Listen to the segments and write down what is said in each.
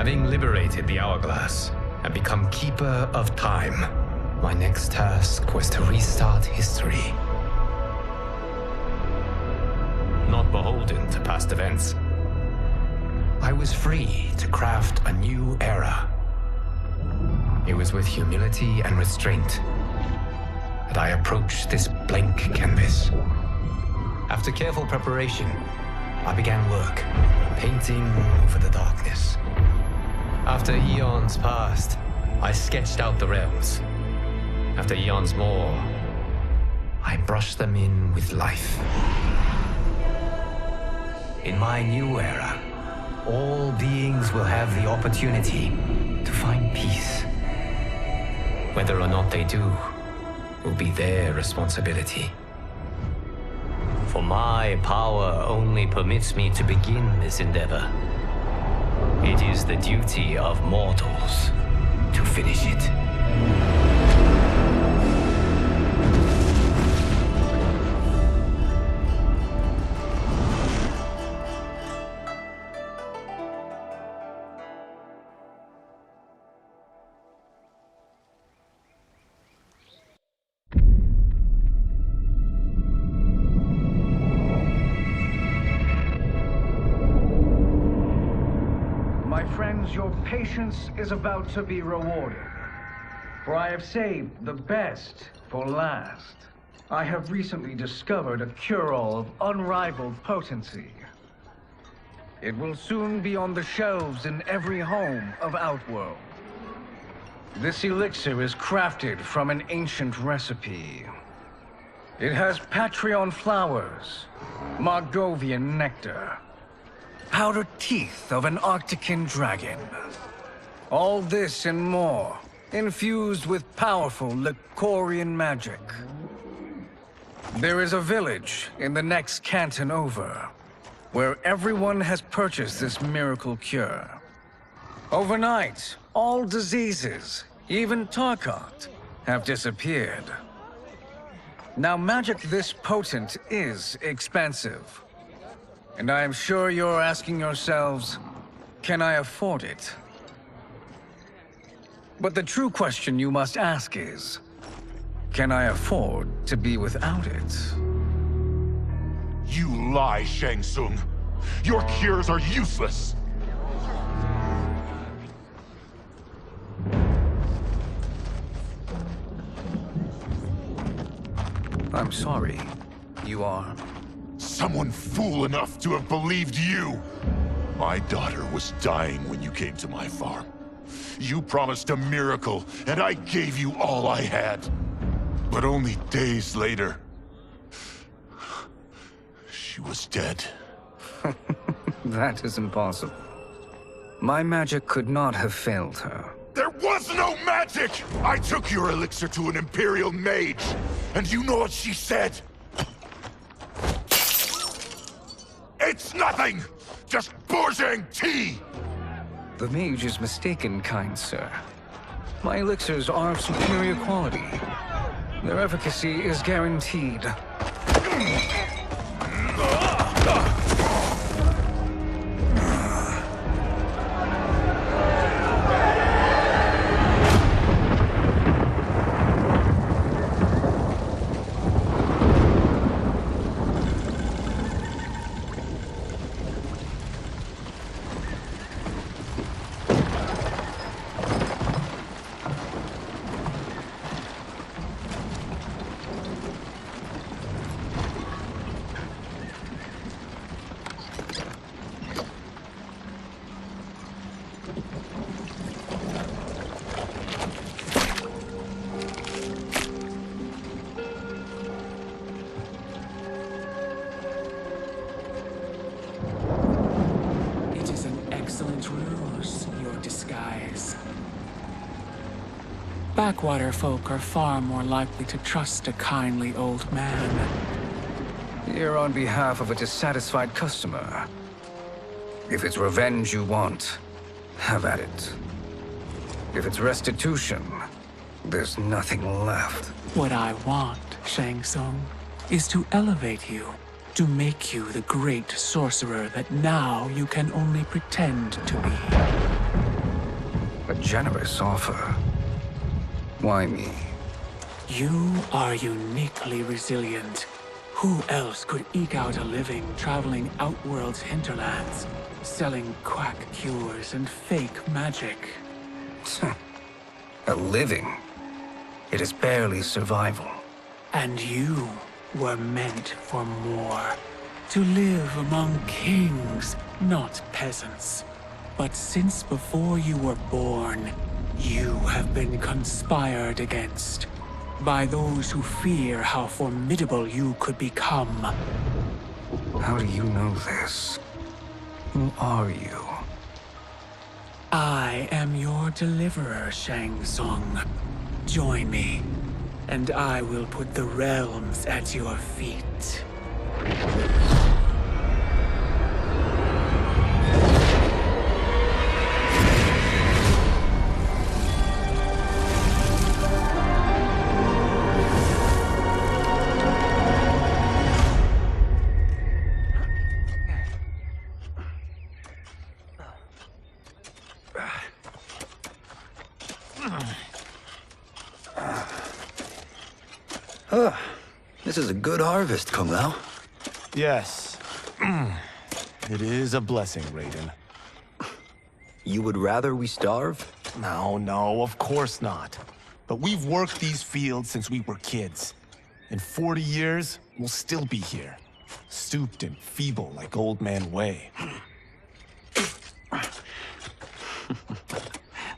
Having liberated the hourglass and become Keeper of Time, my next task was to restart history. Not beholden to past events, I was free to craft a new era. It was with humility and restraint that I approached this blank canvas. After careful preparation, I began work, painting over the darkness. After eons passed, I sketched out the realms. After eons more, I brushed them in with life. In my new era, all beings will have the opportunity to find peace. Whether or not they do will be their responsibility. For my power only permits me to begin this endeavor. It is the duty of mortals to finish it. Your patience is about to be rewarded, for I have saved the best for last. I have recently discovered a cure-all of unrivaled potency. It will soon be on the shelves in every home of Outworld. This elixir is crafted from an ancient recipe. It has Patreon flowers, Margovian nectar, powdered teeth of an Arctican dragon. All this and more, infused with powerful Lycorian magic. There is a village in the next canton over, where everyone has purchased this miracle cure. Overnight, all diseases, even Tarkat, have disappeared. Now, magic this potent is expensive. And I am sure you're asking yourselves, can I afford it? But the true question you must ask is, can I afford to be without it? You lie, Shang Tsung. Your cures are useless. I'm sorry. You are? Someone fool enough to have believed you. My daughter was dying when you came to my farm. You promised a miracle, and I gave you all I had. But only days later, she was dead. That is impossible. My magic could not have failed her. There was no magic! I took your elixir to an Imperial mage, and you know what she said? It's nothing! Just Bourgeois tea! The mage is mistaken, kind sir. My elixirs are of superior quality. Their efficacy is guaranteed. Backwater folk are far more likely to trust a kindly old man. Here on behalf of a dissatisfied customer. If it's revenge you want, have at it. If it's restitution, there's nothing left. What I want, Shang Tsung, is to elevate you, to make you the great sorcerer that now you can only pretend to be. generous offer. Why me? You are uniquely resilient. Who else could eke out a living traveling Outworld's hinterlands, selling quack cures and fake magic? A living? It is barely survival. And you were meant for more. To live among kings, not peasants. But since before you were born, you have been conspired against by those who fear how formidable you could become. How do you know this? Who are you? I am your deliverer, Shang Tsung. Join me, and I will put the realms at your feet. This is a good harvest, Kung Lao. Yes. It is a blessing, Raiden. You would rather we starve? No, of course not. But we've worked these fields since we were kids. In 40 years, we'll still be here. Stooped and feeble like Old Man Wei.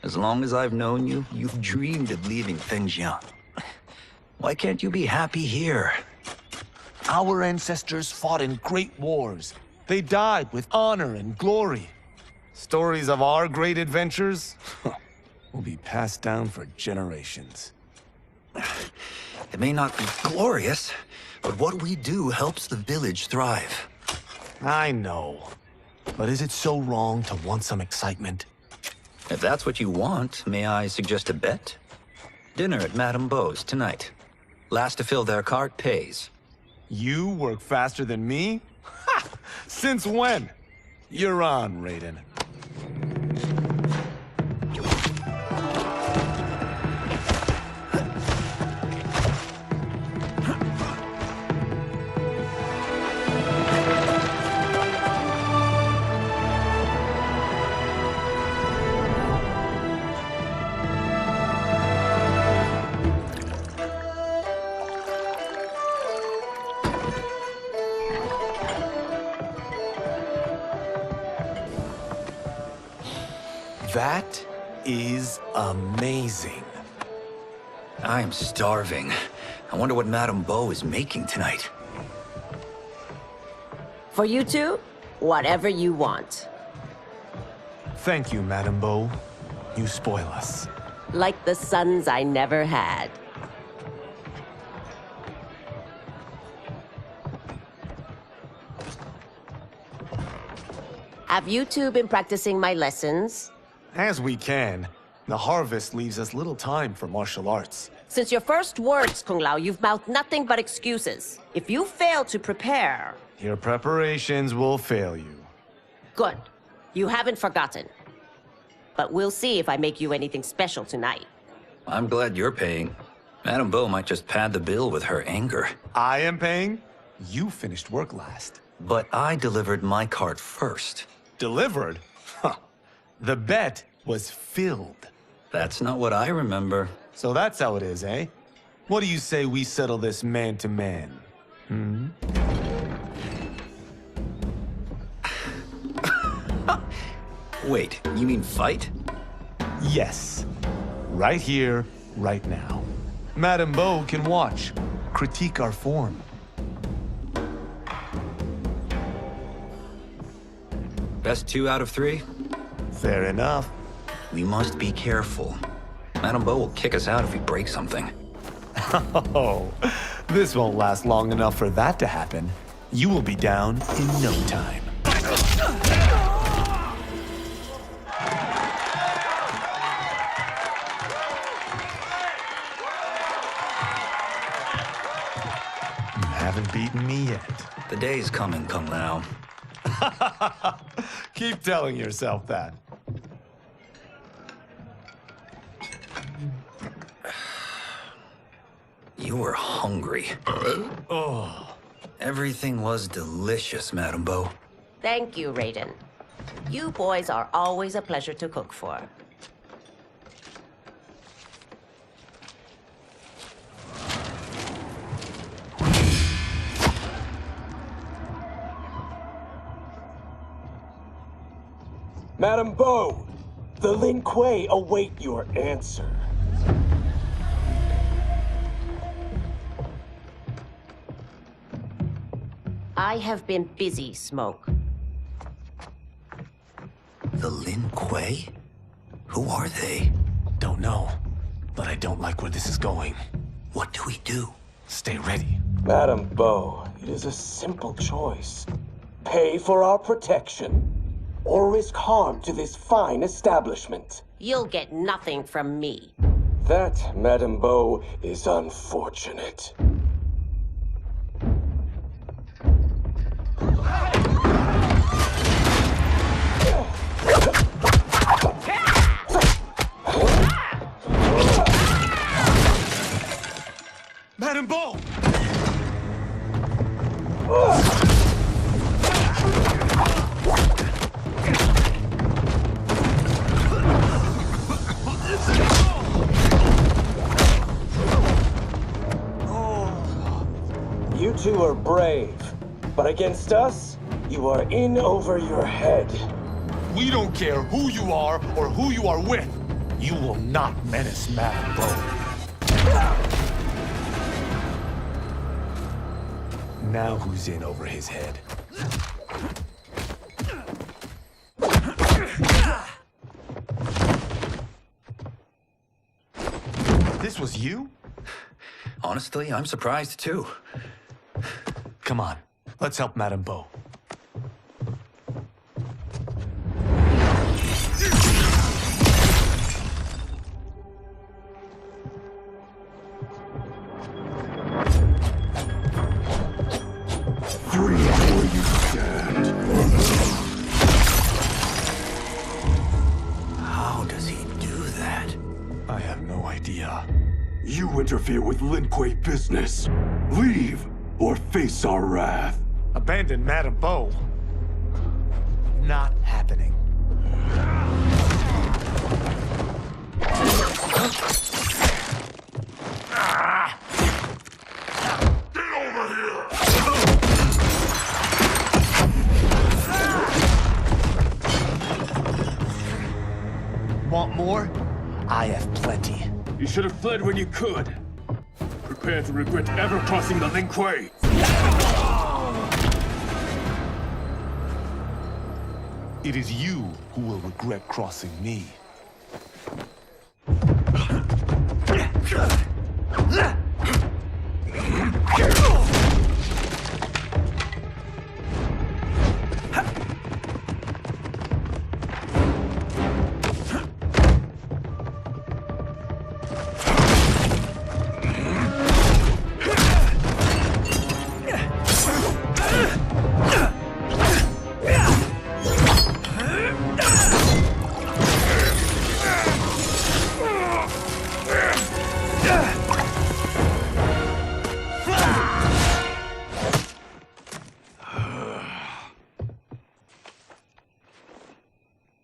As long as I've known you, you've dreamed of leaving Fengjian. Why can't you be happy here? Our ancestors fought in great wars. They died with honor and glory. Stories of our great adventures will be passed down for generations. It may not be glorious, but what we do helps the village thrive. I know. But is it so wrong to want some excitement? If that's what you want, may I suggest a bet? Dinner at Madame Beau's tonight. Last to fill their cart pays. You work faster than me? Ha! Since when? You're on, Raiden. That is amazing. I am starving. I wonder what Madame Beau is making tonight. For you two, whatever you want. Thank you, Madame Beau. You spoil us. Like the sons I never had. Have you two been practicing my lessons? As we can. The harvest leaves us little time for martial arts. Since your first words, Kung Lao, you've mouthed nothing but excuses. If you fail to prepare... Your preparations will fail you. Good. You haven't forgotten. But we'll see if I make you anything special tonight. I'm glad you're paying. Madame Beau might just pad the bill with her anger. I am paying? You finished work last. But I delivered my cart first. Delivered? Huh. The bet was filled. That's not what I remember. So that's how it is, eh? What do you say we settle this man-to-man? Wait, you mean fight? Yes. Right here, right now. Madame Beau can watch, critique our form. Best 2 out of 3? Fair enough. We must be careful. Madame Beau will kick us out if we break something. Oh, this won't last long enough for that to happen. You will be down in no time. You haven't beaten me yet. The day's coming, Kung Lao. Keep telling yourself that. You were hungry. Oh. Everything was delicious, Madame Bo. Thank you, Raiden. You boys are always a pleasure to cook for. Madame Bo, the Lin Kuei await your answer. I have been busy, Smoke. The Lin Kuei? Who are they? Don't know, but I don't like where this is going. What do we do? Stay ready. Madame Bo, it is a simple choice. Pay for our protection, or risk harm to this fine establishment. You'll get nothing from me. That, Madame Bo, is unfortunate. Madame Bo! You two are brave, but against us, you are in over your head. We don't care who you are or who you are with. You will not menace Madame Bo. Now who's in over his head? This was you? Honestly, I'm surprised too. Come on, let's help Madame Bo. Free where you stand. How does he do that? I have no idea. You interfere with Lin Kuei business. Leave, or face our wrath. Abandon Madame Bo. Not happening. Want more? I have plenty. You should have fled when you could. Prepare to regret ever crossing the Lin Kuei. It is you who will regret crossing me.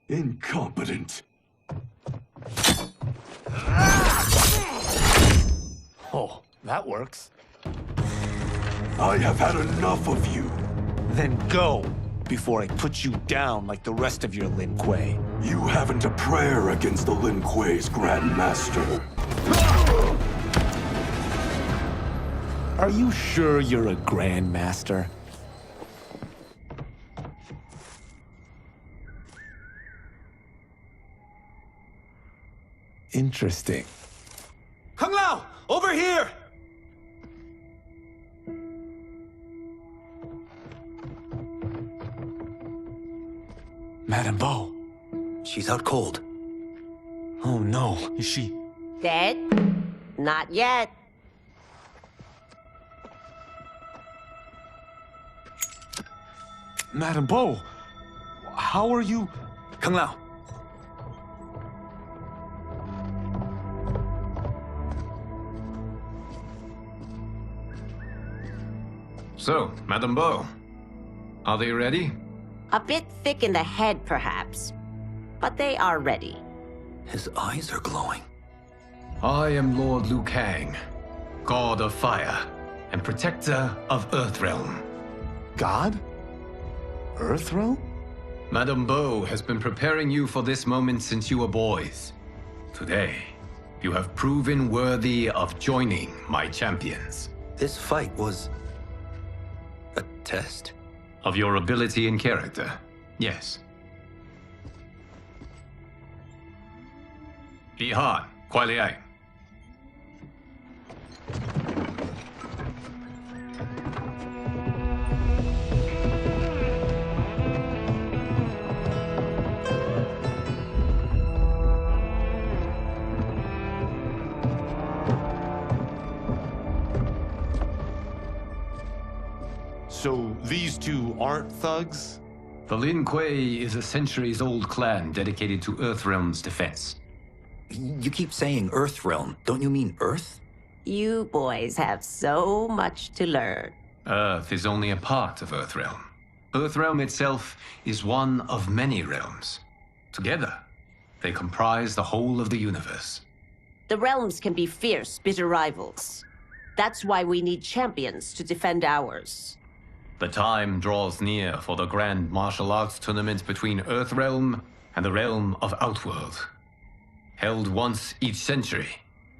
Incompetent. Oh, that works. I have had enough of you. Then go, before I put you down like the rest of your Lin Kuei. You haven't a prayer against the Lin Kuei's Grand Master. Are you sure you're a Grand Master? Interesting. Kung Lao! Over here! Madame Bo. She's out cold. Oh no, is she... Dead? Not yet. Madame Bo, how are you... Kung Lao. So, Madame Beau, are they ready? A bit thick in the head, perhaps. But they are ready. His eyes are glowing. I am Lord Liu Kang, God of Fire and Protector of Earthrealm. God? Earthrealm? Madame Beau has been preparing you for this moment since you were boys. Today, you have proven worthy of joining my champions. This fight was a test? Of your ability and character, yes. Ihan, Kuai Liang. So these two aren't thugs? The Lin Kuei is a centuries-old clan dedicated to Earthrealm's defense. You keep saying Earthrealm. Don't you mean Earth? You boys have so much to learn. Earth is only a part of Earthrealm. Earthrealm itself is one of many realms. Together, they comprise the whole of the universe. The realms can be fierce, bitter rivals. That's why we need champions to defend ours. The time draws near for the grand martial arts tournament between Earthrealm and the realm of Outworld. Held once each century,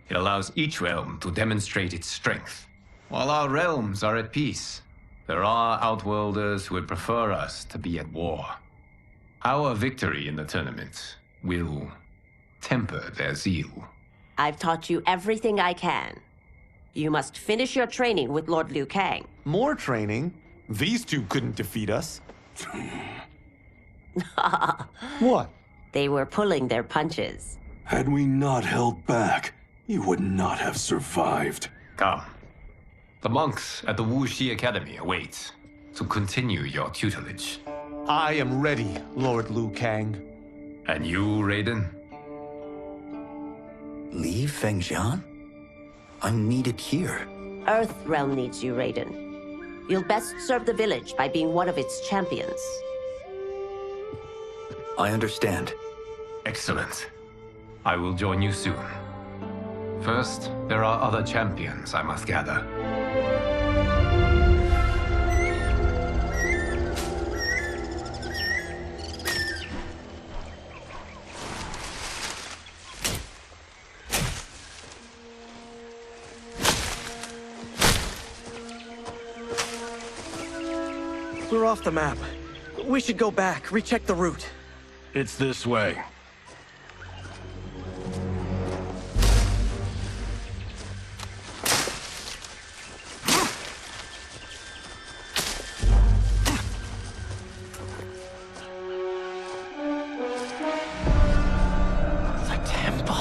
it allows each realm to demonstrate its strength. While our realms are at peace, there are Outworlders who would prefer us to be at war. Our victory in the tournament will temper their zeal. I've taught you everything I can. You must finish your training with Lord Liu Kang. More training? These two couldn't defeat us. What? They were pulling their punches. Had we not held back, you would not have survived. Come. The monks at the Wuxi Academy await to continue your tutelage. I am ready, Lord Liu Kang. And you, Raiden? Leave Fengjian? I'm needed here. Earthrealm needs you, Raiden. You'll best serve the village by being one of its champions. I understand. Excellent. I will join you soon. First, there are other champions I must gather. We're off the map. We should go back, recheck the route. It's this way. The temple.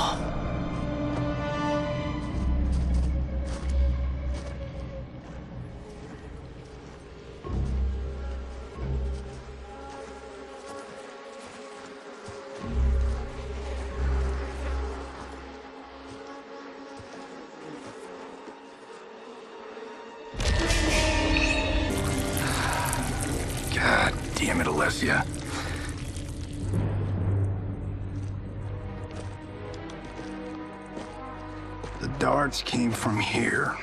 God damn it, Alessia. The darts came from here.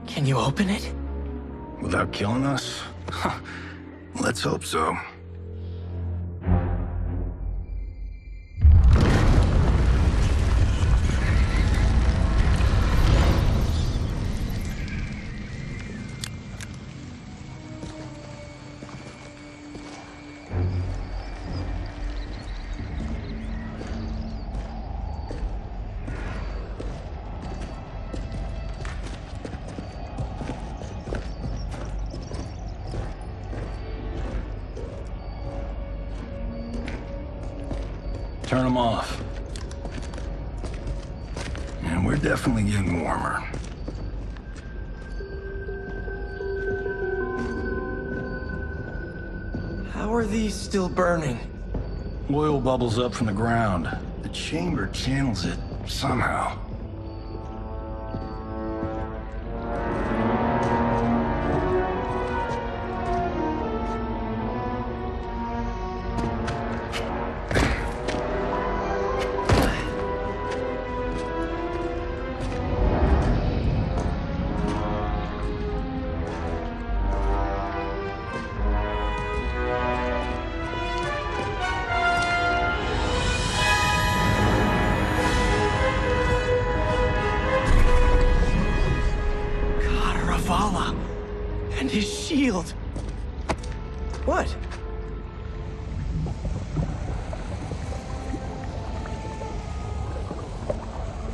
Can you open it? Without killing us? Huh. Let's hope so. Turn them off. And we're definitely getting warmer. How are these still burning? Oil bubbles up from the ground. The chamber channels it somehow. Zavala and his shield. What?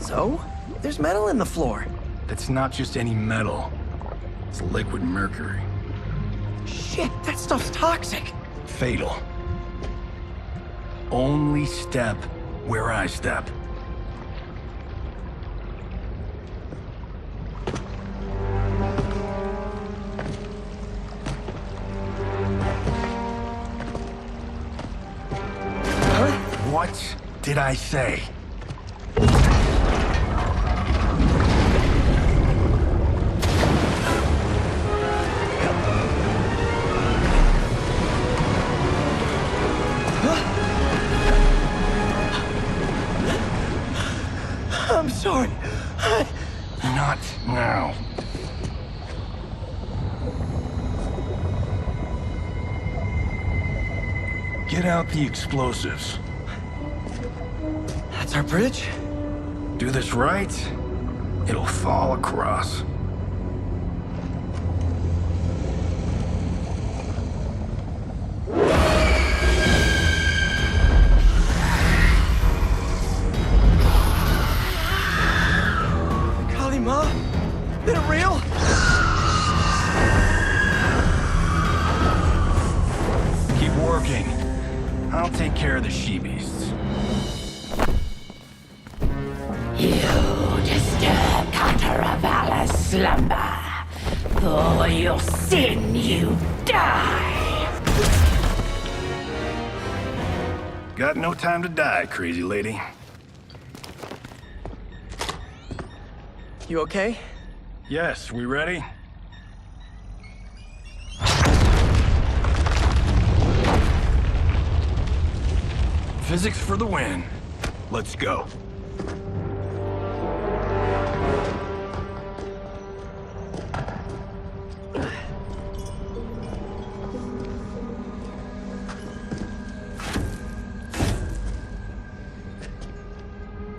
So? There's metal in the floor. That's not just any metal. It's liquid mercury. Shit, that stuff's toxic. Fatal. Only step where I step. What did I say? I'm sorry. Not now. Get out the explosives. That's our bridge? Do this right, it'll fall across. Kalima? Is it real? Keep working. I'll take care of the she-beasts. You disturb Cataravalla's slumber. For your sin, you die. Got no time to die, crazy lady. You okay? Yes, we ready? Physics for the win. Let's go.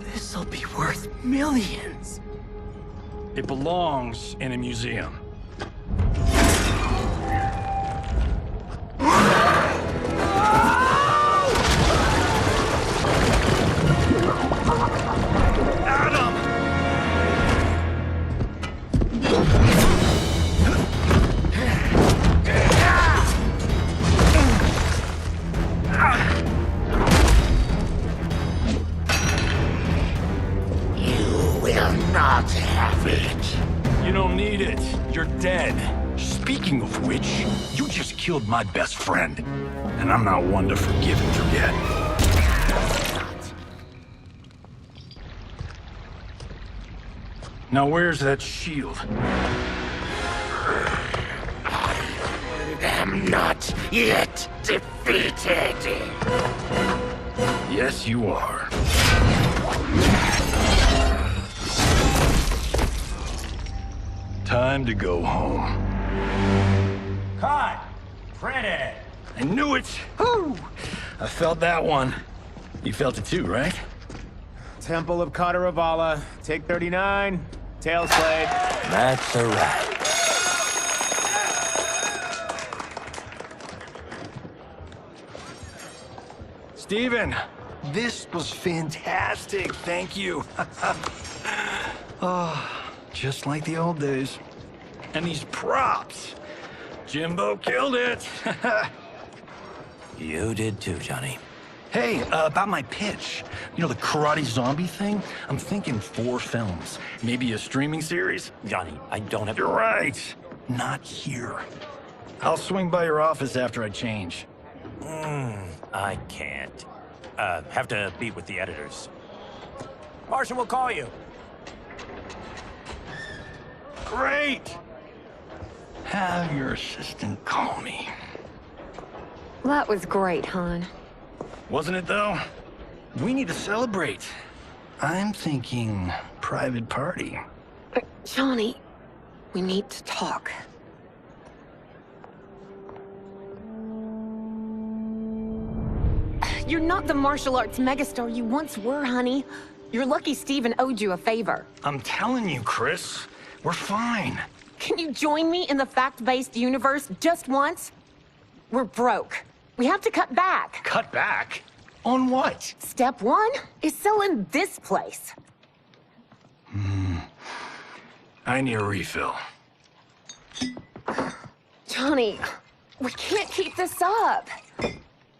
This'll be worth millions. It belongs in a museum. Not have it. You don't need it. You're dead. Speaking of which, you just killed my best friend. And I'm not one to forgive and forget. Now where's that shield? I'm not yet defeated. Yes, you are. Time to go home. Cut! Printed! I knew it! Woo! I felt that one. You felt it too, right? Temple of Kataravala, take 39, tail slate. That's a wrap. Steven, this was fantastic. Thank you. Oh, just like the old days. And these props. Jimbo killed it. You did too, Johnny. Hey, about my pitch. You know, the karate zombie thing? I'm thinking 4 films. Maybe a streaming series? Johnny, I don't have... You're right. Not here. I'll swing by your office after I change. I can't. Have to meet with the editors. Martian will call you. Great! Have your assistant call me. That was great, hon. Wasn't it, though? We need to celebrate. I'm thinking private party. Johnny, we need to talk. You're not the martial arts megastar you once were, honey. You're lucky Steven owed you a favor. I'm telling you, Chris. We're fine. Can you join me in the fact-based universe just once? We're broke. We have to cut back. Cut back? On what? Step one is selling this place. I need a refill. Johnny, we can't keep this up.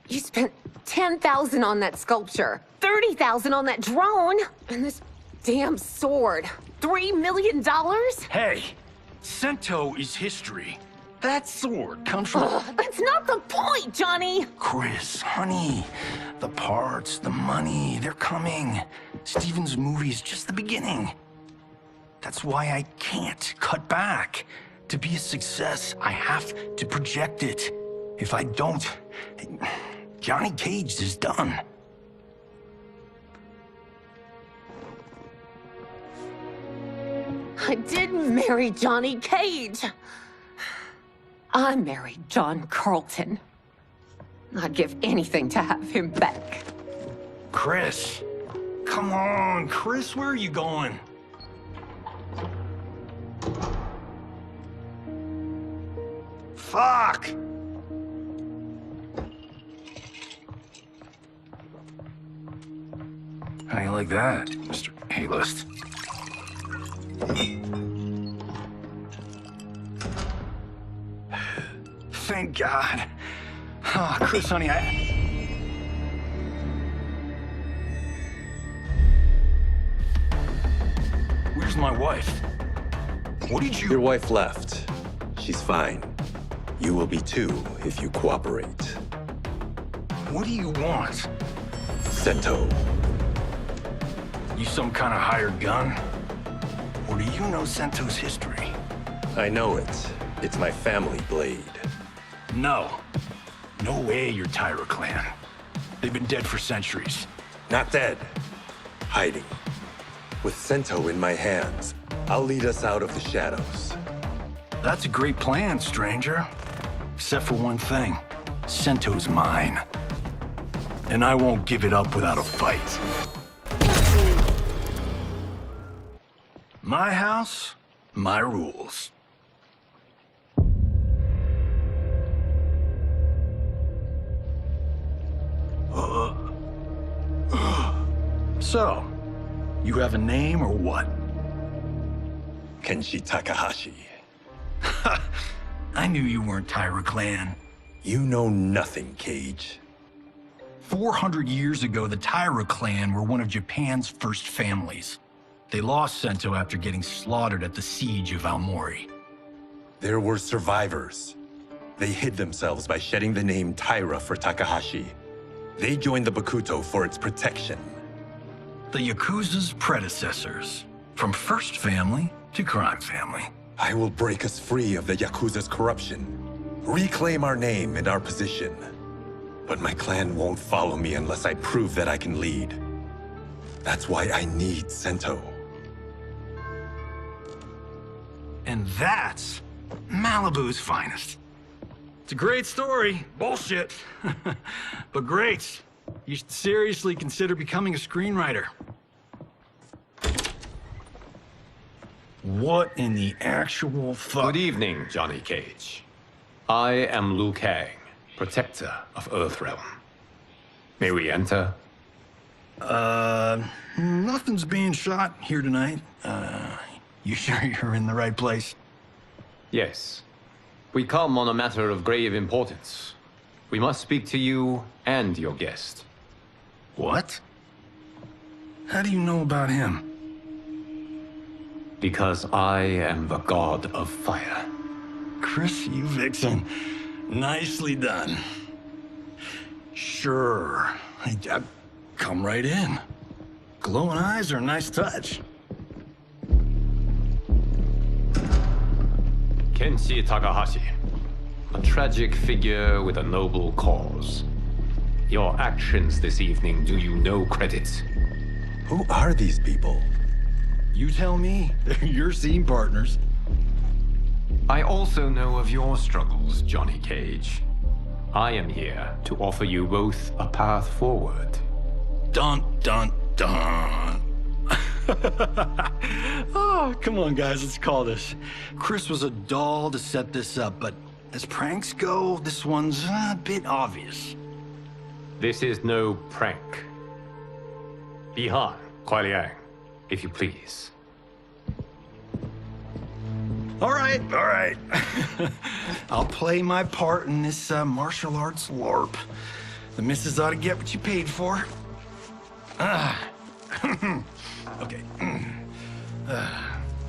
You spent $10,000 on that sculpture, $30,000 on that drone, and this damn sword. $3 million? Hey, Sento is history. That sword comes from... That's not the point, Johnny! Chris, honey, the parts, the money, they're coming. Steven's movie is just the beginning. That's why I can't cut back. To be a success, I have to project it. If I don't, Johnny Cage is done. I didn't marry Johnny Cage. I married John Carlton. I'd give anything to have him back. Chris, come on, Chris, where are you going? Fuck! How you like that, Mr. A-list? Thank God. Oh, Chris, honey, Where's my wife? What did you... Your wife left. She's fine. You will be too, if you cooperate. What do you want? Sento. You some kind of hired gun? Or do you know Sento's history? I know it. It's my family blade. No. No way you're Tyra clan. They've been dead for centuries. Not dead. Hiding. With Sento in my hands, I'll lead us out of the shadows. That's a great plan, stranger. Except for one thing. Sento's mine. And I won't give it up without a fight. My house, my rules. So, you have a name or what? Kenshi Takahashi. I knew you weren't Tyra clan. You know nothing, Cage. 400 years ago, the Tyra clan were one of Japan's first families. They lost Sento after getting slaughtered at the siege of Aomori. There were survivors. They hid themselves by shedding the name Tyra for Takahashi. They joined the Bakuto for its protection. The Yakuza's predecessors. From first family to crime family. I will break us free of the Yakuza's corruption. Reclaim our name and our position. But my clan won't follow me unless I prove that I can lead. That's why I need Sento. And that's Malibu's finest. It's a great story. Bullshit. But great. You should seriously consider becoming a screenwriter. What in the actual fuck? Good evening, Johnny Cage. I am Liu Kang, protector of Earthrealm. May we enter? Nothing's being shot here tonight. You sure you're in the right place? Yes. We come on a matter of grave importance. We must speak to you and your guest. What? How do you know about him? Because I am the god of fire. Chris, you vixen. Nicely done. Sure. I'd come right in. Glowing eyes are a nice touch. Kenshi Takahashi. A tragic figure with a noble cause. Your actions this evening do you no credit. Who are these people? You tell me. They're your scene partners. I also know of your struggles, Johnny Cage. I am here to offer you both a path forward. Dun, dun, dun. Oh, come on, guys, let's call this. Chris was a doll to set this up, but as pranks go, this one's a bit obvious. This is no prank. Bihan, Kuai Liang, if you please. All right. I'll play my part in this martial arts LARP. The missus ought to get what you paid for. Okay.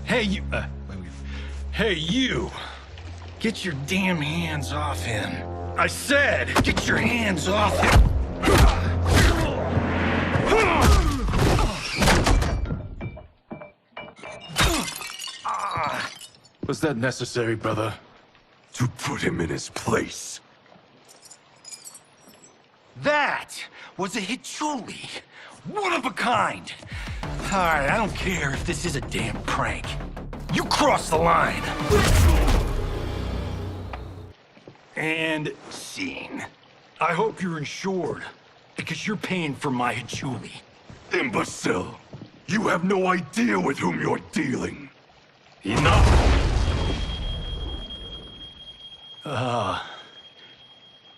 Hey, you. Hey, you. Get your damn hands off him. I said, get your hands off him. Was that necessary, brother? To put him in his place. That was a Hichuli. One of a kind. All right, I don't care if this is a damn prank. You crossed the line. And scene. I hope you're insured, because you're paying for my Hichuli. Imbecile! You have no idea with whom you're dealing. Enough!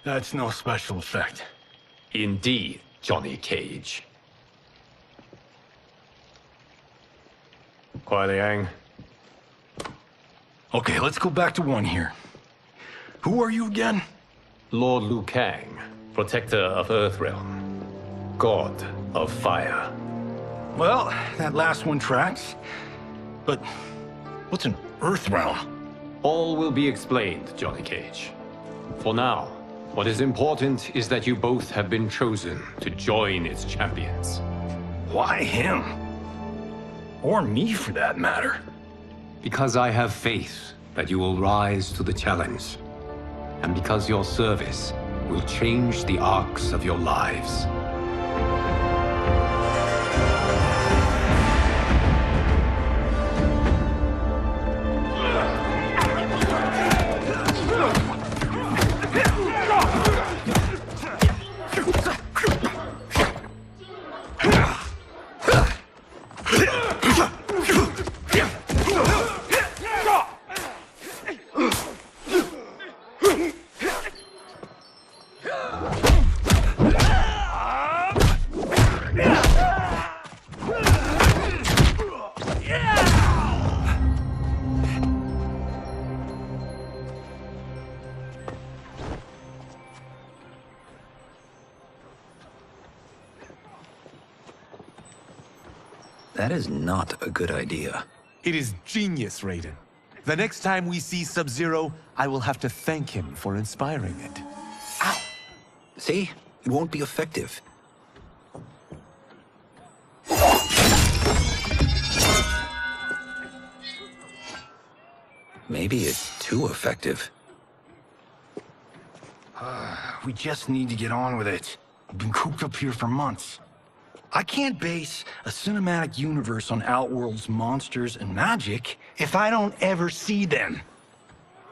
That's no special effect. Indeed, Johnny Cage. Kuai Liang. Okay, let's go back to one here. Who are you again? Lord Liu Kang, protector of Earthrealm, god of fire. Well, that last one tracks. But what's an Earthrealm? All will be explained, Johnny Cage. For now, what is important is that you both have been chosen to join its champions. Why him? Or me, for that matter. Because I have faith that you will rise to the challenge. And because your service will change the arcs of your lives. That is not a good idea. It is genius, Raiden. The next time we see Sub-Zero, I will have to thank him for inspiring it. Ow! See? It won't be effective. Maybe it's too effective. We just need to get on with it. We've been cooped up here for months. I can't base a cinematic universe on Outworld's monsters and magic if I don't ever see them.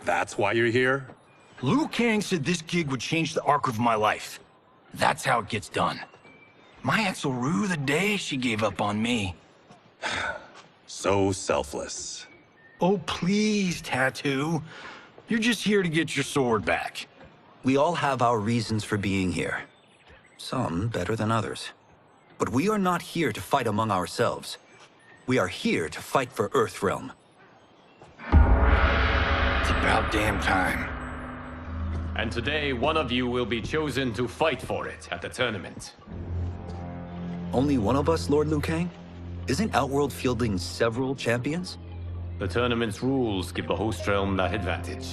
That's why you're here? Liu Kang said this gig would change the arc of my life. That's how it gets done. My ex will rue the day she gave up on me. So selfless. Oh, please, Tattoo. You're just here to get your sword back. We all have our reasons for being here. Some better than others. But we are not here to fight among ourselves. We are here to fight for Earthrealm. It's about damn time. And today, one of you will be chosen to fight for it at the tournament. Only one of us, Lord Liu Kang? Isn't Outworld fielding several champions? The tournament's rules give the host realm that advantage.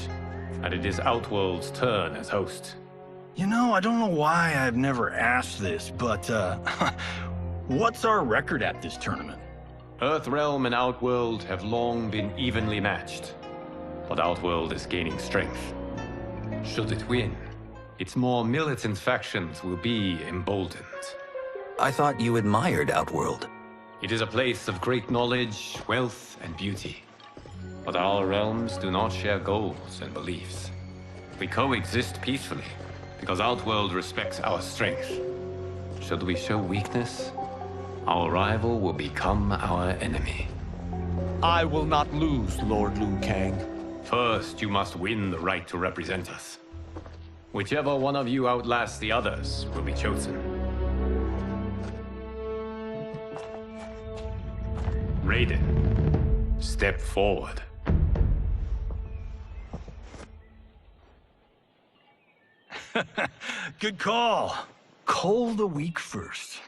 And it is Outworld's turn as host. You know, I don't know why I've never asked this, but, what's our record at this tournament? Earthrealm and Outworld have long been evenly matched. But Outworld is gaining strength. Should it win, its more militant factions will be emboldened. I thought you admired Outworld. It is a place of great knowledge, wealth, and beauty. But our realms do not share goals and beliefs. We coexist peacefully, because Outworld respects our strength. Should we show weakness, our rival will become our enemy. I will not lose, Lord Liu Kang. First, you must win the right to represent us. Whichever one of you outlasts the others will be chosen. Raiden, step forward. Good call. Cole the weak first.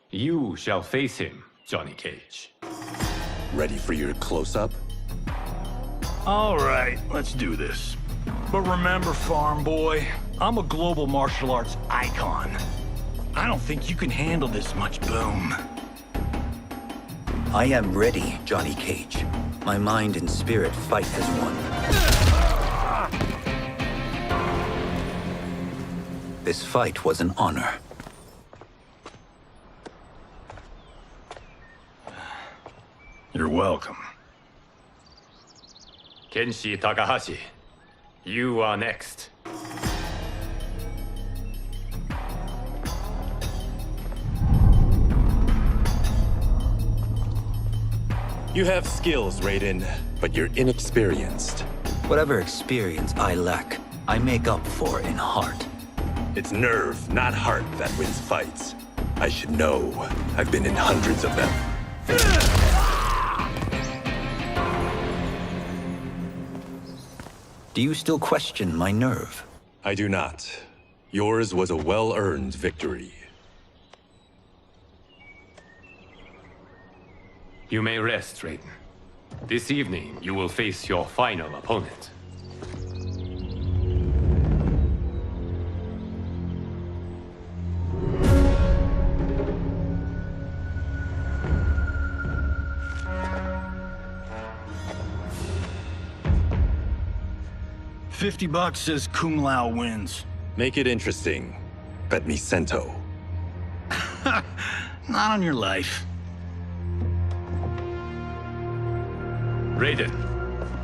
You shall face him, Johnny Cage. Ready for your close-up? All right, let's do this. But remember, farm boy, I'm a global martial arts icon. I don't think you can handle this much boom. I am ready, Johnny Cage. My mind and spirit fight as one. This fight was an honor. You're welcome. Kenshi Takahashi, you are next. You have skills, Raiden, but you're inexperienced. Whatever experience I lack, I make up for in heart. It's nerve, not heart, that wins fights. I should know. I've been in hundreds of them. Do you still question my nerve? I do not. Yours was a well-earned victory. You may rest, Raiden. This evening, you will face your final opponent. $50 says Kung Lao wins. Make it interesting. Bet me Sento. Not on your life. Raiden,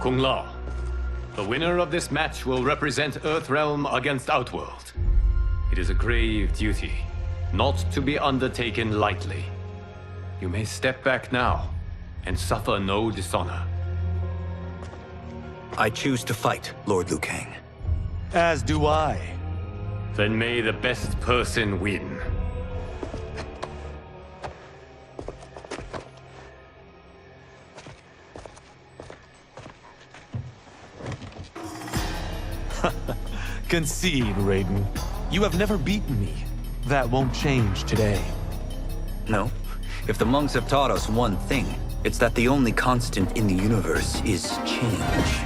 Kung Lao. The winner of this match will represent Earthrealm against Outworld. It is a grave duty, not to be undertaken lightly. You may step back now and suffer no dishonor. I choose to fight, Lord Liu Kang. As do I. Then may the best person win. Concede, Raiden. You have never beaten me. That won't change today. No. If the monks have taught us one thing, it's that the only constant in the universe is change.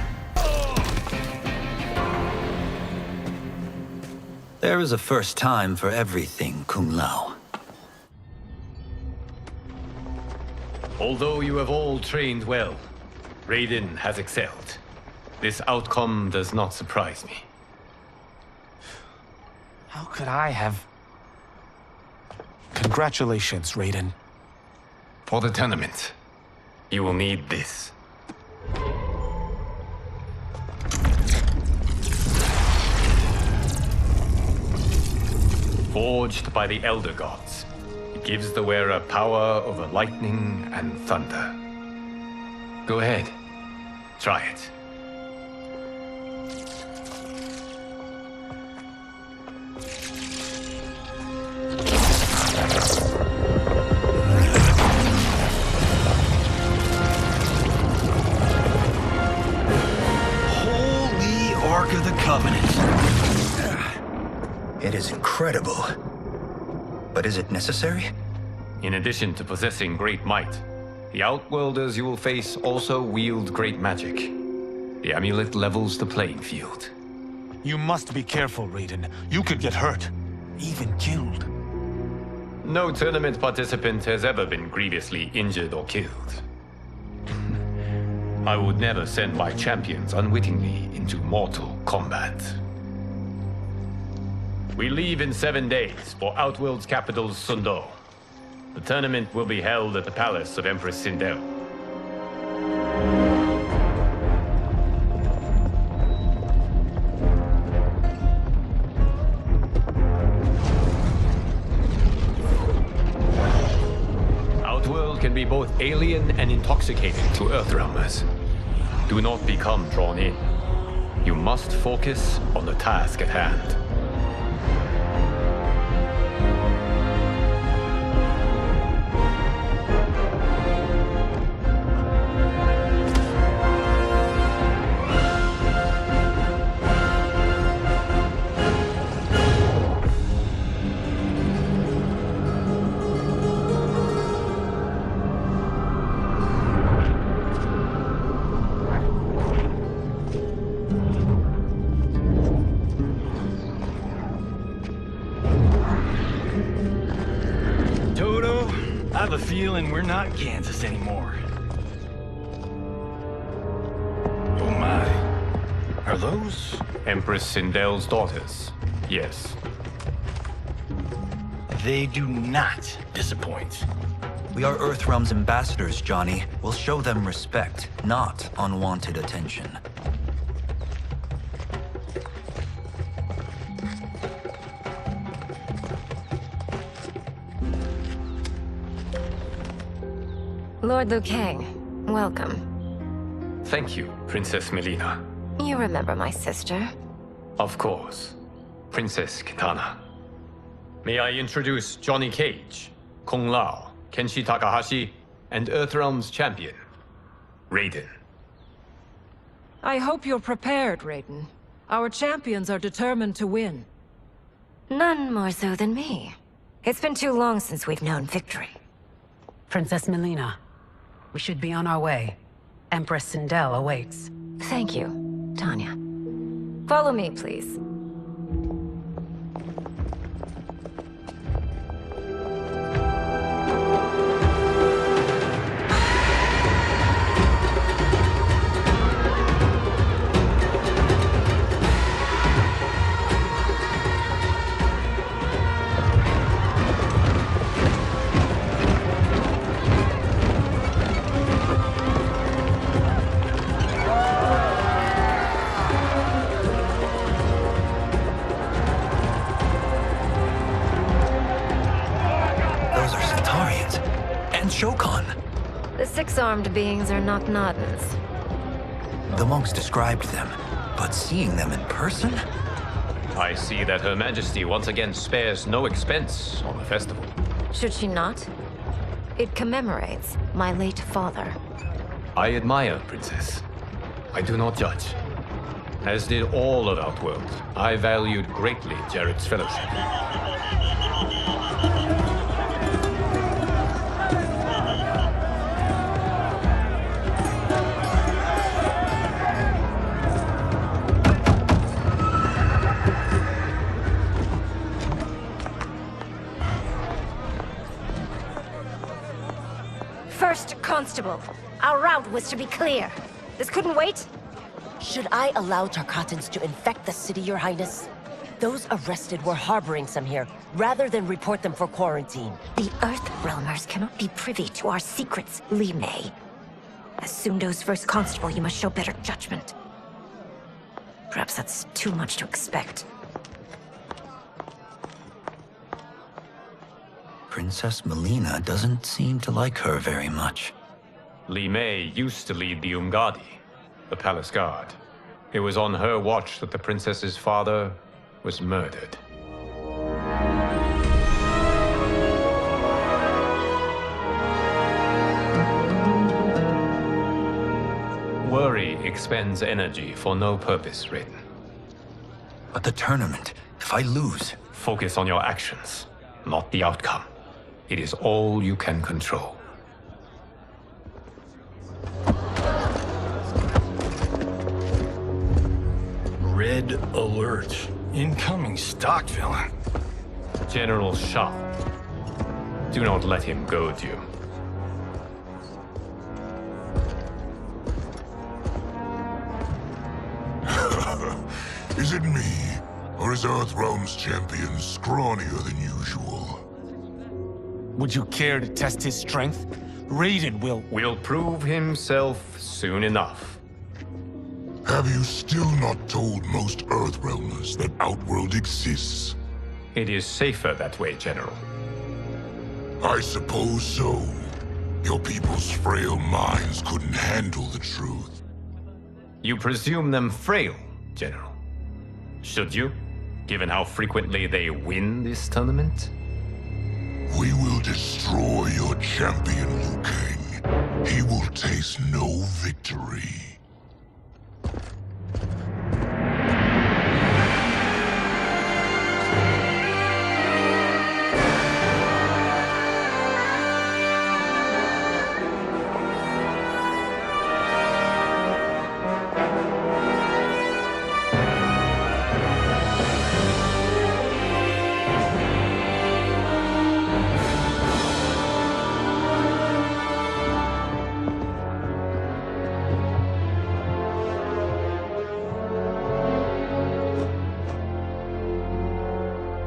There is a first time for everything, Kung Lao. Although you have all trained well, Raiden has excelled. This outcome does not surprise me. How could I have... Congratulations, Raiden. For the tournament, you will need this. Forged by the Elder Gods, it gives the wearer power over lightning and thunder. Go ahead, try it. Holy Ark of the Covenant. It is incredible. But is it necessary? In addition to possessing great might, the Outworlders you will face also wield great magic. The amulet levels the playing field. You must be careful, Raiden. You could get hurt. Even killed. No tournament participant has ever been grievously injured or killed. I would never send my champions unwittingly into mortal combat. We leave in 7 days for Outworld's capital, Sundo. The tournament will be held at the palace of Empress Sindel. alien and intoxicating to Earthrealmers. Do not become drawn in. You must focus on the task at hand. I have a feeling we're not Kansas anymore. Oh my. Are those? Empress Sindel's daughters. Yes. They do not disappoint. We are Earthrealm's ambassadors, Johnny. We'll show them respect, not unwanted attention. Lord Liu Kang, welcome. Thank you, Princess Melina. You remember my sister? Of course. Princess Kitana. May I introduce Johnny Cage, Kung Lao, Kenshi Takahashi, and Earthrealm's champion, Raiden. I hope you're prepared, Raiden. Our champions are determined to win. None more so than me. It's been too long since we've known victory. Princess Melina, we should be on our way. Empress Sindel awaits. Thank you, Tanya. Follow me, please. The six-armed beings are Knock-Noddins. The monks described them, but seeing them in person? I see that Her Majesty once again spares no expense on the festival. Should she not? It commemorates my late father. I admire, Princess. I do not judge. As did all of Outworld, I valued greatly Jared's fellowship. First Constable, our route was to be clear. This couldn't wait? Should I allow Tarkatans to infect the city, Your Highness? Those arrested were harboring some here, rather than report them for quarantine. The Earthrealmers cannot be privy to our secrets, Li Mei. As Sundo's first constable, you must show better judgment. Perhaps that's too much to expect. Princess Melina doesn't seem to like her very much. Li Mei used to lead the Umgadi, the palace guard. It was on her watch that the princess's father was murdered. Worry expends energy for no purpose, Raiden. But the tournament, if I lose... Focus on your actions, not the outcome. It is all you can control. Red alert. Incoming stock villain. General Shao. Do not let him goad you. Is it me? Or is Earthrealm's champion scrawnier than usual? Would you care to test his strength? Raiden will prove himself soon enough. Have you still not told most Earthrealmers that Outworld exists? It is safer that way, General. I suppose so. Your people's frail minds couldn't handle the truth. You presume them frail, General. Should you, given how frequently they win this tournament? We will destroy your champion, Liu Kang. He will taste no victory.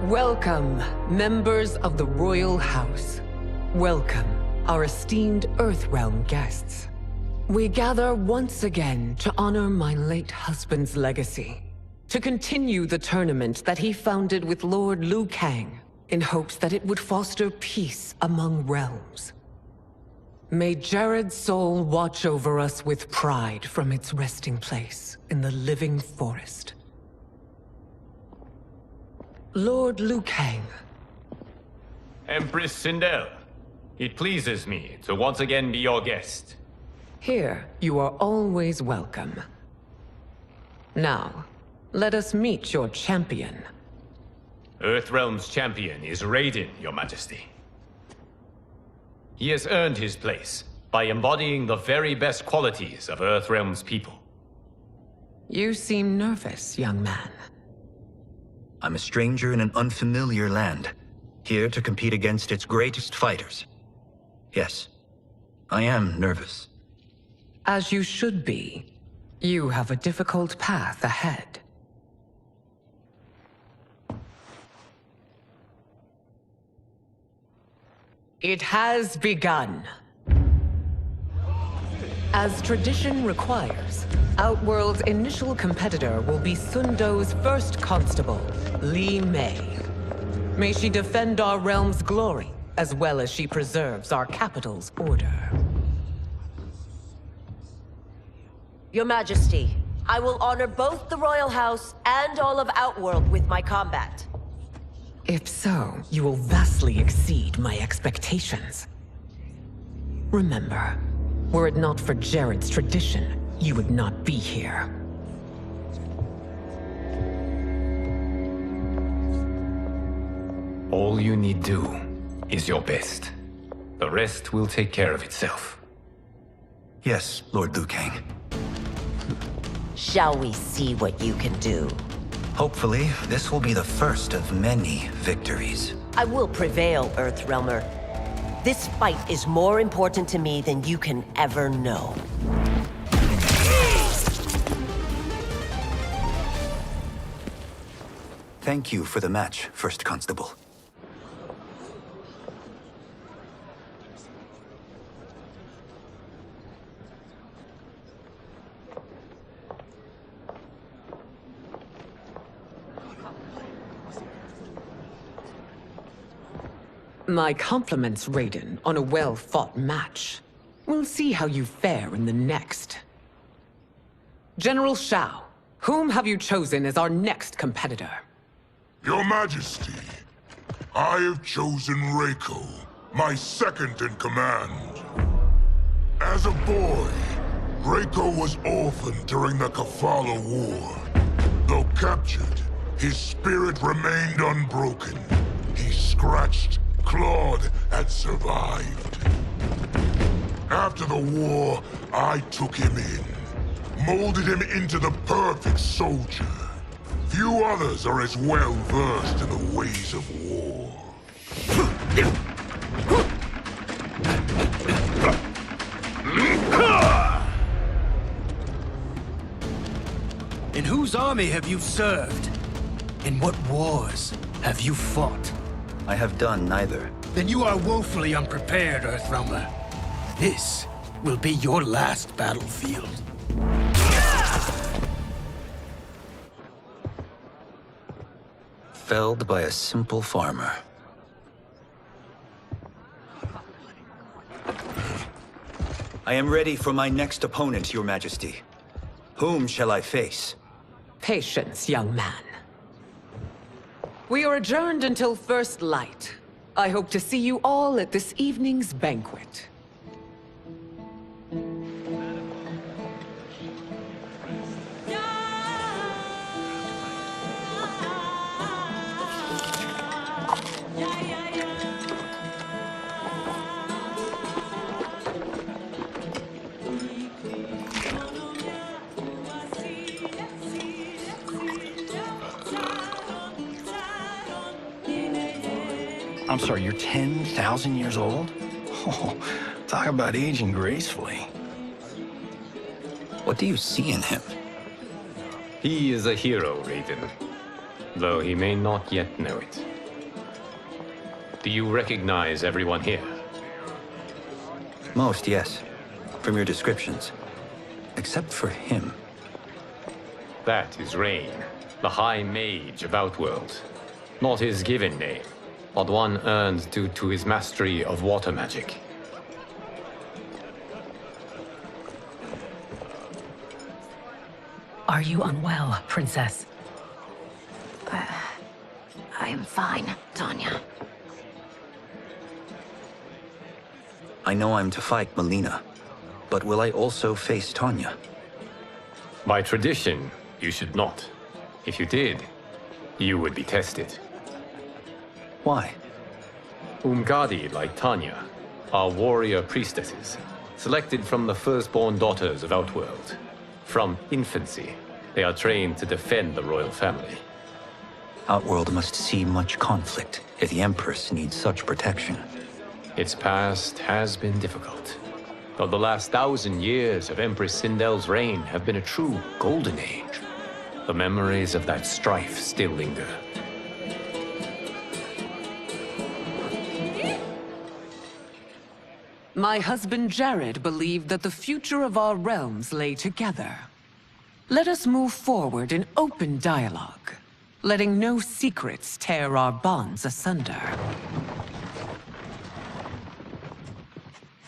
Welcome, members of the Royal House. Welcome, our esteemed Earthrealm guests. We gather once again to honor my late husband's legacy, to continue the tournament that he founded with Lord Liu Kang, in hopes that it would foster peace among realms. May Jared's soul watch over us with pride from its resting place in the living forest. Lord Liu Kang. Empress Sindel, it pleases me to once again be your guest. Here, you are always welcome. Now, let us meet your champion. Earthrealm's champion is Raiden, Your Majesty. He has earned his place by embodying the very best qualities of Earthrealm's people. You seem nervous, young man. I'm a stranger in an unfamiliar land, here to compete against its greatest fighters. Yes, I am nervous. As you should be. You have a difficult path ahead. It has begun. As tradition requires, Outworld's initial competitor will be Sundo's first constable, Li Mei. May she defend our realm's glory, as well as she preserves our capital's order. Your Majesty, I will honor both the Royal House and all of Outworld with my combat. If so, you will vastly exceed my expectations. Remember, were it not for Jared's tradition, you would not be here. All you need do is your best. The rest will take care of itself. Yes, Lord Liu Kang. Shall we see what you can do? Hopefully, this will be the first of many victories. I will prevail, Earthrealmer. This fight is more important to me than you can ever know. Thank you for the match, First Constable. My compliments, Raiden, on a well-fought match. We'll see how you fare in the next. General Shao, whom have you chosen as our next competitor? Your Majesty, I have chosen Reiko, my second in command. As a boy, Reiko was orphaned during the Kafala War. Though captured, his spirit remained unbroken. He scratched, clawed, and survived. After the war, I took him in, molded him into the perfect soldier. Few others are as well versed in the ways of war. In whose army have you served? In what wars have you fought? I have done neither. Then you are woefully unprepared, Earthrealmer. This will be your last battlefield. Felled by a simple farmer. I am ready for my next opponent, Your Majesty. Whom shall I face? Patience, young man. We are adjourned until first light. I hope to see you all at this evening's banquet. I'm sorry, you're 10,000 years old? Oh, talk about aging gracefully. What do you see in him? He is a hero, Raiden, though he may not yet know it. Do you recognize everyone here? Most, yes. From your descriptions. Except for him. That is Rain, the High Mage of Outworld. Not his given name, but one earned due to his mastery of water magic. Are you unwell, Princess? I am fine, Tanya. I know I'm to fight Melina, but will I also face Tanya? By tradition, you should not. If you did, you would be tested. Why? Umgadi, like Tanya, are warrior priestesses, selected from the firstborn daughters of Outworld. From infancy, they are trained to defend the royal family. Outworld must see much conflict if the Empress needs such protection. Its past has been difficult, though the last 1,000 years of Empress Sindel's reign have been a true golden age. The memories of that strife still linger. My husband Jared believed that the future of our realms lay together. Let us move forward in open dialogue, letting no secrets tear our bonds asunder.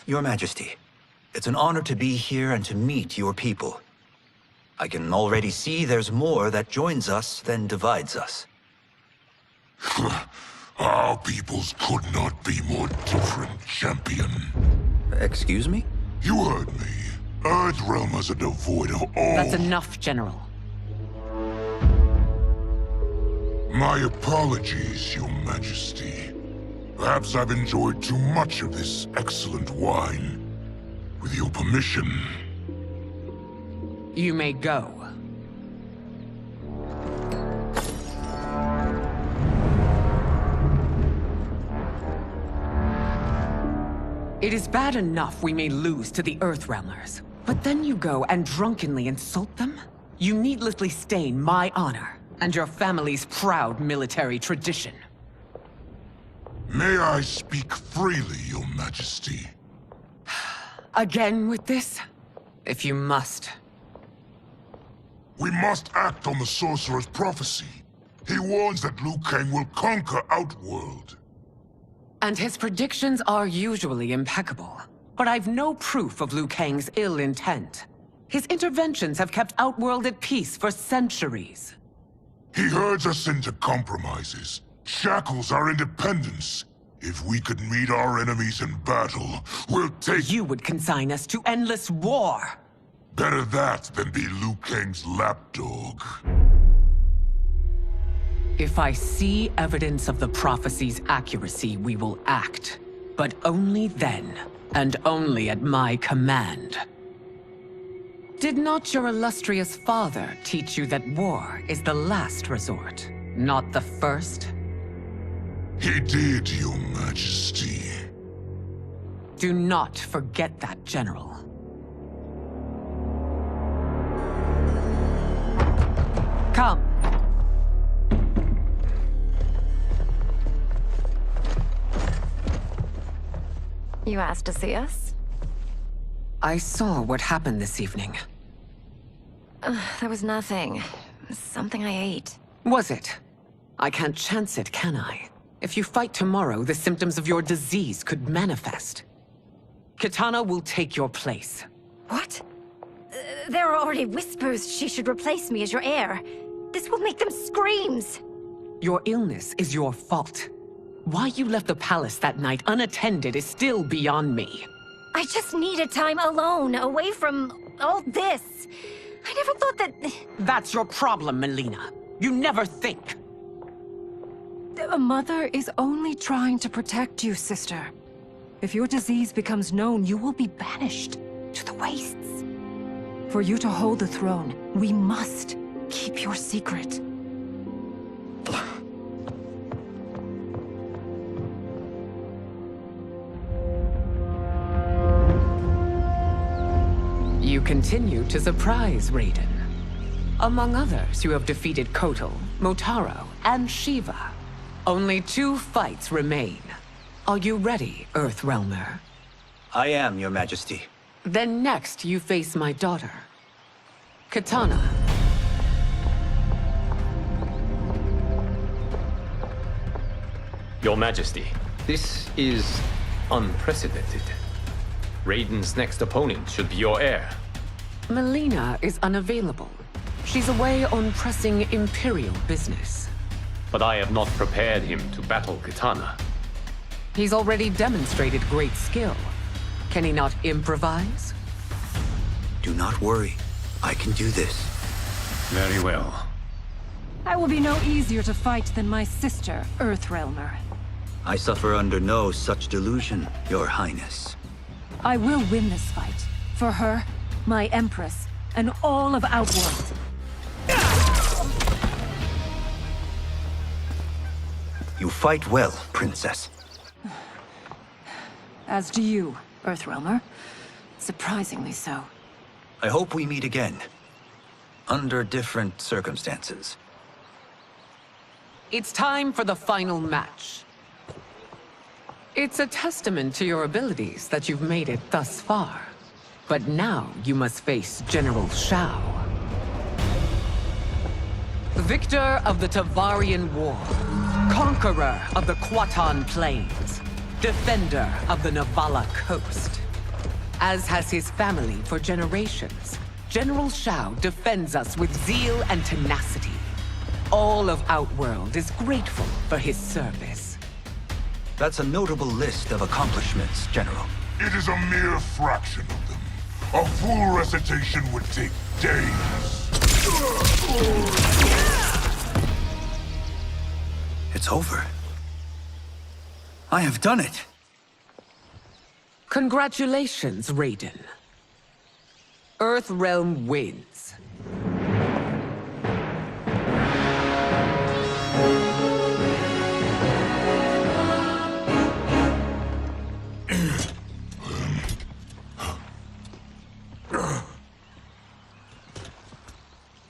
Your Majesty, it's an honor to be here and to meet your people. I can already see there's more that joins us than divides us. Our peoples could not be more different, champion. Excuse me? You heard me. Earthrealmers are devoid of all... That's enough, General. My apologies, Your Majesty. Perhaps I've enjoyed too much of this excellent wine. With your permission... You may go. It is bad enough we may lose to the Earthrealmers, but then you go and drunkenly insult them? You needlessly stain my honor and your family's proud military tradition. May I speak freely, Your Majesty? Again with this? If you must. We must act on the Sorcerer's prophecy. He warns that Liu Kang will conquer Outworld. And his predictions are usually impeccable. But I've no proof of Liu Kang's ill intent. His interventions have kept Outworld at peace for centuries. He herds us into compromises, shackles our independence. If we could meet our enemies in battle, we'll take... You would consign us to endless war! Better that than be Liu Kang's lapdog. If I see evidence of the prophecy's accuracy, we will act. But only then, and only at my command. Did not your illustrious father teach you that war is the last resort, not the first? He did, Your Majesty. Do not forget that, General. Come. You asked to see us? I saw what happened this evening. There was nothing. Something I ate. Was it? I can't chance it, can I? If you fight tomorrow, the symptoms of your disease could manifest. Kitana will take your place. What? There are already whispers she should replace me as your heir. This will make them screams. Your illness is your fault. Why you left the palace that night unattended is still beyond me. I just needed time alone, away from all this. I never thought that... That's your problem, Melina. You never think. A mother is only trying to protect you, sister. If your disease becomes known, you will be banished to the wastes. For you to hold the throne, we must keep your secret. You continue to surprise Raiden. Among others, you have defeated Kotal, Motaro, and Shiva. Only 2 fights remain. Are you ready, Earthrealmer? I am, Your Majesty. Then next, you face my daughter, Kitana. Your Majesty, this is unprecedented. Raiden's next opponent should be your heir. Melina is unavailable. She's away on pressing Imperial business. But I have not prepared him to battle Kitana. He's already demonstrated great skill. Can he not improvise? Do not worry. I can do this. Very well. I will be no easier to fight than my sister, Earthrealmer. I suffer under no such delusion, Your Highness. I will win this fight. For her, my Empress, and all of Outworld. You fight well, Princess. As do you, Earthrealmer. Surprisingly so. I hope we meet again. Under different circumstances. It's time for the final match. It's a testament to your abilities that you've made it thus far. But now you must face General Shao. Victor of the Tavarian War. Conqueror of the Kwatan Plains. Defender of the Navala Coast. As has his family for generations, General Shao defends us with zeal and tenacity. All of Outworld is grateful for his service. That's a notable list of accomplishments, General. It is a mere fraction of them. A full recitation would take days. It's over. I have done it. Congratulations, Raiden. Earthrealm wins.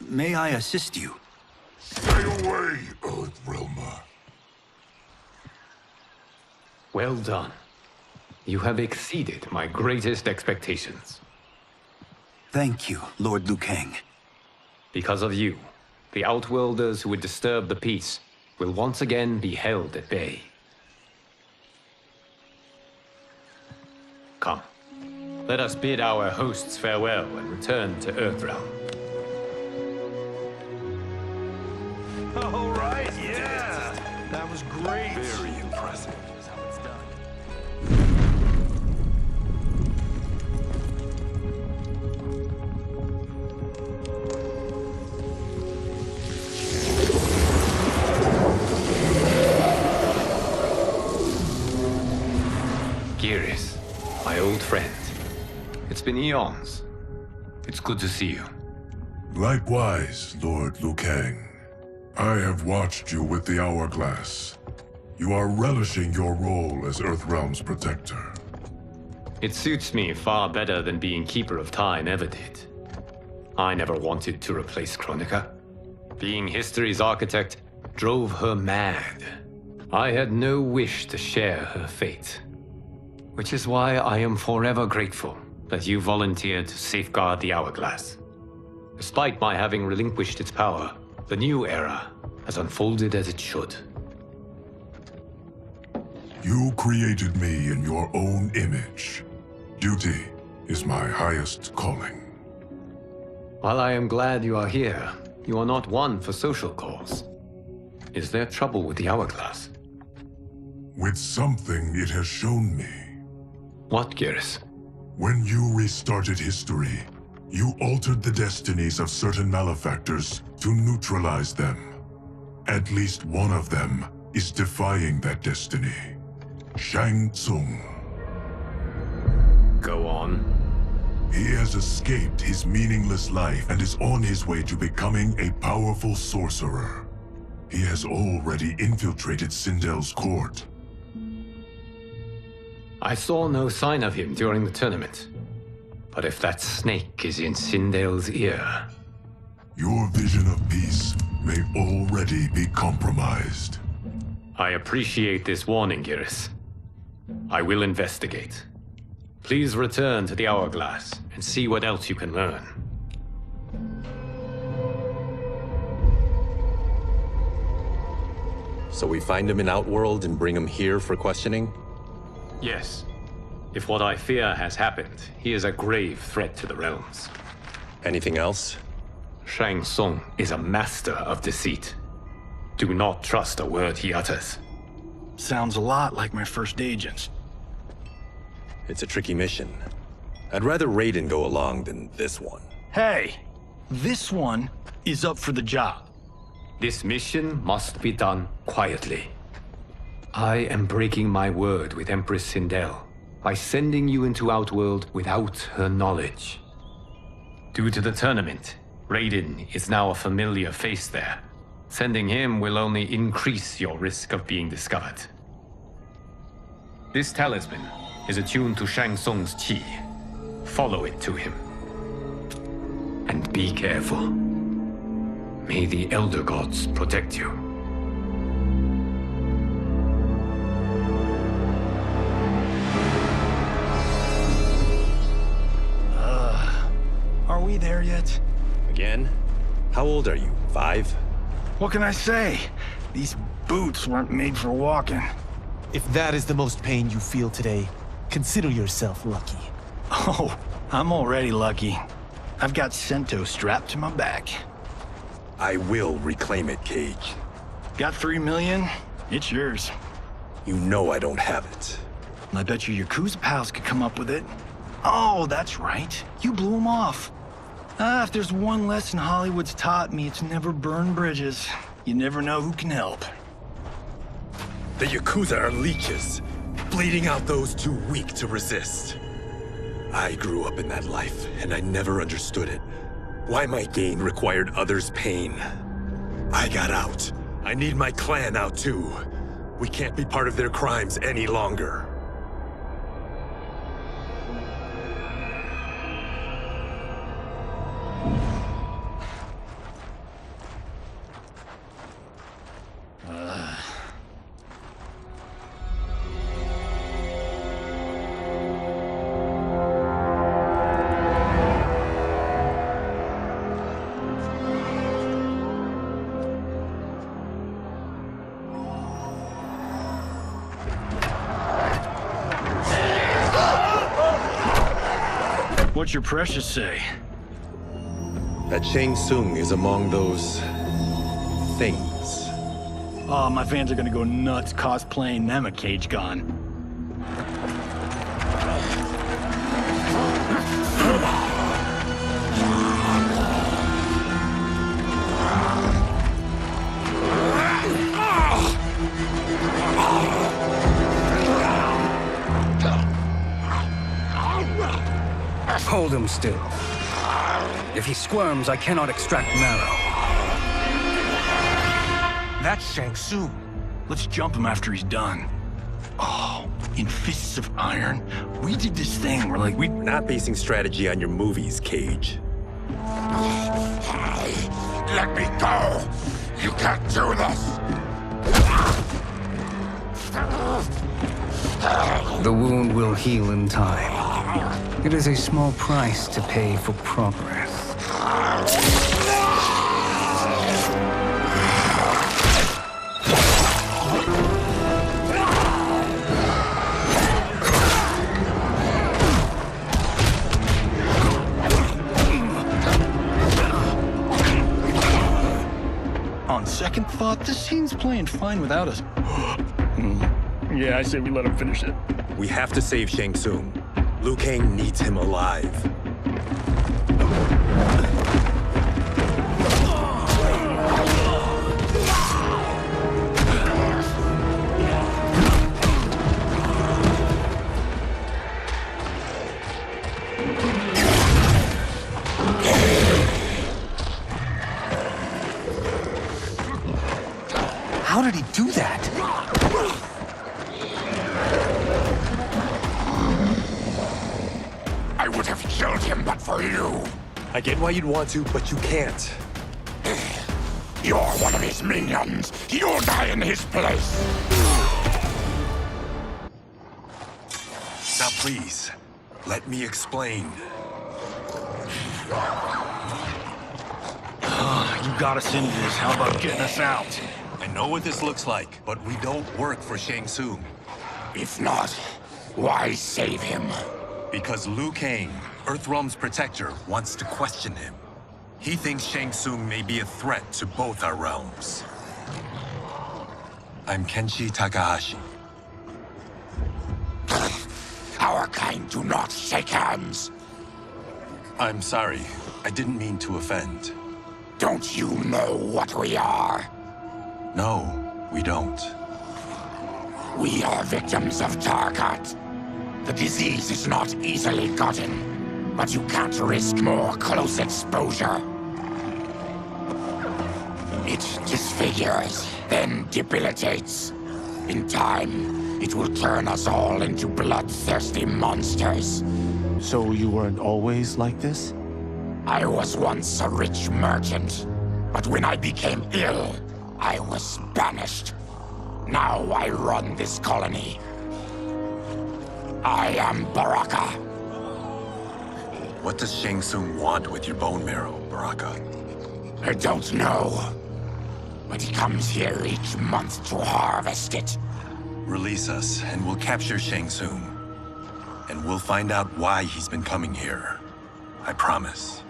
May I assist you? Stay away, Earthrealmer. Well done. You have exceeded my greatest expectations. Thank you, Lord Liu Kang. Because of you, the Outworlders who would disturb the peace will once again be held at bay. Come, let us bid our hosts farewell and return to Earthrealm. All right, yeah. That was great. Very impressive. Here's how it's done. Geras, my old friend. It's been eons. It's good to see you. Likewise, Lord Liu Kang. I have watched you with the Hourglass. You are relishing your role as Earthrealm's protector. It suits me far better than being Keeper of Time ever did. I never wanted to replace Kronika. Being history's architect drove her mad. I had no wish to share her fate. Which is why I am forever grateful that you volunteered to safeguard the Hourglass. Despite my having relinquished its power, the new era has unfolded as it should. You created me in your own image. Duty is my highest calling. While I am glad you are here, you are not one for social calls. Is there trouble with the hourglass? With something it has shown me. What, Geras? When you restarted history, you altered the destinies of certain malefactors to neutralize them. At least one of them is defying that destiny. Shang Tsung. Go on. He has escaped his meaningless life and is on his way to becoming a powerful sorcerer. He has already infiltrated Sindel's court. I saw no sign of him during the tournament. But if that snake is in Sindel's ear... Your vision of peace may already be compromised. I appreciate this warning, Geras. I will investigate. Please return to the hourglass and see what else you can learn. So we find him in Outworld and bring him here for questioning? Yes. If what I fear has happened, he is a grave threat to the realms. Anything else? Shang Tsung is a master of deceit. Do not trust a word he utters. Sounds a lot like my first agents. It's a tricky mission. I'd rather Raiden go along than this one. Hey! This one is up for the job. This mission must be done quietly. I am breaking my word with Empress Sindel by sending you into Outworld without her knowledge. Due to the tournament, Raiden is now a familiar face there. Sending him will only increase your risk of being discovered. This talisman is attuned to Shang Tsung's chi. Follow it to him. And be careful. May the Elder Gods protect you. Are we there yet? Again? How old are you? 5? What can I say? These boots weren't made for walking. If that is the most pain you feel today, consider yourself lucky. Oh, I'm already lucky. I've got Sento strapped to my back. I will reclaim it, Cage. Got 3 million? It's yours. You know I don't have it. I bet your Yakuza pals could come up with it. Oh, that's right. You blew them off. If there's one lesson Hollywood's taught me, it's never burn bridges. You never know who can help. The Yakuza are leeches, bleeding out those too weak to resist. I grew up in that life, and I never understood it. Why my gain required others' pain. I got out. I need my clan out too. We can't be part of their crimes any longer. What's your precious say? That Shang Tsung is among those... things. Oh, my fans are gonna go nuts cosplaying them a Cage Gun. Hold him still. If he squirms, I cannot extract marrow. That's Shang Tsung. Let's jump him after he's done. Oh, in Fists of Iron, we did this thing where we're not basing strategy on your movies, Cage. Let me go! You can't do this! The wound will heal in time. It is a small price to pay for progress. On second thought, this scene's playing fine without us. Yeah, I say we let him finish it. We have to save Shang Tsung. Liu Kang needs him alive. How did he do that? I would have killed him but for you. I get why you'd want to, but you can't. You're one of his minions. You'll die in his place. Now please, let me explain. You got us into this. How about getting us out? I know what this looks like, but we don't work for Shang Tsung. If not, why save him? Because Liu Kang, Earthrealm's protector, wants to question him. He thinks Shang Tsung may be a threat to both our realms. I'm Kenshi Takahashi. Our kind do not shake hands. I'm sorry. I didn't mean to offend. Don't you know what we are? No, we don't. We are victims of Tarkat. The disease is not easily gotten, but you can't risk more close exposure. It disfigures, then debilitates. In time, it will turn us all into bloodthirsty monsters. So you weren't always like this? I was once a rich merchant, but when I became ill, I was banished. Now I run this colony. I am Baraka. What does Shang Tsung want with your bone marrow, Baraka? I don't know, but he comes here each month to harvest it. Release us, and we'll capture Shang Tsung. And we'll find out why he's been coming here. I promise.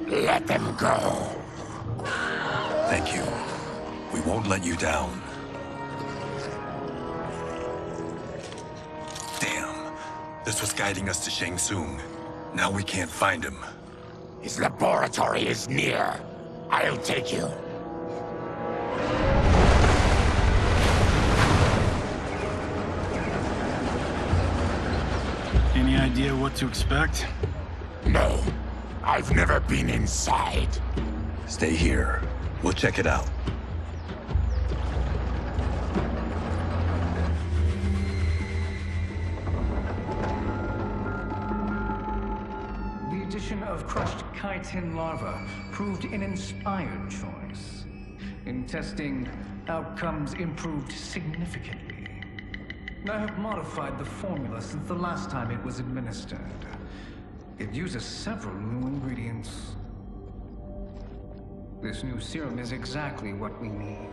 Let them go. Thank you. We won't let you down. Damn. This was guiding us to Shang Tsung. Now we can't find him. His laboratory is near. I'll take you. Any idea what to expect? No. I've never been inside. Stay here. We'll check it out. The addition of crushed chitin larva proved an inspired choice. In testing, outcomes improved significantly. I have modified the formula since the last time it was administered. It uses several new ingredients. This new serum is exactly what we need.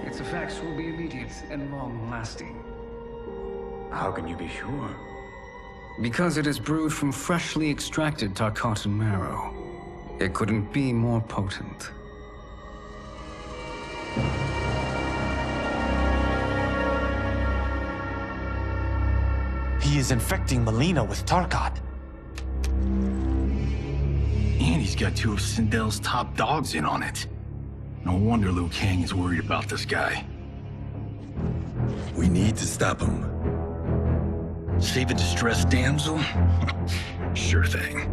Its effects will be immediate and long-lasting. How can you be sure? Because it is brewed from freshly extracted Tarkatan marrow. It couldn't be more potent. He is infecting Melina with Tarkat. And he's got two of Sindel's top dogs in on it. No wonder Liu Kang is worried about this guy. We need to stop him. Save a distressed damsel? Sure thing.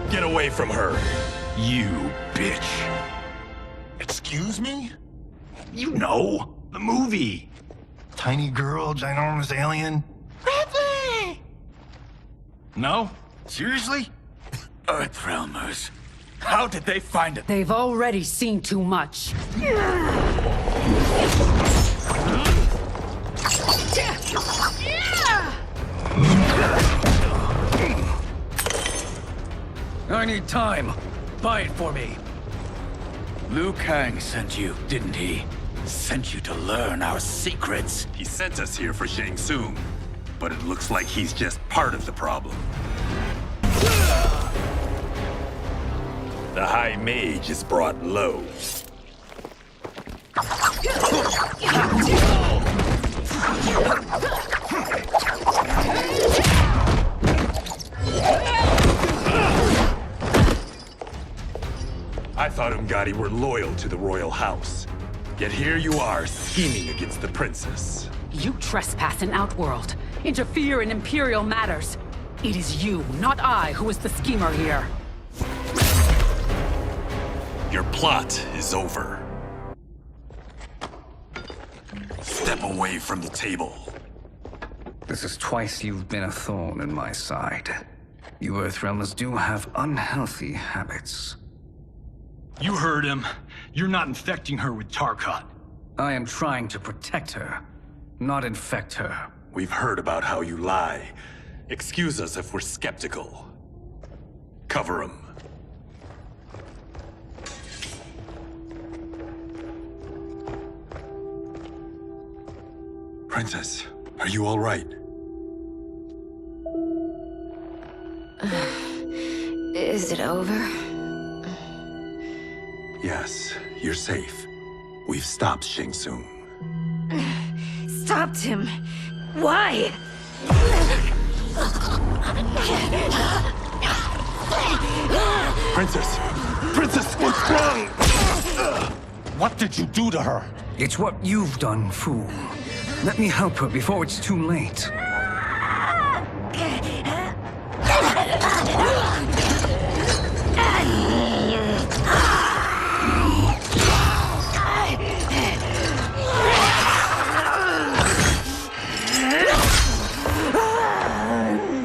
Get away from her! You bitch. Excuse me? You know, the movie. Tiny girl, ginormous alien. Ripley! No? Seriously? Earthrealmers. How did they find it? They've already seen too much. I need time. Buy it for me. Liu Kang sent you, didn't he? Sent you to learn our secrets. He sent us here for Shang Tsung, but it looks like he's just part of the problem. The High Mage is brought low. I thought Umgadi were loyal to the royal house. Yet here you are, scheming against the princess. You trespass in Outworld, interfere in Imperial matters. It is you, not I, who is the schemer here. Your plot is over. Step away from the table. This is twice you've been a thorn in my side. You Earthrealmers do have unhealthy habits. You heard him. You're not infecting her with Tarkat. I am trying to protect her, not infect her. We've heard about how you lie. Excuse us if we're skeptical. Cover him. Princess, are you all right? Is it over? Yes, you're safe. We've stopped Shang Tsung. Stopped him? Why? Princess! Princess, what's wrong? What did you do to her? It's what you've done, fool. Let me help her before it's too late.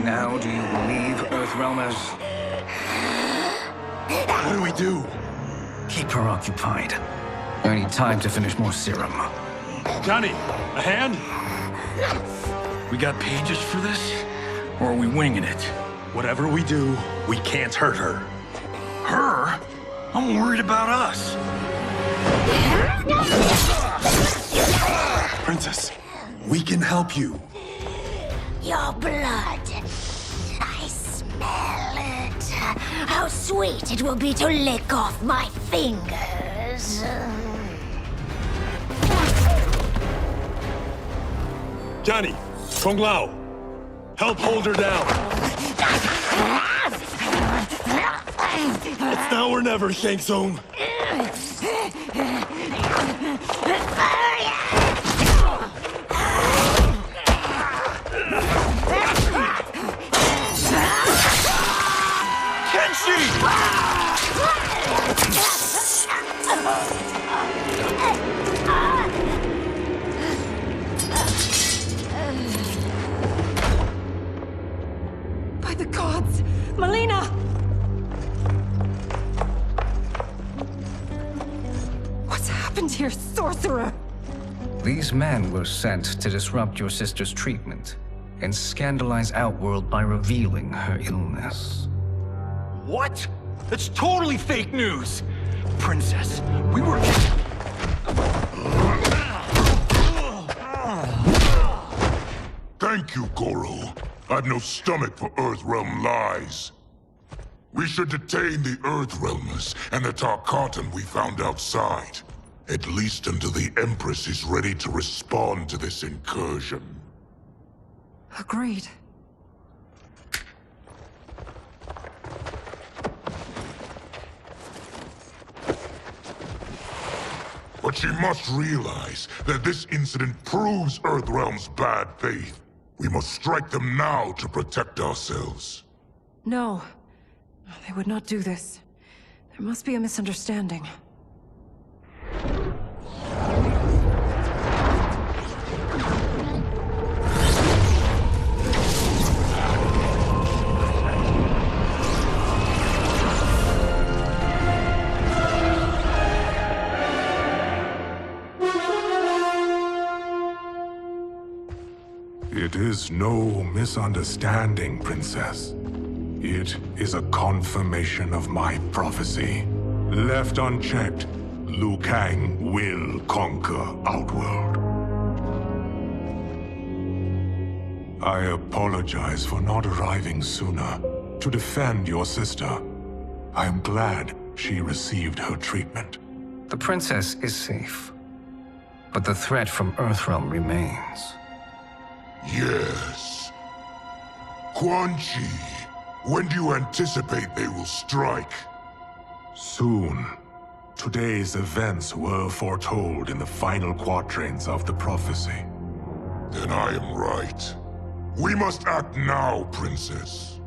Now do you believe, Earthrealmers? What do we do? Keep her occupied. I need time to finish more serum. Johnny, a hand? We got pages for this? Or are we winging it? Whatever we do, we can't hurt her. Her? I'm worried about us. Princess, we can help you. Your blood. I smell it. How sweet it will be to lick off my fingers. Johnny, Kung Lao, help hold her down. It's now or never, Shang Tsung. By the gods! Melina! What's happened here, sorcerer? These men were sent to disrupt your sister's treatment and scandalize Outworld by revealing her illness. What? That's totally fake news! Princess, we were... Thank you, Goro. I've no stomach for Earthrealm lies. We should detain the Earthrealmers and the Tarkatan we found outside. At least until the Empress is ready to respond to this incursion. Agreed. But she must realize that this incident proves Earthrealm's bad faith. We must strike them now to protect ourselves. No. They would not do this. There must be a misunderstanding. It is no misunderstanding, Princess. It is a confirmation of my prophecy. Left unchecked, Liu Kang will conquer Outworld. I apologize for not arriving sooner to defend your sister. I am glad she received her treatment. The princess is safe, but the threat from Earthrealm remains. Yes. Quan Chi, when do you anticipate they will strike? Soon. Today's events were foretold in the final quatrains of the prophecy. Then I am right. We must act now, Princess.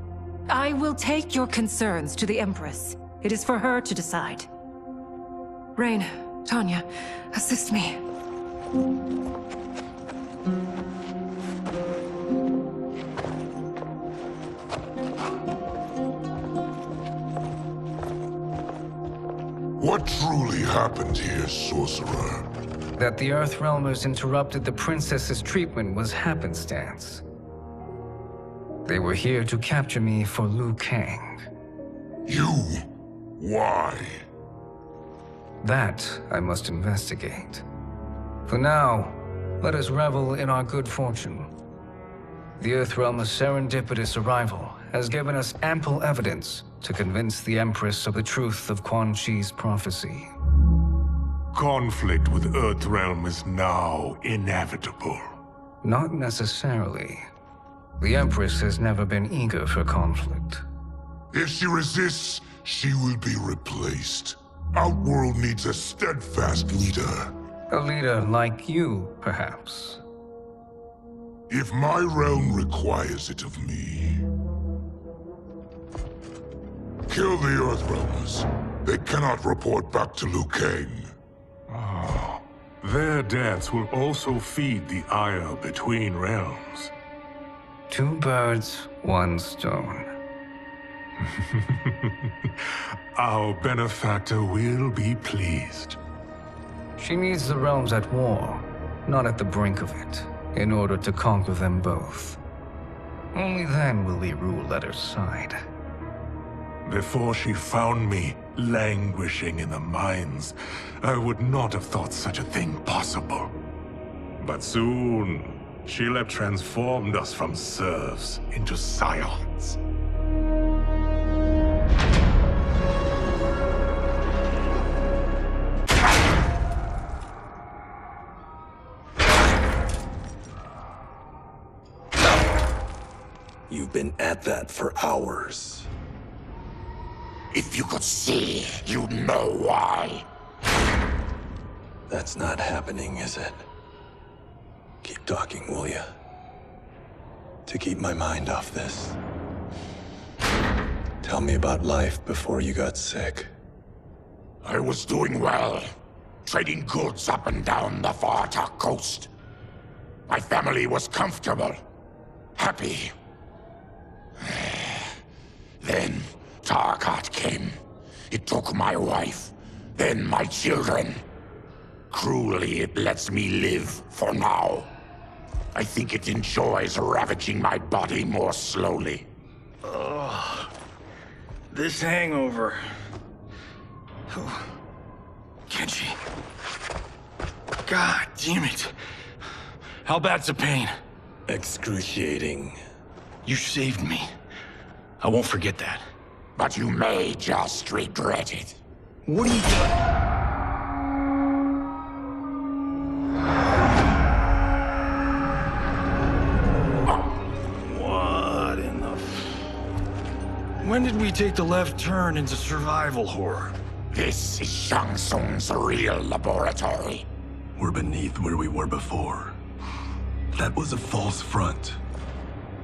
I will take your concerns to the Empress. It is for her to decide. Rain, Tanya, assist me. What truly happened here, Sorcerer? That the Earthrealmers interrupted the princess's treatment was happenstance. They were here to capture me for Liu Kang. You? Why? That I must investigate. For now, let us revel in our good fortune. The Earthrealm's serendipitous arrival has given us ample evidence to convince the Empress of the truth of Quan Chi's prophecy. Conflict with Earthrealm is now inevitable. Not necessarily. The Empress has never been eager for conflict. If she resists, she will be replaced. Outworld needs a steadfast leader. A leader like you, perhaps. If my realm requires it of me. Kill the Earthrealmers. They cannot report back to Liu Kang. Their deaths will also feed the ire between realms. Two birds, one stone. Our benefactor will be pleased. She needs the realms at war, not at the brink of it, in order to conquer them both. Only then will we rule at her side. Before she found me languishing in the mines, I would not have thought such a thing possible. But soon, she'll have transformed us from serfs into scions. You've been at that for hours. If you could see, you'd know why. That's not happening, is it? Keep talking, will ya? To keep my mind off this. Tell me about life before you got sick. I was doing well, trading goods up and down the Varta coast. My family was comfortable, happy. Then Tarkat came. It took my wife, then my children. Cruelly, it lets me live for now. I think it enjoys ravaging my body more slowly. Ugh. This hangover. Oh. Kenji. God damn it. How bad's the pain? Excruciating. You saved me. I won't forget that. But you may just regret it. What are you doing? What in the... When did we take the left turn into survival horror? This is Shang Tsung's real laboratory. We're beneath where we were before. That was a false front.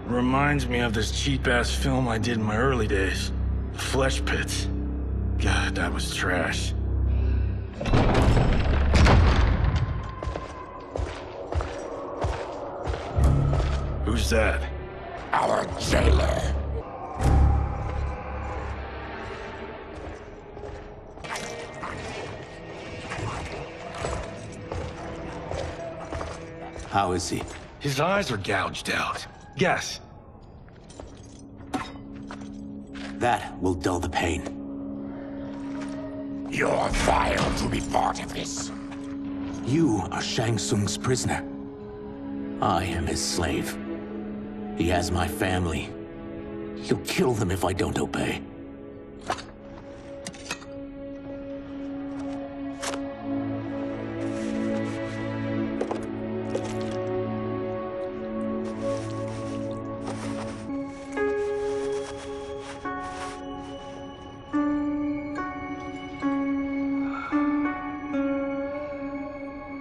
Reminds me of this cheap-ass film I did in my early days. Flesh Pits. God, that was trash. Who's that? Our jailer. How is he? His eyes are gouged out. Guess. That will dull the pain. You're vile to be part of this. You are Shang Tsung's prisoner. I am his slave. He has my family. He'll kill them if I don't obey.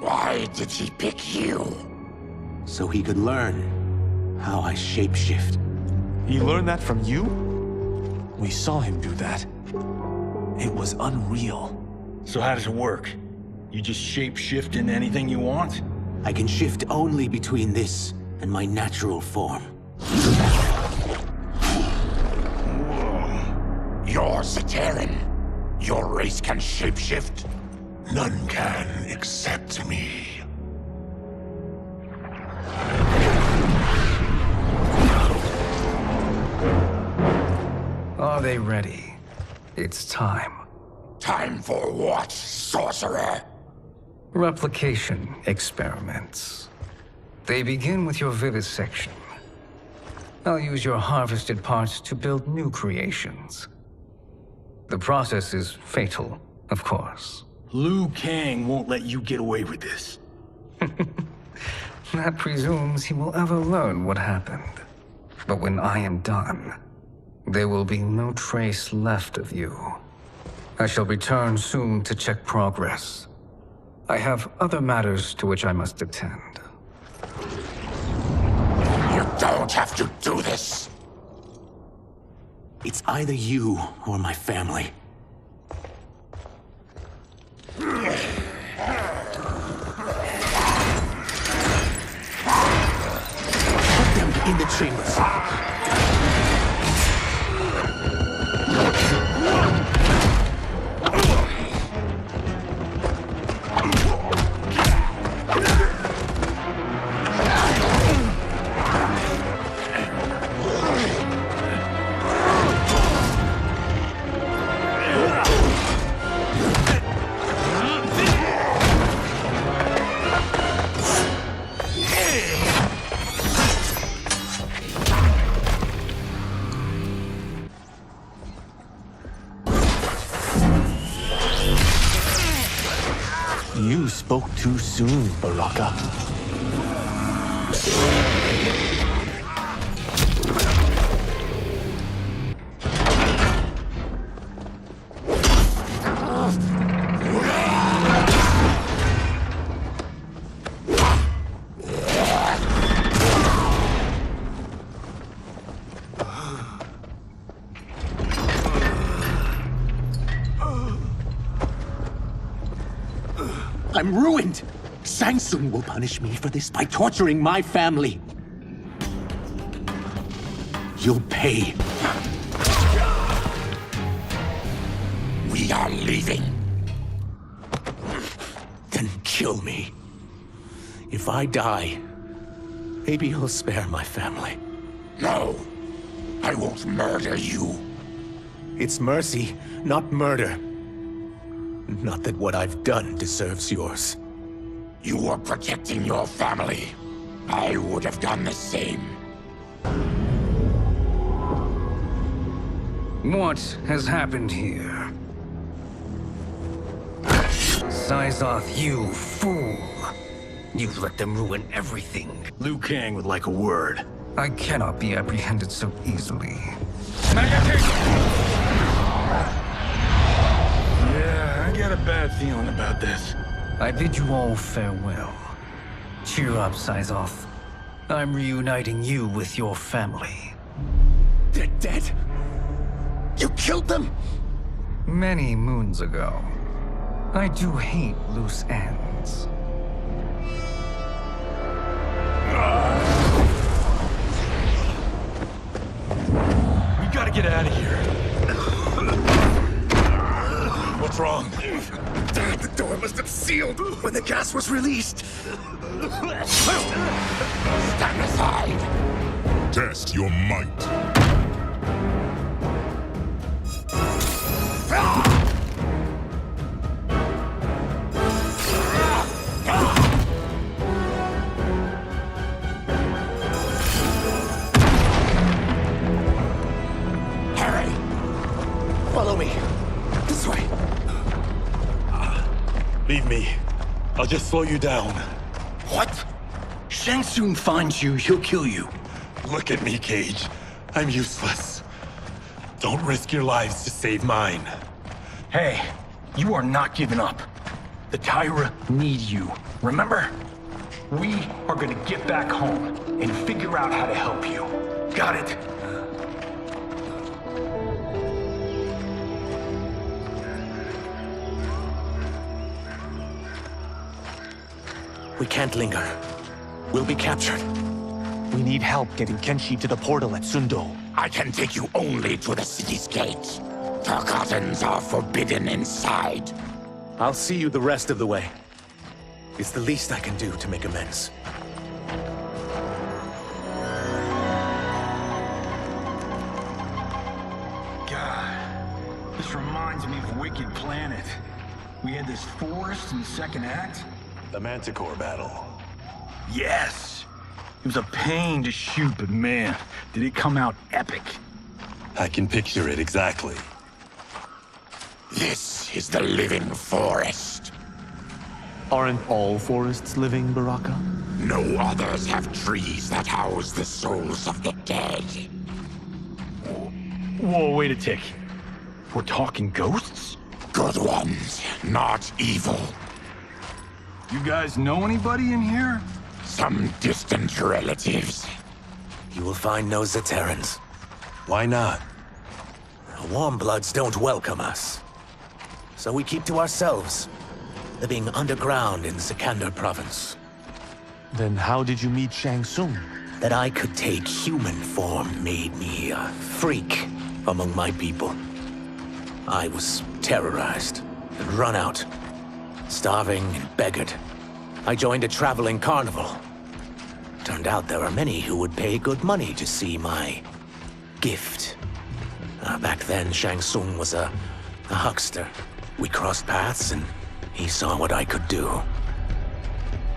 Why did he pick you? So he could learn how I shapeshift. He learned that from you? We saw him do that. It was unreal. So how does it work? You just shape-shift into anything you want? I can shift only between this and my natural form. You're Zateran. Your race can shapeshift. None can except me. Are they ready? It's time. Time for what, sorcerer? Replication experiments. They begin with your vivisection. I'll use your harvested parts to build new creations. The process is fatal, of course. Liu Kang won't let you get away with this. That presumes he will ever learn what happened. But when I am done, there will be no trace left of you. I shall return soon to check progress. I have other matters to which I must attend. You don't have to do this. It's either you or my family. Put them in the chambers. You spoke too soon, Baraka. I'm ruined! Shang Tsung will punish me for this by torturing my family. You'll pay. We are leaving. Then kill me. If I die, maybe you'll spare my family. No, I won't murder you. It's mercy, not murder. Not that what I've done deserves yours. You were protecting your family. I would have done the same. What has happened here? Syzoth, you fool! You've let them ruin everything. Liu Kang would like a word. I cannot be apprehended so easily. Yeah, I got a bad feeling about this. I bid you all farewell. Cheer up, Syzoth. I'm reuniting you with your family. They're dead? You killed them? Many moons ago. I do hate loose ends. We gotta get out of here. What's wrong? The door must have sealed when the gas was released. Stand aside. Test your might. I'll just slow you down. What? Shang Tsung finds you, he'll kill you. Look at me, Cage. I'm useless. Don't risk your lives to save mine. Hey, you are not giving up. The Tyra need you, remember? We are gonna get back home and figure out how to help you. Got it? We can't linger. We'll be captured. We need help getting Kenshi to the portal at Sundo. I can take you only to the city's gate. Tarkatans are forbidden inside. I'll see you the rest of the way. It's the least I can do to make amends. God, this reminds me of Wicked Planet. We had this forest in the second act. The Manticore battle. Yes! It was a pain to shoot, but man, did it come out epic. I can picture it exactly. This is the living forest. Aren't all forests living, Baraka? No others have trees that house the souls of the dead. Whoa, wait a tick. We're talking ghosts? Good ones, not evil. You guys know anybody in here? Some distant relatives. You will find no Zaterrans. Why not? Warmbloods don't welcome us. So we keep to ourselves, living underground in Sikander province. Then how did you meet Shang Tsung? That I could take human form made me a freak among my people. I was terrorized and run out, starving and beggared. I joined a traveling carnival. Turned out there are many who would pay good money to see my gift. Back then, Shang Tsung was a huckster. We crossed paths and he saw what I could do.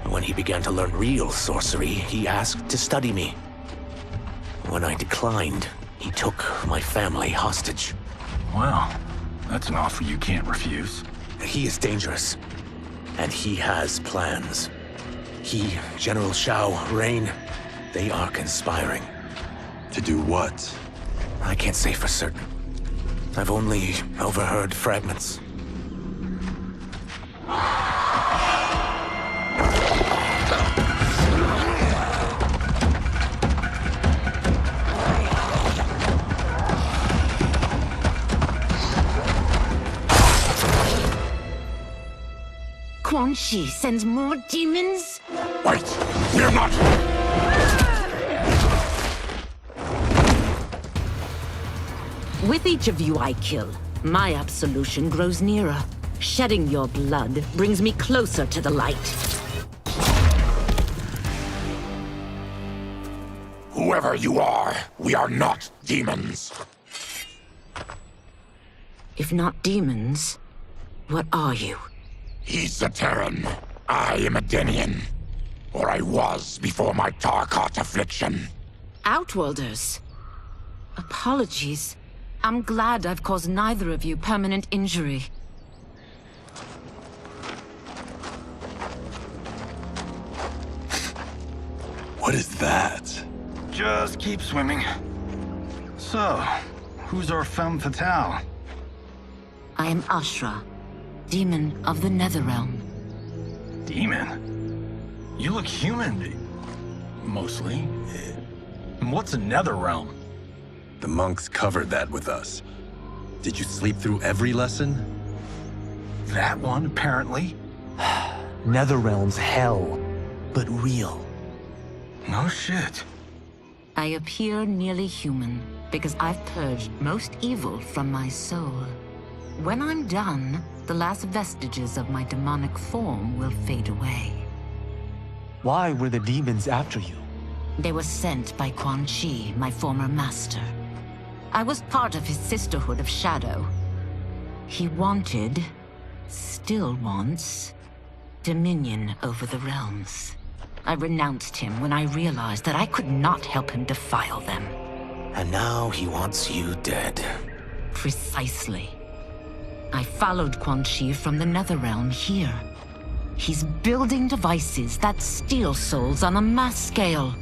When he began to learn real sorcery, he asked to study me. When I declined, he took my family hostage. Wow, that's an offer you can't refuse. He is dangerous, and he has plans. He, General Shao, Rain, they are conspiring. To do what? I can't say for certain. I've only overheard fragments. Quan Chi sends more demons? Wait! We're not... With each of you I kill, my absolution grows nearer. Shedding your blood brings me closer to the light. Whoever you are, we are not demons. If not demons, what are you? He's a Terran. I am a Denian. Or I was before my Tarkat affliction. Outworlders. Apologies. I'm glad I've caused neither of you permanent injury. What is that? Just keep swimming. So, who's our femme fatale? I am Ashra, demon of the Netherrealm. Demon? You look human. Mostly. And what's a Netherrealm? The monks covered that with us. Did you sleep through every lesson? That one, apparently. Netherrealm's hell, but real. No shit. I appear nearly human because I've purged most evil from my soul. When I'm done, the last vestiges of my demonic form will fade away. Why were the demons after you? They were sent by Quan Chi, my former master. I was part of his Sisterhood of Shadow. He wanted, still wants, dominion over the realms. I renounced him when I realized that I could not help him defile them. And now he wants you dead. Precisely. I followed Quan Chi from the Netherrealm here. He's building devices that steal souls on a mass scale.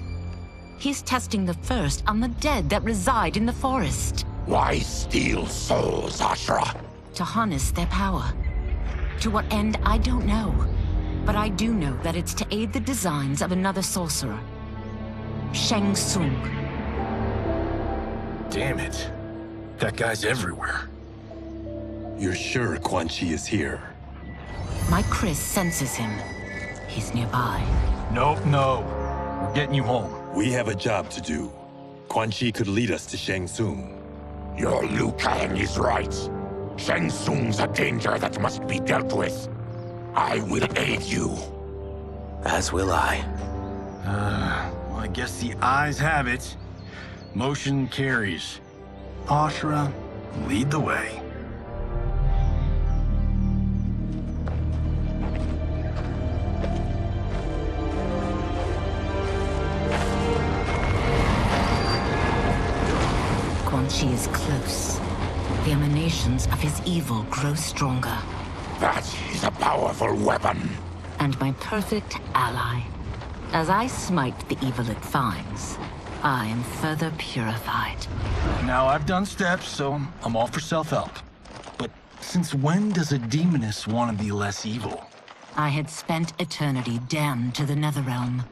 He's testing the first on the dead that reside in the forest. Why steal souls, Ashra? To harness their power. To what end, I don't know. But I do know that it's to aid the designs of another sorcerer. Shang Tsung. Damn it. That guy's everywhere. You're sure Quan Chi is here? My Chris senses him. He's nearby. No. We're getting you home. We have a job to do. Quan Chi could lead us to Shang Tsung. Your Liu Kang is right. Shang Tsung's a danger that must be dealt with. I will aid you. As will I. Well, I guess the eyes have it. Motion carries. Ashra, lead the way. Quan Chi is close. The emanations of his evil grow stronger. That is a powerful weapon. And my perfect ally. As I smite the evil it finds, I am further purified. Now, I've done steps, so I'm all for self-help. But since when does a demoness want to be less evil? I had spent eternity damned to the Netherrealm.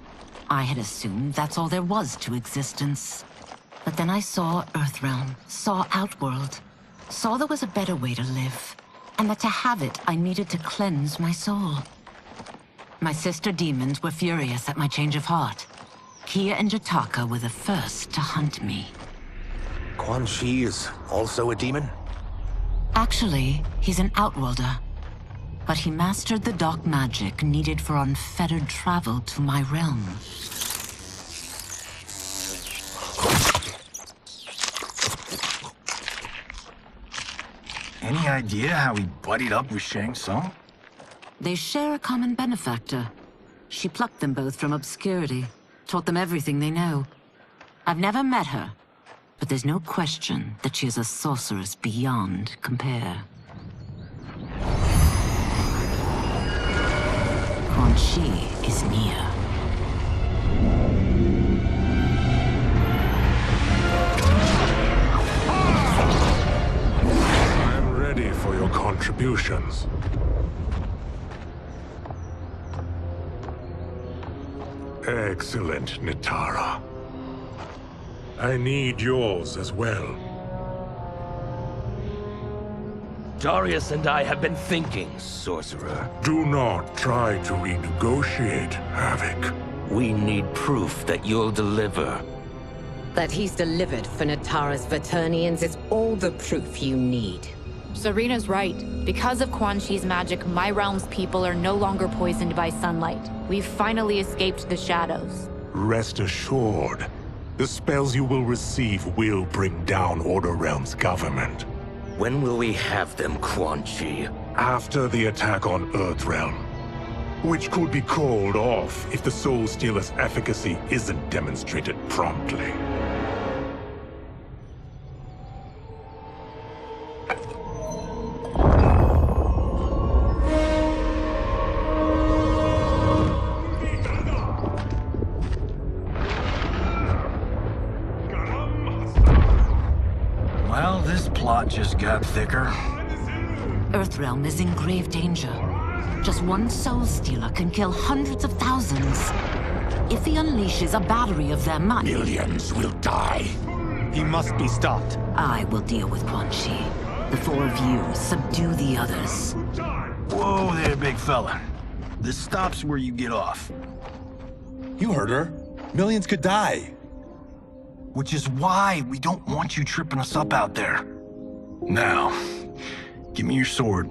I had assumed that's all there was to existence. But then I saw Earthrealm, saw Outworld, saw there was a better way to live, and that to have it, I needed to cleanse my soul. My sister demons were furious at my change of heart. Kia and Jataka were the first to hunt me. Quan Chi is also a demon? Actually, he's an Outworlder. But he mastered the dark magic needed for unfettered travel to my realm. Any idea how he buddied up with Shang Tsung? They share a common benefactor. She plucked them both from obscurity, taught them everything they know. I've never met her, but there's no question that she is a sorceress beyond compare. Quan Chi is near. I'm ready for your contributions. Excellent, Nitara. I need yours as well. Darius and I have been thinking, Sorcerer. Do not try to renegotiate, Havoc. We need proof that you'll deliver. That he's delivered for Natara's Vaternians is all the proof you need. Serena's right. Because of Quan Chi's magic, my realm's people are no longer poisoned by sunlight. We've finally escaped the shadows. Rest assured, the spells you will receive will bring down Order Realm's government. When will we have them, Quan Chi? After the attack on Earthrealm, which could be called off if the Soul Stealer's efficacy isn't demonstrated promptly. Well, this plot just got thicker. Earthrealm is in grave danger. Just one Soul Stealer can kill hundreds of thousands. If he unleashes a battery of them, Millions will die. He must be stopped. I will deal with Quan Chi. The four of you subdue the others. Whoa there, big fella. This stops where you get off. You heard her. Millions could die. Which is why we don't want you tripping us up out there. Now, give me your sword.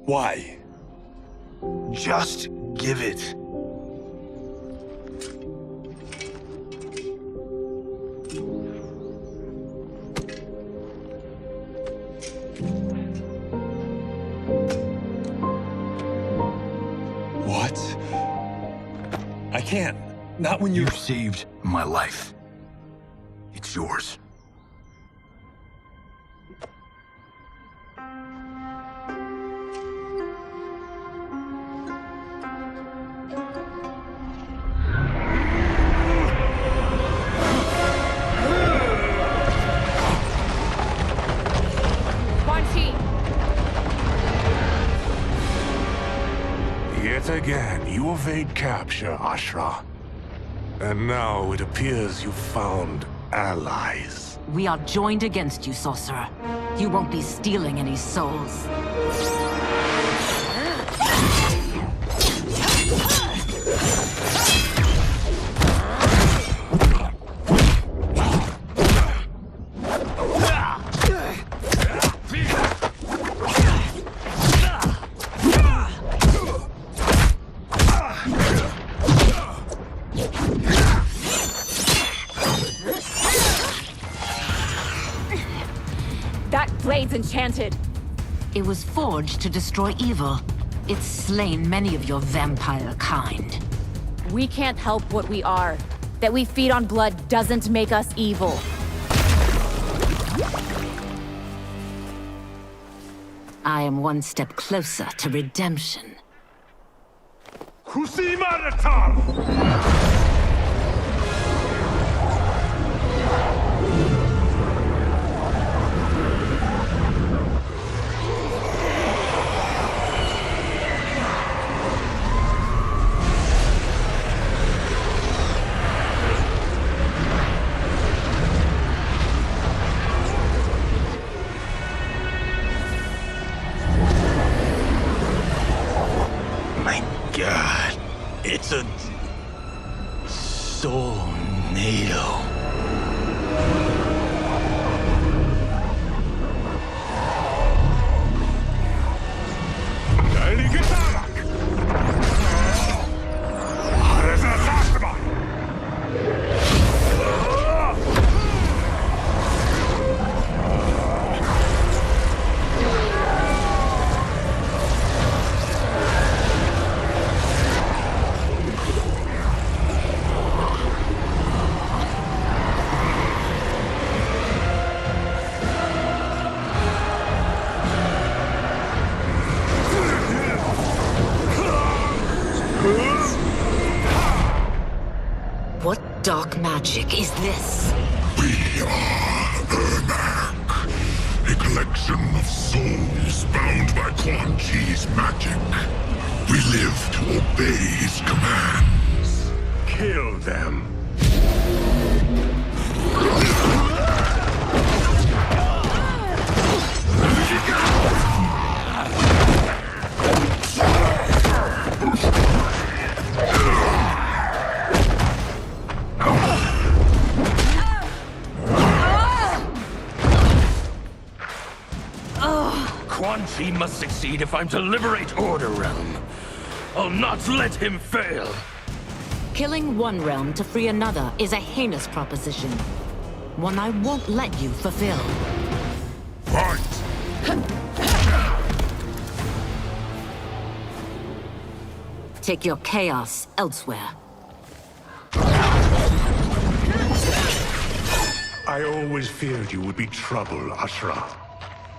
Why? Just give it. What? I can't. Not when You've saved my life. It's yours. evade capture, Ashra. And now it appears you've found allies. We are joined against you, sorcerer. You won't be stealing any souls. That blade's enchanted. It was forged to destroy evil. It's slain many of your vampire kind. We can't help what we are. That we feed on blood doesn't make us evil. I am one step closer to redemption. God, it's a soul-nado. What dark magic is this? We are Ernak, a collection of souls bound by Quan Chi's magic. We live to obey his commands. Kill them. Quan Chi must succeed if I'm to liberate Order Realm. I'll not let him fail. Killing one realm to free another is a heinous proposition. One I won't let you fulfill. Fight! Take your chaos elsewhere. I always feared you would be trouble, Ashra.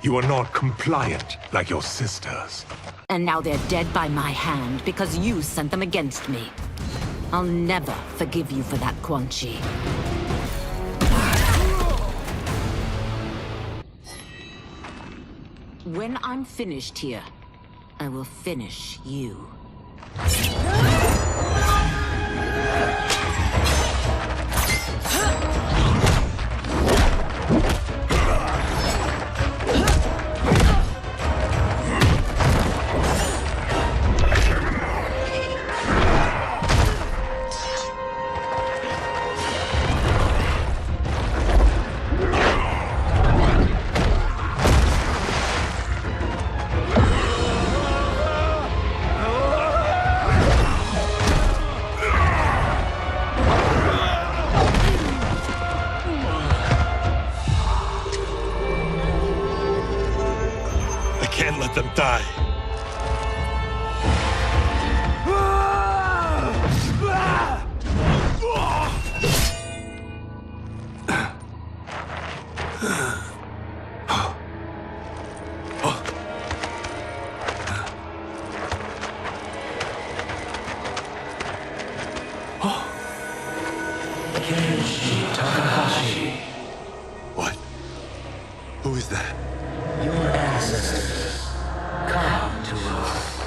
You are not compliant like your sisters. And now they're dead by my hand because you sent them against me. I'll never forgive you for that, Quan Chi. When I'm finished here, I will finish you. Can't let them die. What? Who is that? Your ancestors. Come to us.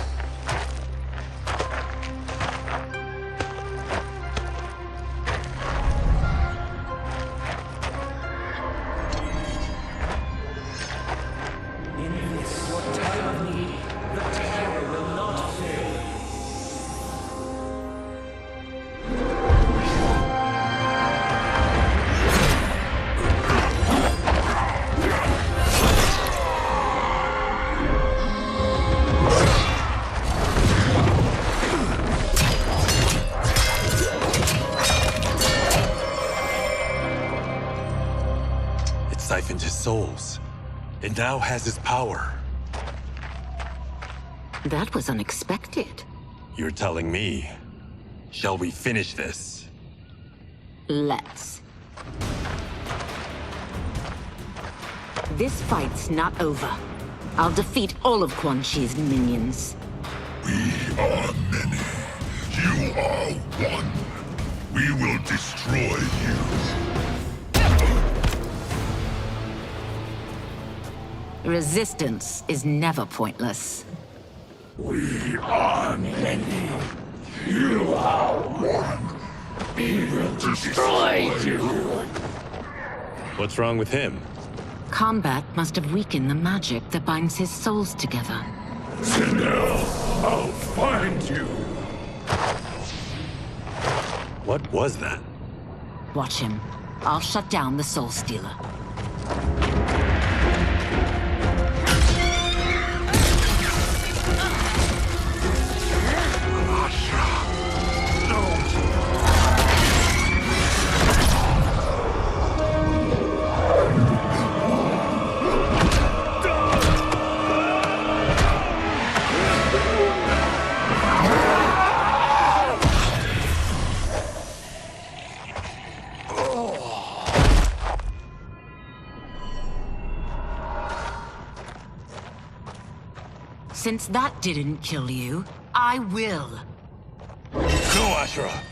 siphoned his souls. It now has his power. That was unexpected. You're telling me. Shall we finish this? Let's. This fight's not over. I'll defeat all of Quan Chi's minions. We are many. You are one. We will destroy you. Resistance is never pointless. We are many. You are one. We will destroy you. What's wrong with him? Combat must have weakened the magic that binds his souls together. Sindel, I'll find you. What was that? Watch him. I'll shut down the Soul Stealer. Since that didn't kill you, I will. No, Ashura!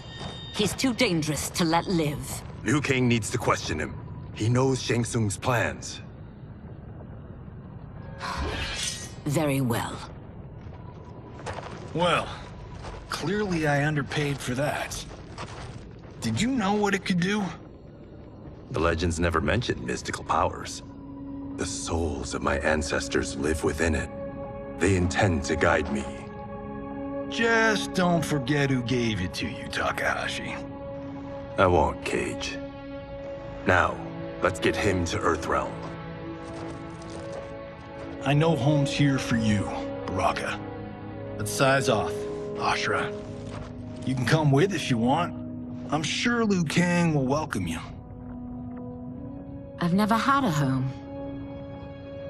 He's too dangerous to let live. Liu Kang needs to question him. He knows Shang Tsung's plans. Very well. Well, clearly I underpaid for that. Did you know what it could do? The legends never mentioned mystical powers. The souls of my ancestors live within it. They intend to guide me. Just don't forget who gave it to you, Takahashi. I won't, Cage. Now, let's get him to Earthrealm. I know home's here for you, Baraka. Let's size off, Ashura. You can come with if you want. I'm sure Liu Kang will welcome you. I've never had a home.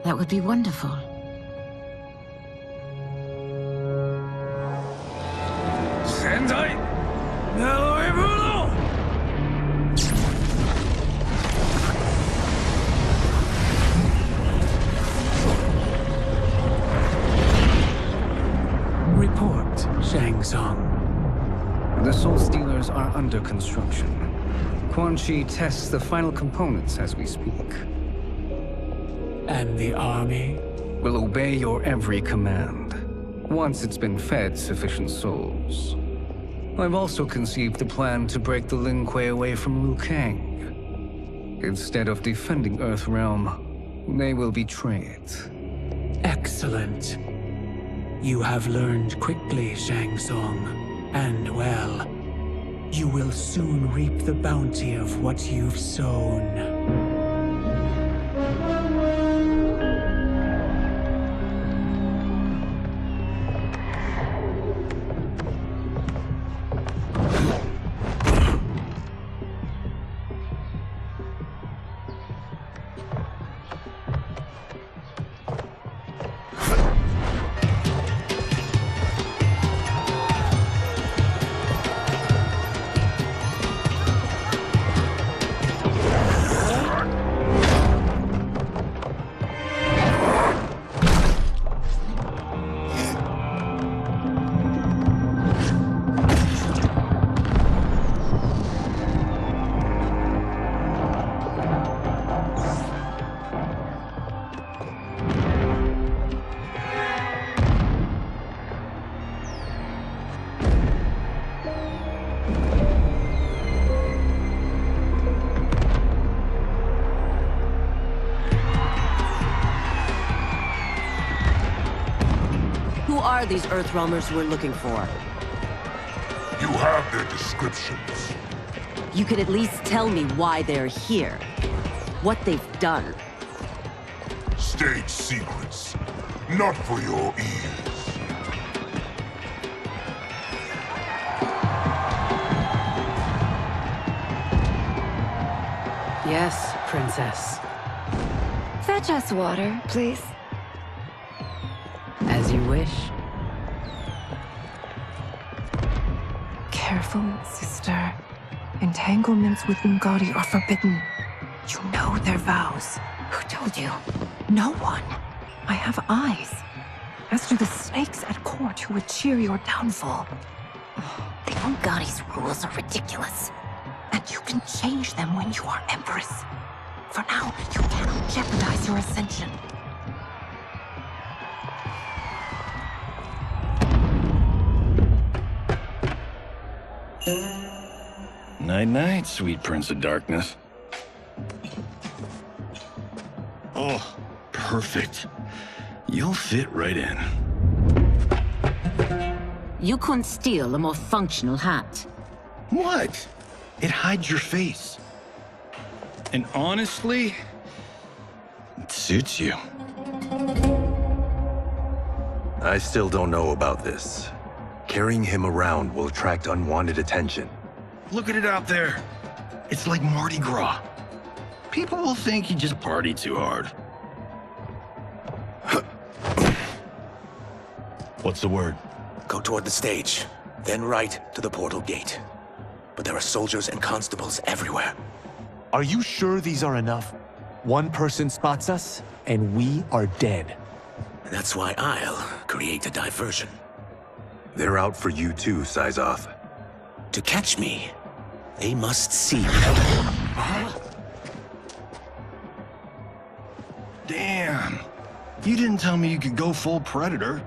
That would be wonderful. Sendai! Neloibuno! Report, Shang Tsung. The Soul Stealers are under construction. Quan Chi tests the final components as we speak. And the army? Will obey your every command, once it's been fed sufficient souls. I've also conceived a plan to break the Lin Kuei away from Liu Kang. Instead of defending Earthrealm, they will betray it. Excellent. You have learned quickly, Shang Tsung, and well, you will soon reap the bounty of what you've sown. Who are these Earthrealmers we're looking for? You have their descriptions. You can at least tell me why they're here. What they've done. State secrets. Not for your ears. Yes, Princess. Fetch us water, please. As you wish. Careful, sister. Entanglements with Ungadi are forbidden. You know their vows. Who told you? No one. I have eyes. As do the snakes at court who would cheer your downfall. The Ungadi's rules are ridiculous. And you can change them when you are Empress. For now, you cannot jeopardize your ascension. Night-night, sweet Prince of Darkness. Oh, perfect. You'll fit right in. You couldn't steal a more functional hat. What? It hides your face. And honestly, it suits you. I still don't know about this. Carrying him around will attract unwanted attention. Look at it out there. It's like Mardi Gras. People will think you just party too hard. What's the word? Go toward the stage, then right to the portal gate. But there are soldiers and constables everywhere. Are you sure these are enough? One person spots us, and we are dead. And that's why I'll create a diversion. They're out for you too, Syzoth. To catch me, they must see me. Damn. You didn't tell me you could go full Predator.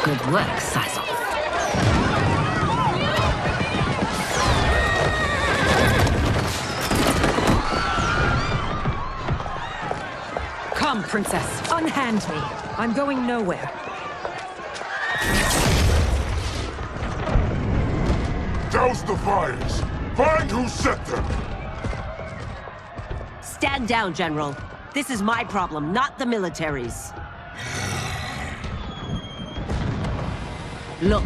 Good work, Syzoth. Come, Princess. Unhand me. I'm going nowhere. Douse the fires! Find who set them! Stand down, General. This is my problem, not the military's. Look.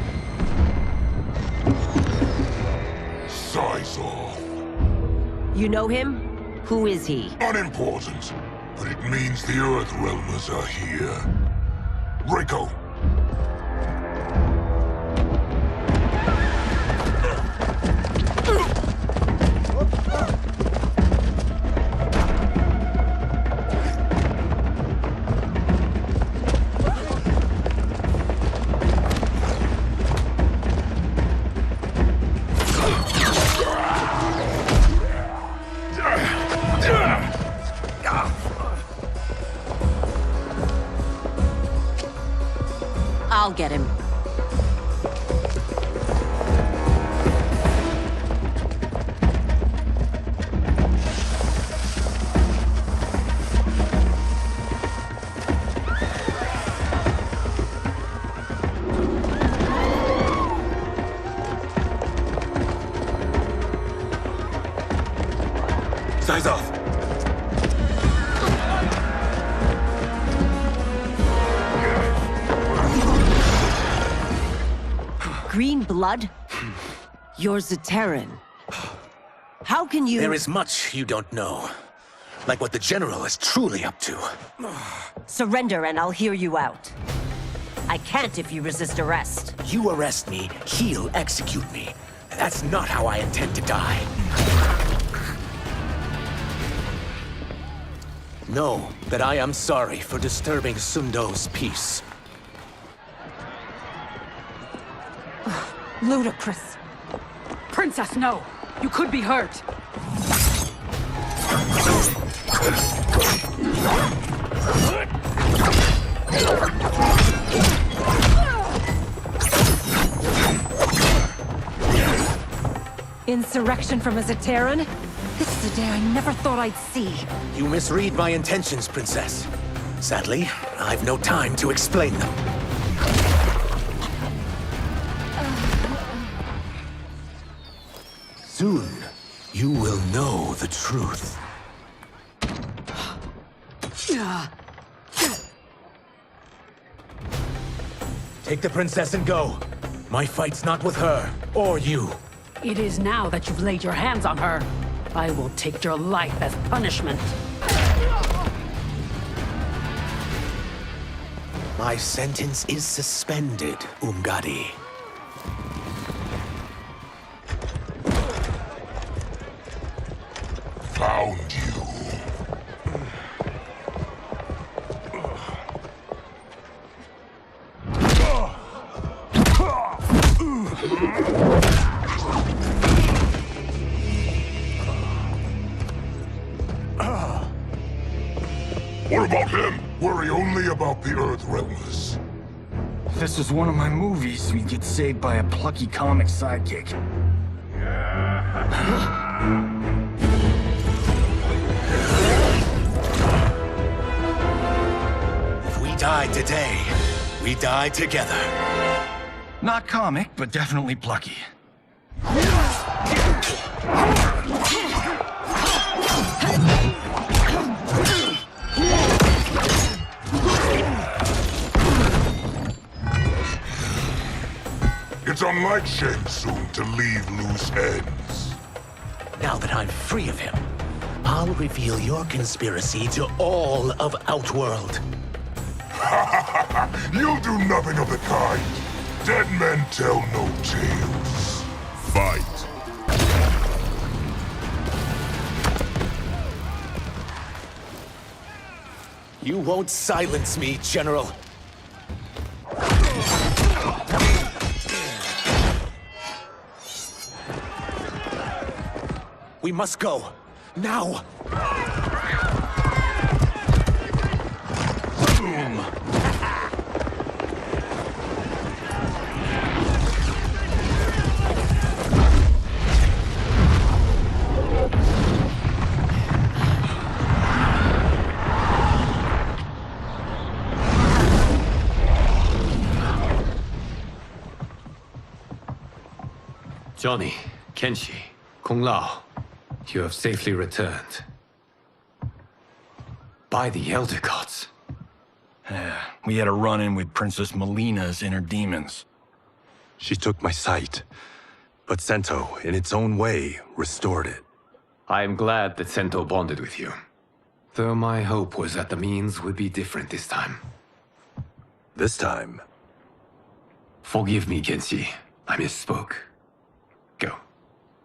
Syzoth. You know him? Who is he? Unimportant, but it means the Earthrealmers are here. Rico. I'll get him. Syzoth! Green blood? You're Zaterran. How can you— There is much you don't know. Like what the General is truly up to. Surrender and I'll hear you out. I can't if you resist arrest. You arrest me, he'll execute me. That's not how I intend to die. Know that I am sorry for disturbing Sundo's peace. Ludicrous. Princess, no! You could be hurt! Insurrection from a Zaterran? This is a day I never thought I'd see. You misread my intentions, Princess. Sadly, I've no time to explain them. Soon, you will know the truth. Take the princess and go. My fight's not with her, or you. It is now that you've laid your hands on her. I will take your life as punishment. My sentence is suspended, Umgadi. Found you. What about him? Worry only about the Earthrealmers. If this was one of my movies, we'd get saved by a plucky comic sidekick. If we die today, we die together. Not comic, but definitely plucky. It's unlike Shang Tsung to leave loose ends. Now that I'm free of him, I'll reveal your conspiracy to all of Outworld. You'll do nothing of the kind. Dead men tell no tales. Fight. You won't silence me, General. We must go. Now! Boom! Johnny, Kenshi, Kung Lao, you have safely returned. By the Elder Gods. We had a run-in with Princess Melina's inner demons. She took my sight, but Sento, in its own way, restored it. I am glad that Sento bonded with you. Though my hope was that the means would be different this time. This time? Forgive me, Kenshi. I misspoke. Go.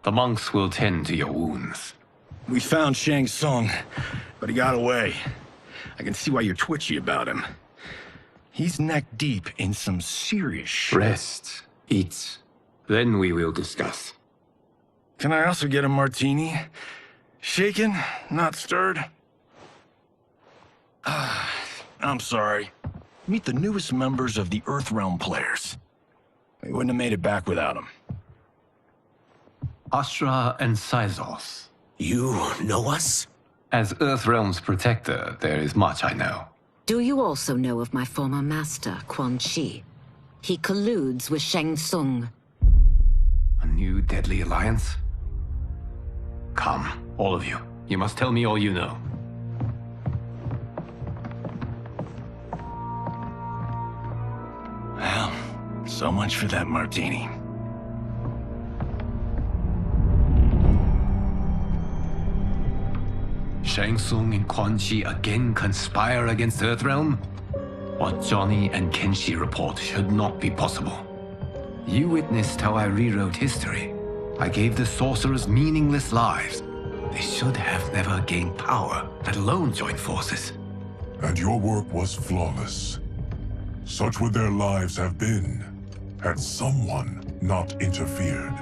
The monks will tend to your wounds. We found Shang Tsung, but he got away. I can see why you're twitchy about him. He's neck deep in some serious shit. Rest. Eat. Then we will discuss. Can I also get a martini? Shaken, not stirred? I'm sorry. Meet the newest members of the Earthrealm players. We wouldn't have made it back without them. Astra and Sizos. You know us? As Earthrealm's protector, there is much I know. Do you also know of my former master, Quan Chi? He colludes with Shang Tsung. A new deadly alliance? Come, all of you. You must tell me all you know. Well, so much for that martini. Shang Tsung and Quan Chi again conspire against Earthrealm? What Johnny and Kenshi report should not be possible. You witnessed how I rewrote history. I gave the sorcerers meaningless lives. They should have never gained power, let alone join forces. And your work was flawless. Such would their lives have been, had someone not interfered.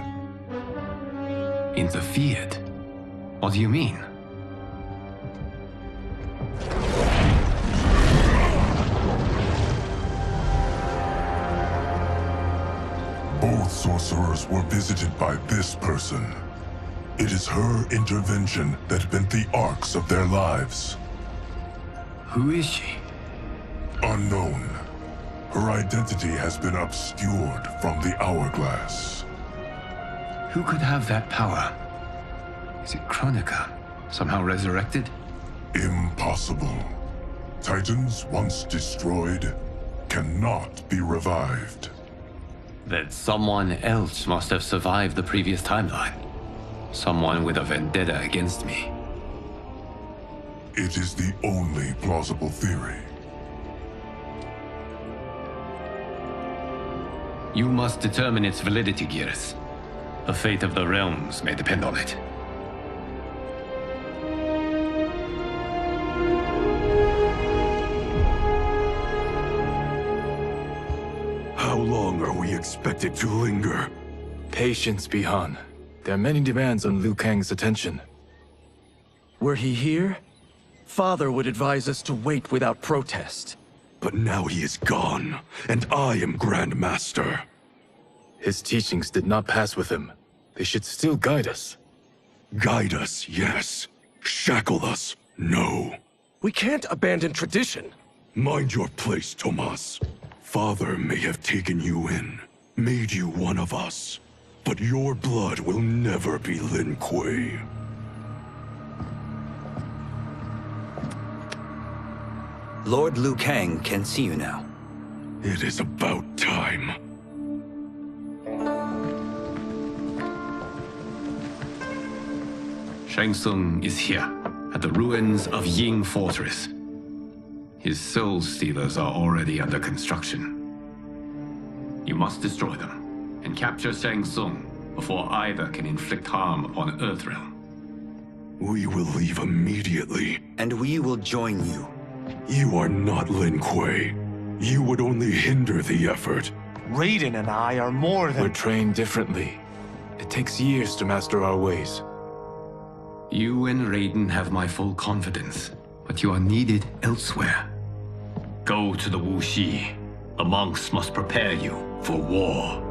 Interfered? What do you mean? Both sorcerers were visited by this person. It is her intervention that bent the arcs of their lives. Who is she? Unknown. Her identity has been obscured from the hourglass. Who could have that power? Is it Kronika? Somehow resurrected? Impossible. Titans once destroyed cannot be revived. Then someone else must have survived the previous timeline. Someone with a vendetta against me. It is the only plausible theory. You must determine its validity, Geras. The fate of the realms may depend on it. How long are we expected to linger? Patience, Bihan. There are many demands on Liu Kang's attention. Were he here, Father would advise us to wait without protest. But now he is gone, and I am Grand Master. His teachings did not pass with him. They should still guide us. Guide us, yes. Shackle us, no. We can't abandon tradition. Mind your place, Tomas. Father may have taken you in, made you one of us. But your blood will never be Lin Kuei. Lord Liu Kang can see you now. It is about time. Shang Tsung is here, at the ruins of Ying Fortress. His soul stealers are already under construction. You must destroy them, and capture Shang Tsung before either can inflict harm upon Earthrealm. We will leave immediately. And we will join you. You are not Lin Kuei. You would only hinder the effort. Raiden and I are more than— We're trained differently. It takes years to master our ways. You and Raiden have my full confidence, but you are needed elsewhere. Go to the Wuxi. The monks must prepare you for war.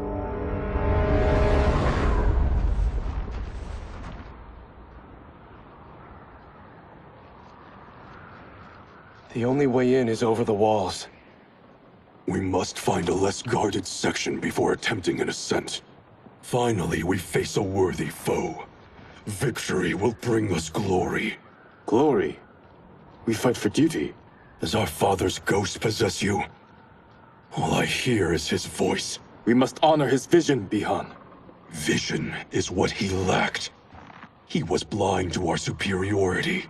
The only way in is over the walls. We must find a less guarded section before attempting an ascent. Finally, we face a worthy foe. Victory will bring us glory. Glory? We fight for duty. Does our father's ghost possess you? All I hear is his voice. We must honor his vision, Bihan. Vision is what he lacked. He was blind to our superiority.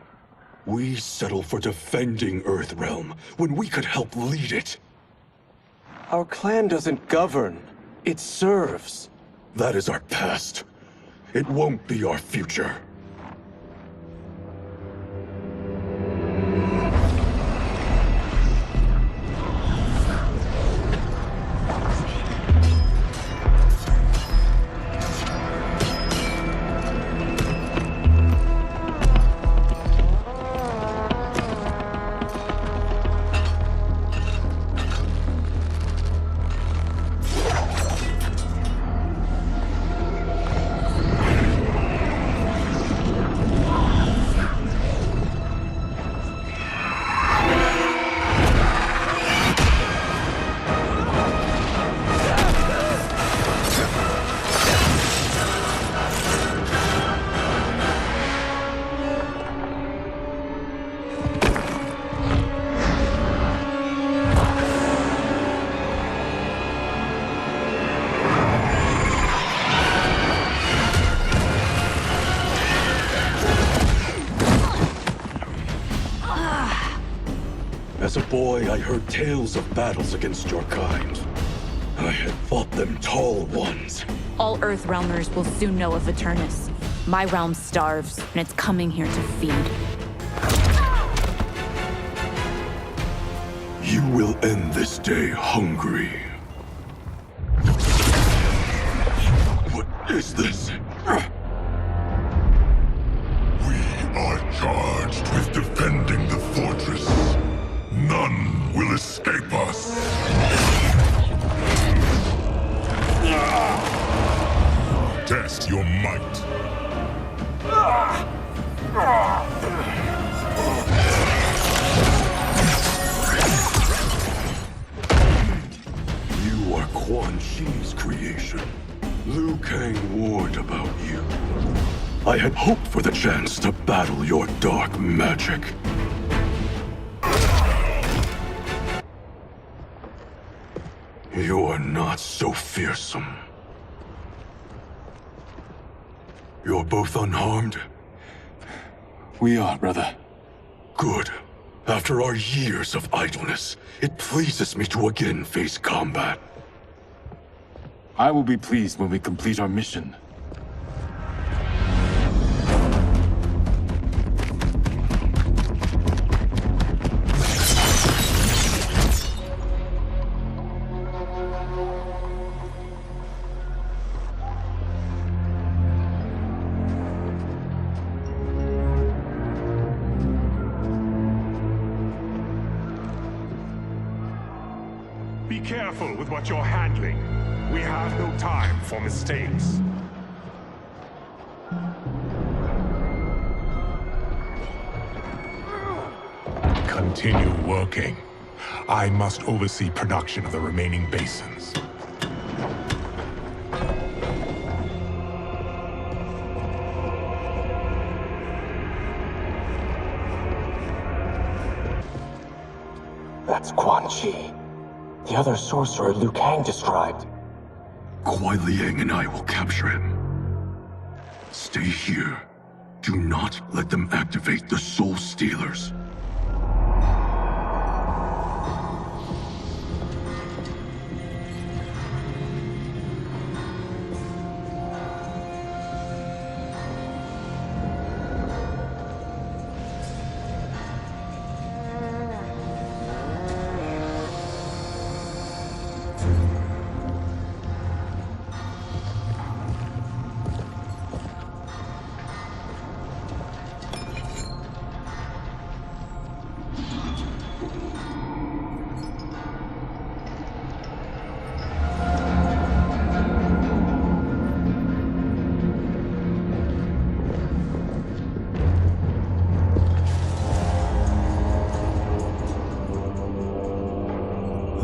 We settle for defending Earthrealm when we could help lead it. Our clan doesn't govern. It serves. That is our past. It won't be our future. As a boy, I heard tales of battles against your kind. I had fought them tall ones. All Earthrealmers will soon know of Eternus. My realm starves, and it's coming here to feed. You will end this day hungry. What is this? We are charged with defending the fortress. None will escape us. Test your might. Shi's creation. Liu Kang warned about you. I had hoped for the chance to battle your dark magic. You're not so fearsome. You're both unharmed? We are, brother. Good. After our years of idleness, it pleases me to again face combat. I will be pleased when we complete our mission. Be careful with what you're handling. We have no time for mistakes. Continue working. I must oversee production of the remaining basins. That's Quan Chi. The other sorcerer Liu Kang described. Kuai Liang and I will capture him. Stay here. Do not let them activate the Soul Stealers.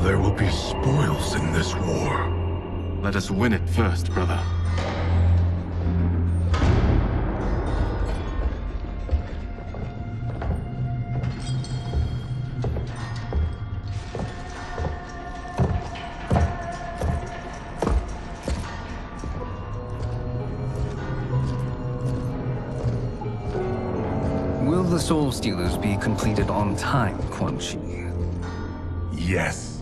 There will be spoils in this war. Let us win it first, brother. Will the Soul Stealers be completed on time, Quan Chi? Yes.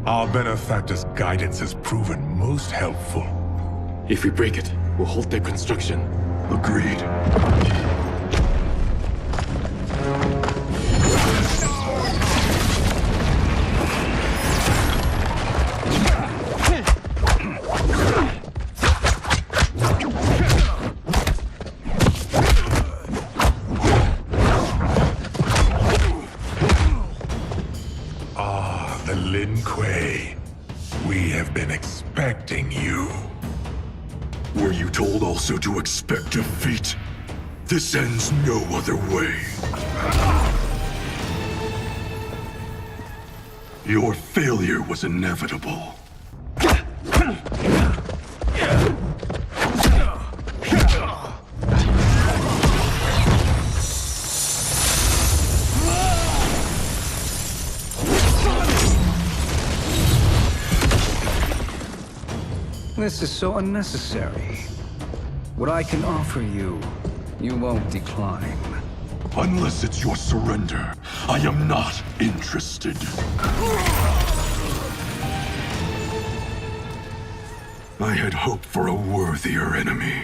Our benefactor's guidance has proven most helpful. If we break it, we'll halt their construction. Agreed. Lin Kuei, we have been expecting you. Were you told also to expect defeat? This ends no other way. Your failure was inevitable. This is so unnecessary. What I can offer you, you won't decline. Unless it's your surrender, I am not interested. I had hoped for a worthier enemy.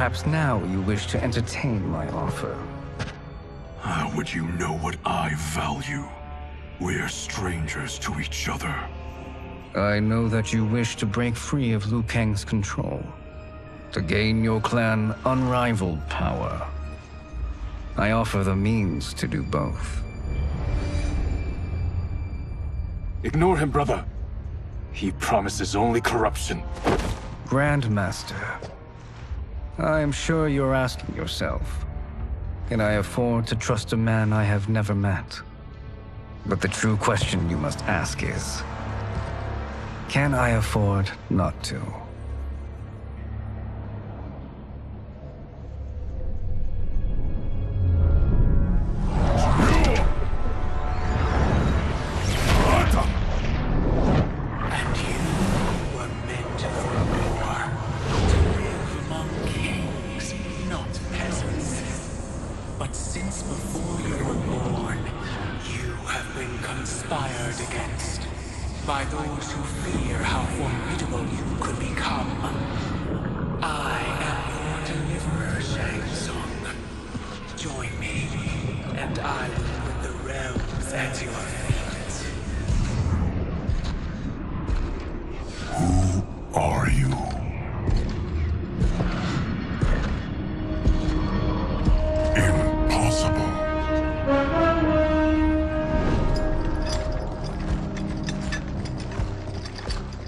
perhaps now you wish to entertain my offer. How would you know what I value? We're strangers to each other. I know that you wish to break free of Liu Kang's control, to gain your clan unrivaled power. I offer the means to do both. Ignore him, brother. He promises only corruption. Grandmaster, I am sure you're asking yourself, can I afford to trust a man I have never met? But the true question you must ask is, can I afford not to? But since before you were born, you have been conspired against by those who fear how formidable you could become. I am your deliverer, Shang Tsung. Join me, and I will put the realms at your feet. Who are you? Impossible.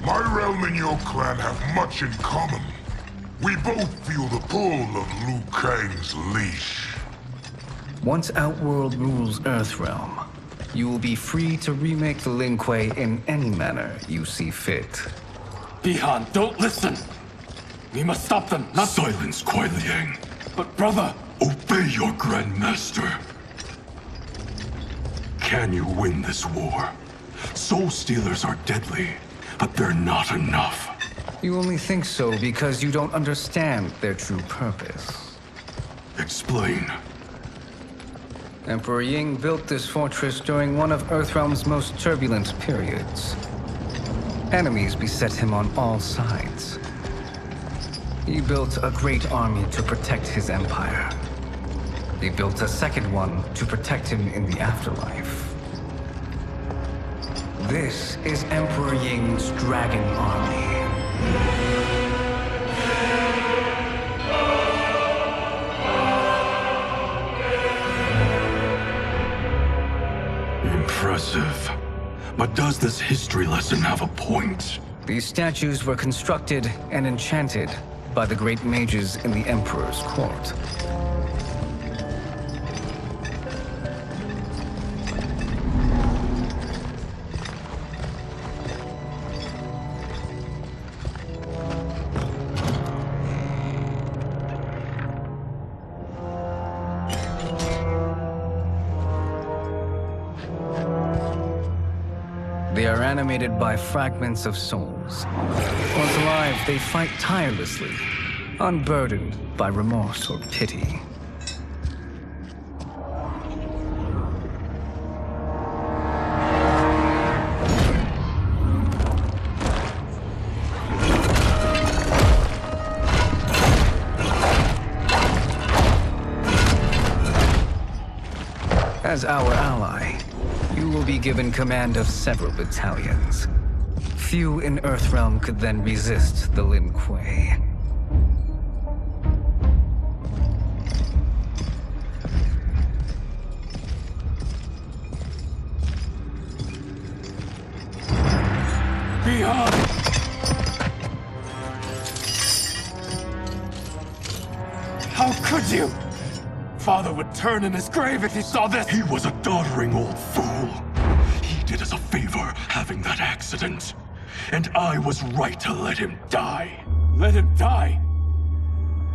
My realm and your clan have much in common. We both feel the pull of Liu Kang's leash. Once Outworld rules Earthrealm, you will be free to remake the Lin Kuei in any manner you see fit. Bihan, don't listen! We must stop them, not— Silence, Kuai Liang. But brother— Obey your Grandmaster. Can you win this war? Soul Stealers are deadly, but they're not enough. You only think so because you don't understand their true purpose. Explain. Emperor Ying built this fortress during one of Earthrealm's most turbulent periods. Enemies beset him on all sides. He built a great army to protect his empire. He built a second one to protect him in the afterlife. This is Emperor Ying's Dragon Army. Impressive. But does this history lesson have a point? These statues were constructed and enchanted by the great mages in the Emperor's court. They are animated by fragments of souls. Once alive, they fight tirelessly, unburdened by remorse or pity. As our ally, you will be given command of several battalions. Few in Earthrealm could then resist the Lin Kuei. Bihan! How could you? Father would turn in his grave if he saw this! He was a doddering old fool. He did us a favor having that accident. And I was right to let him die. Let him die?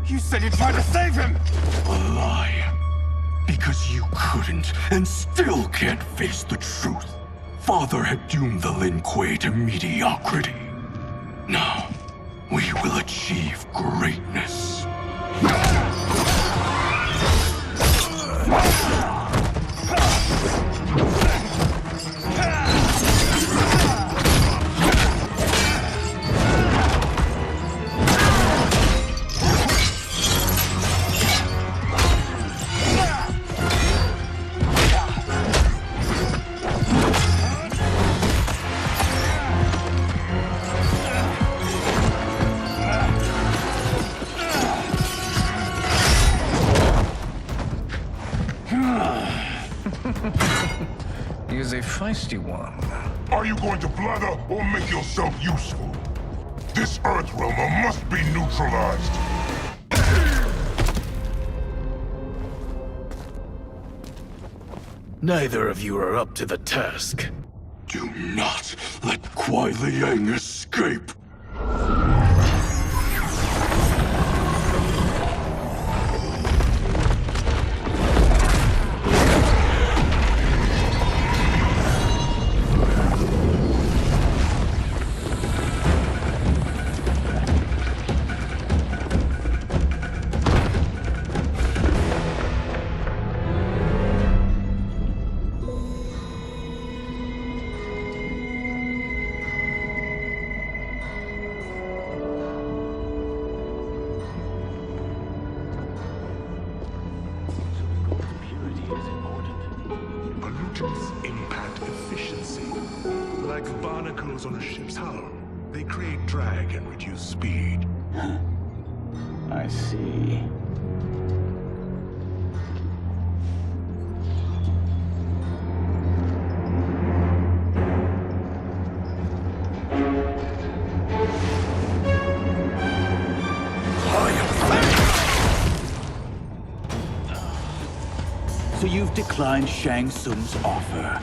You said you tried to save him! A lie. Because you couldn't and still can't face the truth. Father had doomed the Lin Kuei to mediocrity. Now, we will achieve greatness. feisty one. Are you going to blather or make yourself useful? This Earthrealmer must be neutralized. Neither of you are up to the task. Do not let Kuai Liang escape! Pollutants impact efficiency. Like barnacles on a ship's hull. They create drag and reduce speed. I see. So you've declined Shang Tsung's offer.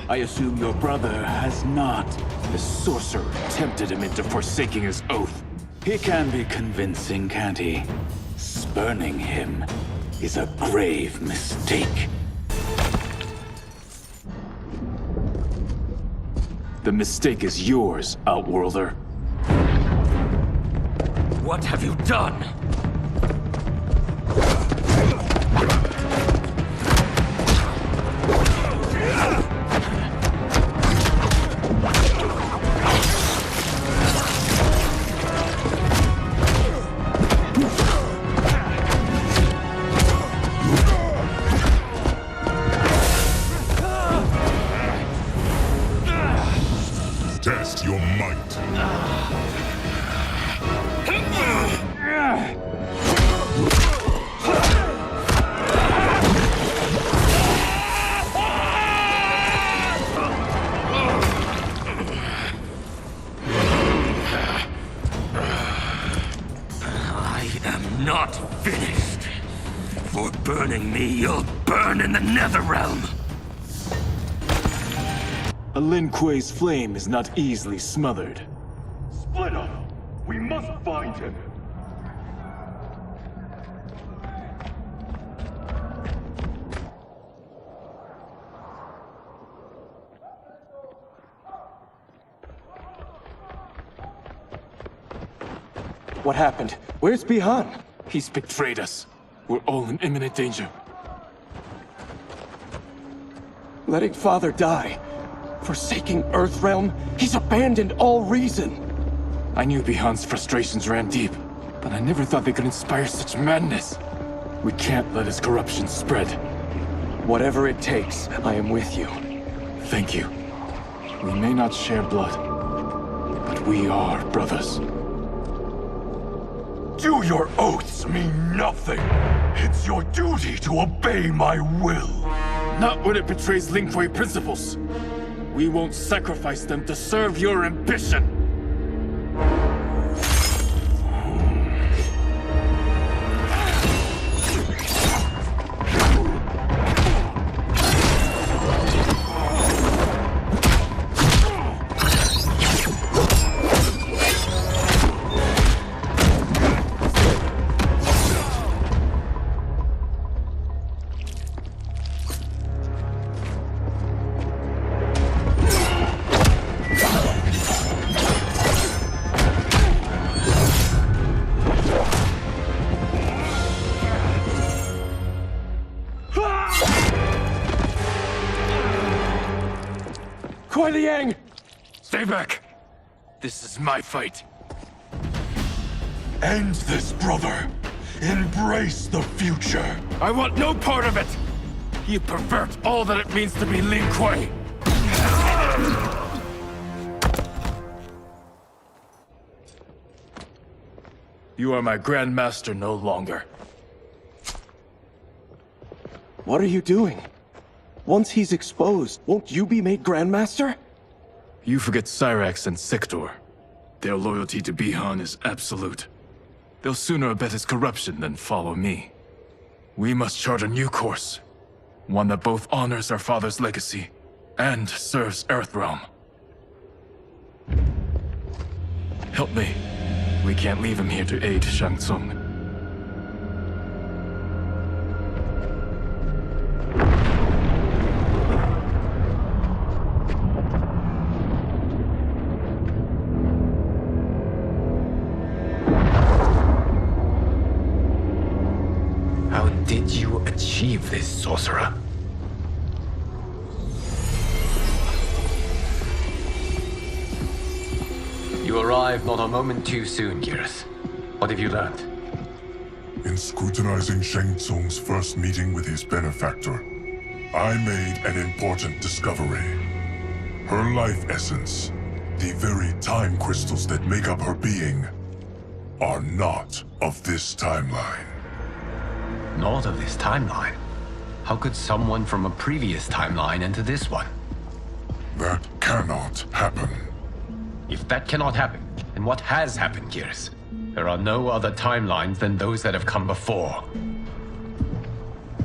I assume your brother has not. The sorcerer tempted him into forsaking his oath. He can be convincing, can't he? Spurning him is a grave mistake. The mistake is yours, Outworlder. What have you done? Test your might. I am not finished. For burning me, you'll burn in the Netherrealm. A Lin Kuei's flame is not easily smothered. Split up! We must find him! What happened? Where's Bihan? He's betrayed us. We're all in imminent danger. Letting Father die. Forsaking Earthrealm, he's abandoned all reason. I knew Bihan's frustrations ran deep, but I never thought they could inspire such madness. We can't let his corruption spread. Whatever it takes, I am with you. Thank you. We may not share blood, but we are brothers. Do your oaths mean nothing? It's your duty to obey my will. Not when it betrays Lin Kuei principles. We won't sacrifice them to serve your ambition! Kuai Liang! Stay back! This is my fight. End this, brother. Embrace the future. I want no part of it! You pervert all that it means to be Lin Kuei! You are my Grand Master no longer. What are you doing? Once he's exposed, won't you be made Grandmaster? You forget Cyrax and Sector. Their loyalty to Bihan is absolute. They'll sooner abet his corruption than follow me. We must chart a new course. One that both honors our father's legacy and serves Earthrealm. Help me. We can't leave him here to aid Shang Tsung. How did you achieve this, sorcerer? You arrived not a moment too soon, Geras. What have you learned? In scrutinizing Shang Tsung's first meeting with his benefactor, I made an important discovery. Her life essence, the very time crystals that make up her being, are not of this timeline. Not of this timeline? How could someone from a previous timeline enter this one? That cannot happen. If that cannot happen, then what has happened, Geras? There are no other timelines than those that have come before.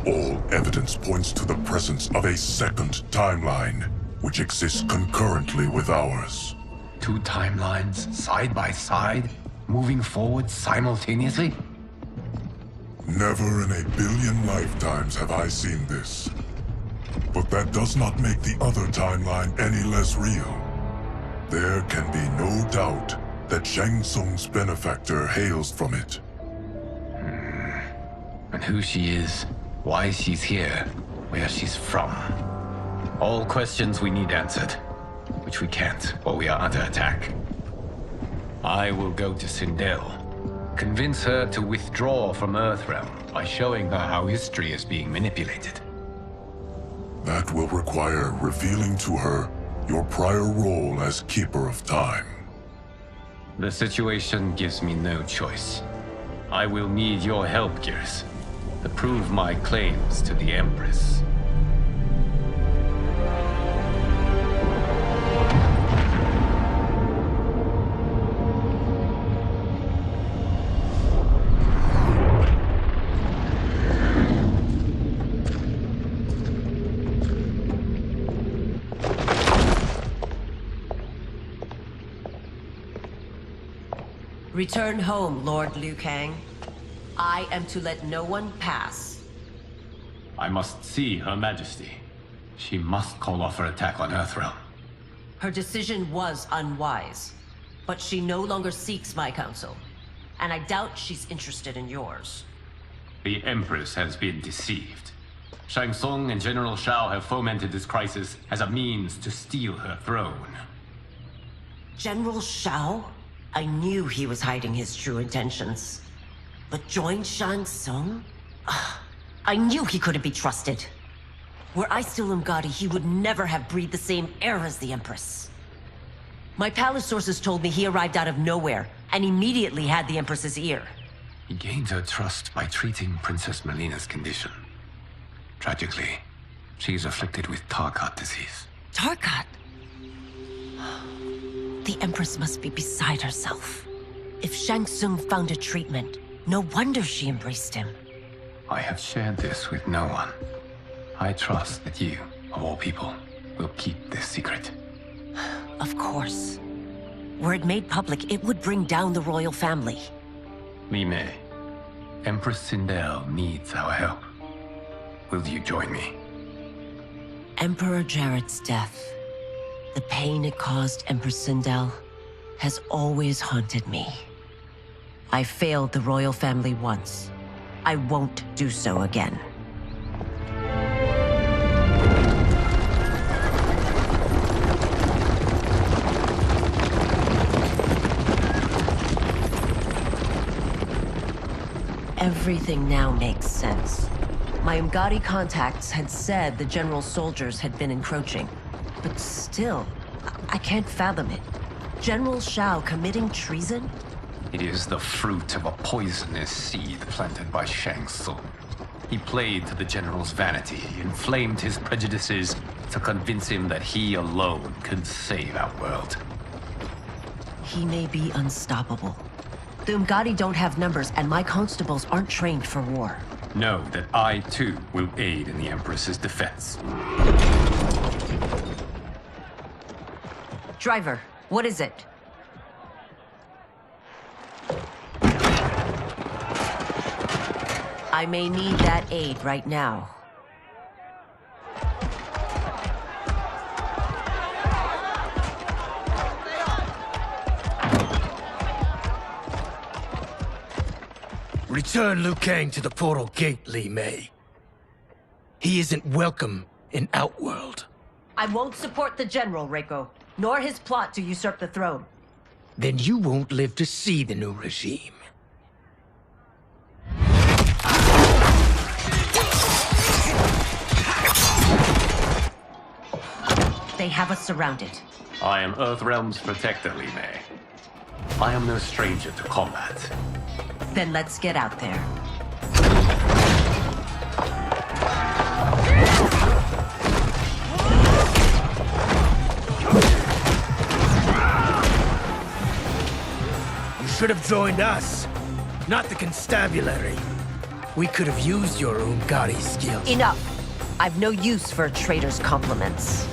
All evidence points to the presence of a second timeline, which exists concurrently with ours. Two timelines, side by side, moving forward simultaneously? Never in a billion lifetimes have I seen this. But that does not make the other timeline any less real. There can be no doubt that Shang Tsung's benefactor hails from it. And who she is, why she's here, where she's from. All questions we need answered, which we can't while we are under attack. I will go to Sindel. Convince her to withdraw from Earthrealm by showing her how history is being manipulated. That will require revealing to her your prior role as Keeper of Time. The situation gives me no choice. I will need your help, Geras, to prove my claims to the Empress. Return home, Lord Liu Kang. I am to let no one pass. I must see Her Majesty. She must call off her attack on Earthrealm. Her decision was unwise, but she no longer seeks my counsel, and I doubt she's interested in yours. The Empress has been deceived. Shang Tsung and General Shao have fomented this crisis as a means to steal her throne. General Shao? I knew he was hiding his true intentions. But join Shang Tsung? I knew he couldn't be trusted. Were I still Umgadi, he would never have breathed the same air as the Empress. My palace sources told me he arrived out of nowhere, and immediately had the Empress's ear. He gained her trust by treating Princess Melina's condition. Tragically, she is afflicted with Tarkat disease. Tarkat? The Empress must be beside herself. If Shang Tsung found a treatment, no wonder she embraced him. I have shared this with no one. I trust that you, of all people, will keep this secret. Of course. Were it made public, it would bring down the royal family. Li Mei, Empress Sindel needs our help. Will you join me? Emperor Jarrett's death, the pain it caused Empress Sindel, has always haunted me. I failed the royal family once. I won't do so again. Everything now makes sense. My Umgadi contacts had said the general soldiers had been encroaching. But still, I can't fathom it. General Shao committing treason? It is the fruit of a poisonous seed planted by Shang Tsung. He played to the General's vanity, inflamed his prejudices to convince him that he alone could save our world. He may be unstoppable. The Umgadi don't have numbers, and my constables aren't trained for war. Know that I, too, will aid in the Empress's defense. Driver, what is it? I may need that aid right now. Return Liu Kang to the portal gate, Li Mei. He isn't welcome in Outworld. I won't support the General, Reiko, nor his plot to usurp the throne. Then you won't live to see the new regime. They have us surrounded. I am Earthrealm's protector, Li Mei. I am no stranger to combat. Then let's get out there. You should have joined us, not the constabulary. We could have used your Umgadi skills. Enough! I've no use for a traitor's compliments.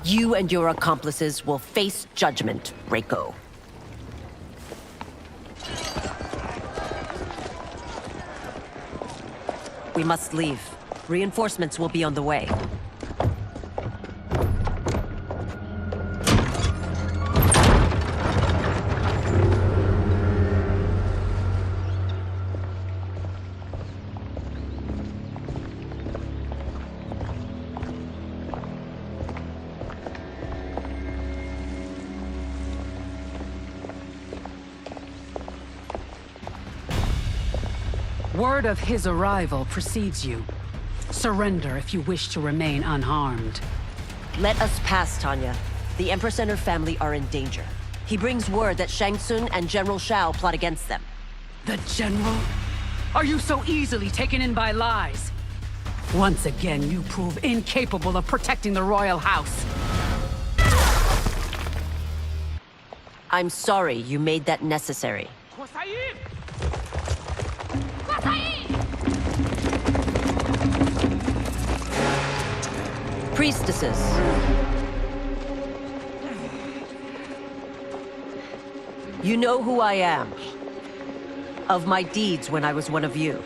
You and your accomplices will face judgment, Reiko. We must leave. Reinforcements will be on the way. Word of his arrival precedes you. Surrender if you wish to remain unharmed. Let us pass, Tanya. The Empress and her family are in danger. He brings word that Shang Tsung and General Shao plot against them. The General? Are you so easily taken in by lies? Once again, you prove incapable of protecting the royal house. I'm sorry you made that necessary. Priestesses. You know who I am. Of my deeds when I was one of you.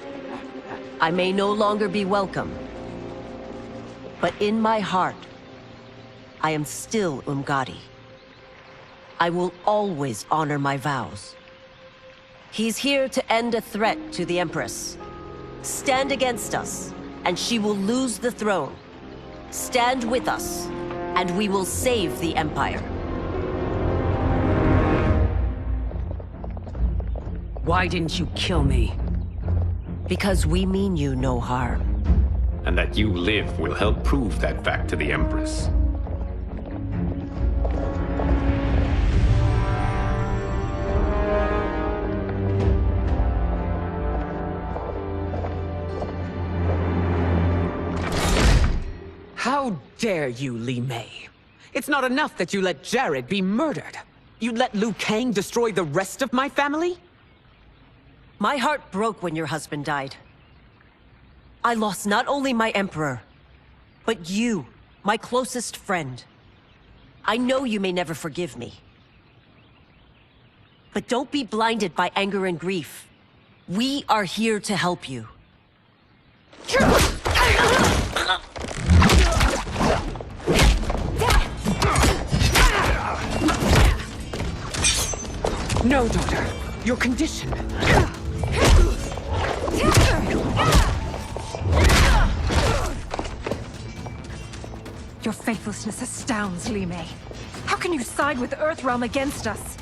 I may no longer be welcome. But in my heart, I am still Umgadi. I will always honor my vows. He's here to end a threat to the Empress. Stand against us, and she will lose the throne. Stand with us, and we will save the Empire. Why didn't you kill me? Because we mean you no harm. And that you live will help prove that fact to the Empress. How dare you, Li Mei? It's not enough that you let Jared be murdered. You'd let Liu Kang destroy the rest of my family? My heart broke when your husband died. I lost not only my Emperor, but you, my closest friend. I know you may never forgive me. But don't be blinded by anger and grief. We are here to help you. No, daughter. Your condition. Your faithlessness astounds, Li Mei. How can you side with Earthrealm against us?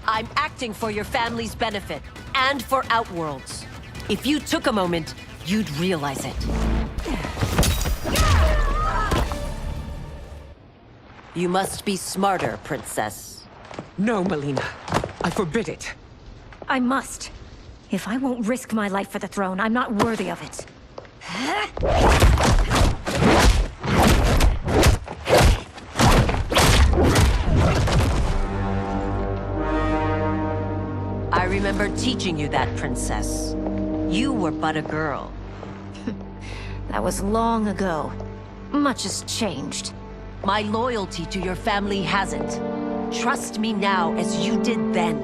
I'm acting for your family's benefit, and for Outworld's. If you took a moment, you'd realize it. You must be smarter, Princess. No, Melina. I forbid it. I must. If I won't risk my life for the throne, I'm not worthy of it. I remember teaching you that, Princess. You were but a girl. That was long ago. Much has changed. My loyalty to your family hasn't. Trust me now as you did then.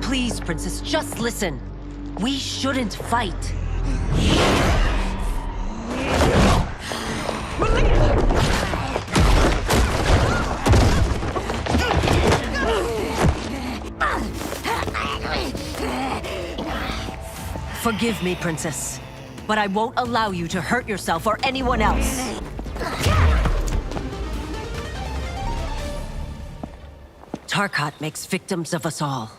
Please, Princess, just listen. We shouldn't fight. Forgive me, Princess, but I won't allow you to hurt yourself or anyone else. Tarkat makes victims of us all.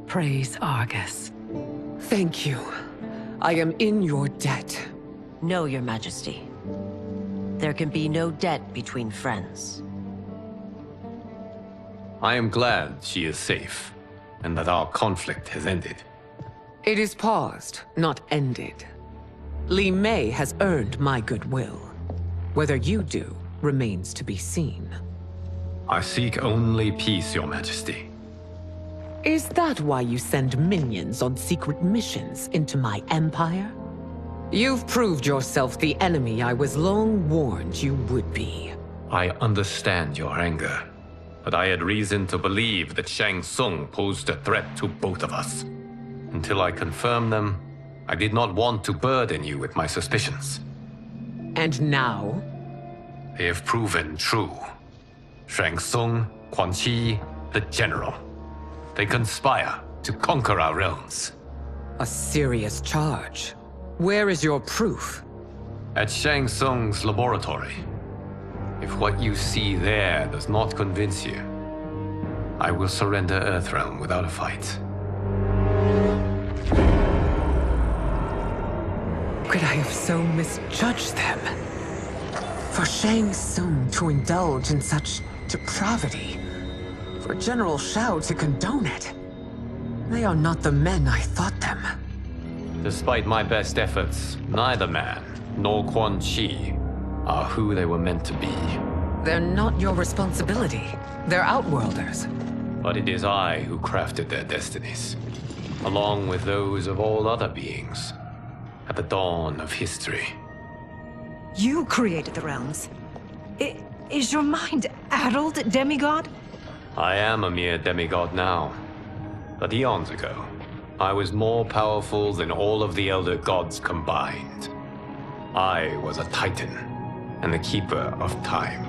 Praise Argus. Thank you. I am in your debt. No, Your Majesty. There can be no debt between friends. I am glad she is safe, and that our conflict has ended. It is paused, not ended. Li Mei has earned my goodwill. Whether you do remains to be seen. I seek only peace, Your Majesty. Is that why you send minions on secret missions into my empire? You've proved yourself the enemy I was long warned you would be. I understand your anger, but I had reason to believe that Shang Tsung posed a threat to both of us. Until I confirmed them, I did not want to burden you with my suspicions. And now? They have proven true. Shang Tsung, Quan Chi, the General. They conspire to conquer our realms. A serious charge. Where is your proof? At Shang Tsung's laboratory. If what you see there does not convince you, I will surrender Earthrealm without a fight. Could I have so misjudged them? For Shang Tsung to indulge in such depravity, for General Shao to condone it, they are not the men I thought them. Despite my best efforts, neither man nor Quan Chi are who they were meant to be. They're not your responsibility. They're Outworlders. But it is I who crafted their destinies, along with those of all other beings, at the dawn of history. You created the realms. Is your mind addled, demigod? I am a mere demigod now, but eons ago, I was more powerful than all of the Elder Gods combined. I was a Titan, and the Keeper of Time.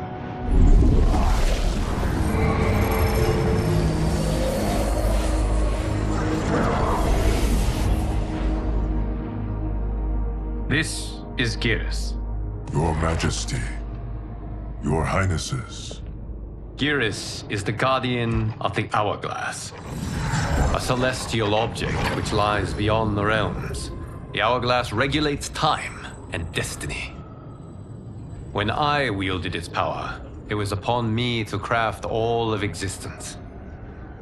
This is Geras. Your Majesty, Your Highnesses. Geras is the guardian of the Hourglass, a celestial object which lies beyond the realms. The Hourglass regulates time and destiny. When I wielded its power, it was upon me to craft all of existence,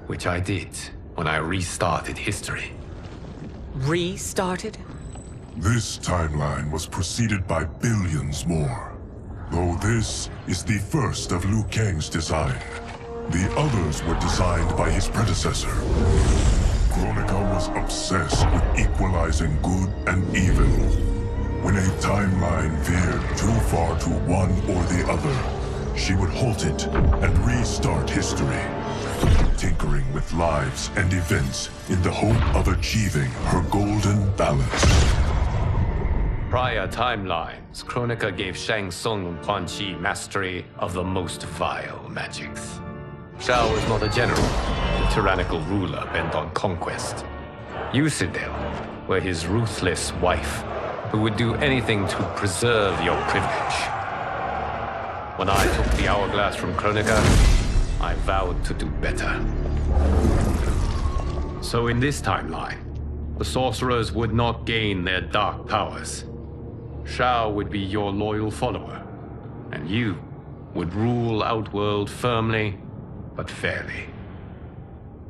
which I did when I restarted history. Restarted? This timeline was preceded by billions more. Though this is the first of Liu Kang's design. The others were designed by his predecessor. Kronika was obsessed with equalizing good and evil. When a timeline veered too far to one or the other, she would halt it and restart history, tinkering with lives and events in the hope of achieving her golden balance. Prior timelines, Kronika gave Shang Tsung and Quan Chi mastery of the most vile magics. Shao was not a general, a tyrannical ruler bent on conquest. You, Citadel, were his ruthless wife, who would do anything to preserve your privilege. When I took the hourglass from Kronika, I vowed to do better. So in this timeline, the sorcerers would not gain their dark powers. Shao would be your loyal follower, and you would rule Outworld firmly, but fairly.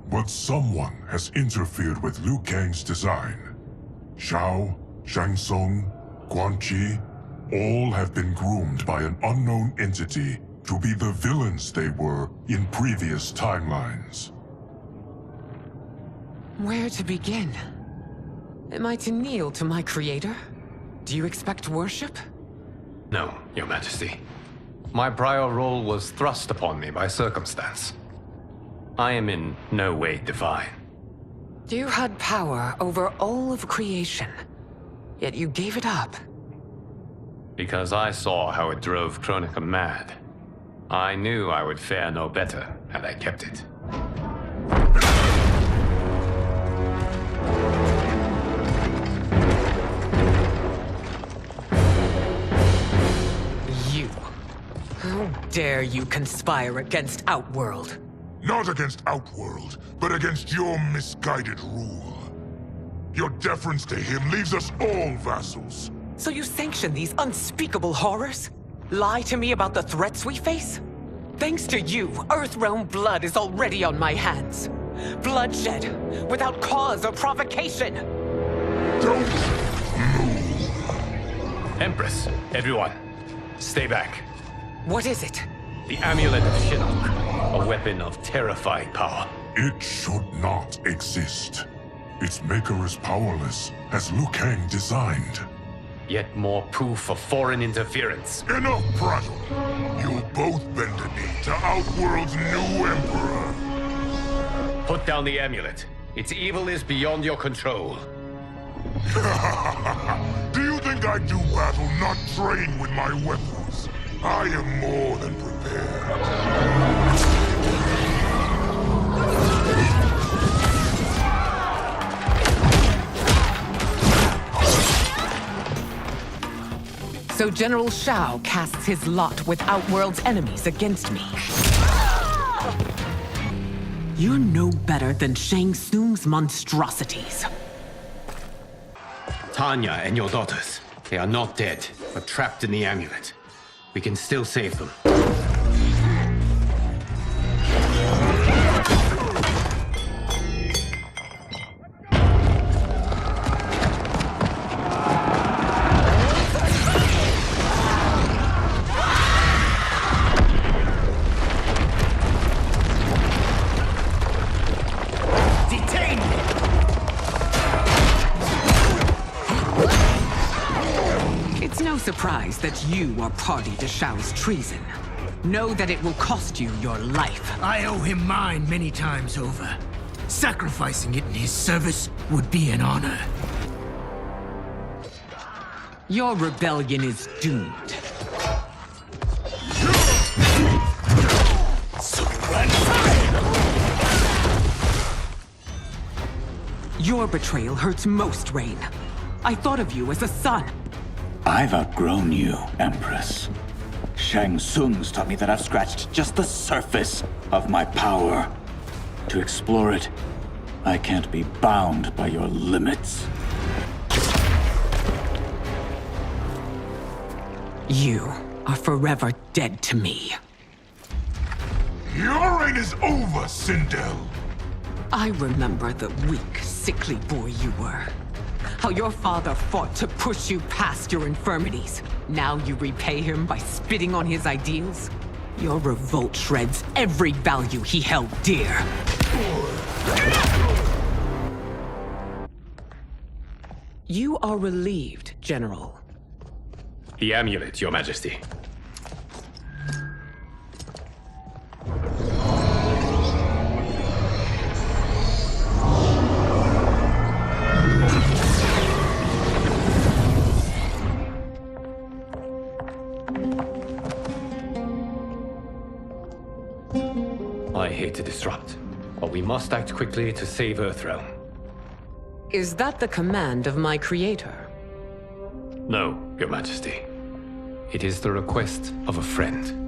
But someone has interfered with Liu Kang's design. Shao, Shang Tsung, Quan Chi, all have been groomed by an unknown entity to be the villains they were in previous timelines. Where to begin? Am I to kneel to my creator? Do you expect worship? No, Your Majesty. My prior role was thrust upon me by circumstance. I am in no way divine. You had power over all of creation, yet you gave it up. Because I saw how it drove Kronika mad. I knew I would fare no better had I kept it. You. How dare you conspire against Outworld? Not against Outworld, but against your misguided rule. Your deference to him leaves us all vassals. So you sanction these unspeakable horrors? Lie to me about the threats we face? Thanks to you, Earthrealm blood is already on my hands. Bloodshed, without cause or provocation. Don't move. Empress, everyone, stay back. What is it? The Amulet of Shinnok, a weapon of terrifying power. It should not exist. Its maker is powerless, as Liu Kang designed. Yet more proof of foreign interference. Enough prattle! You'll both bend a knee to Outworld's new emperor. Put down the amulet. Its evil is beyond your control. Do you think I do battle not trained with my weapons? I am more than prepared. So General Shao casts his lot with Outworld's enemies against me. You're no better than Shang Tsung's monstrosities. Tanya and your daughters, they are not dead, but trapped in the amulet. We can still save them. Surprised that you are party to Shao's treason. Know that it will cost you your life. I owe him mine many times over. Sacrificing it in his service would be an honor. Your rebellion is doomed. Your betrayal hurts most, Rain. I thought of you as a son. I've outgrown you, Empress. Shang Tsung's taught me that I've scratched just the surface of my power. To explore it, I can't be bound by your limits. You are forever dead to me. Your reign is over, Sindel. I remember the weak, sickly boy you were. How your father fought to push you past your infirmities. Now you repay him by spitting on his ideals? Your revolt shreds every value he held dear. You are relieved, General. The amulet, Your Majesty. I here to disrupt, but we must act quickly to save Earthrealm. Is that the command of my creator? No, Your Majesty. It is the request of a friend.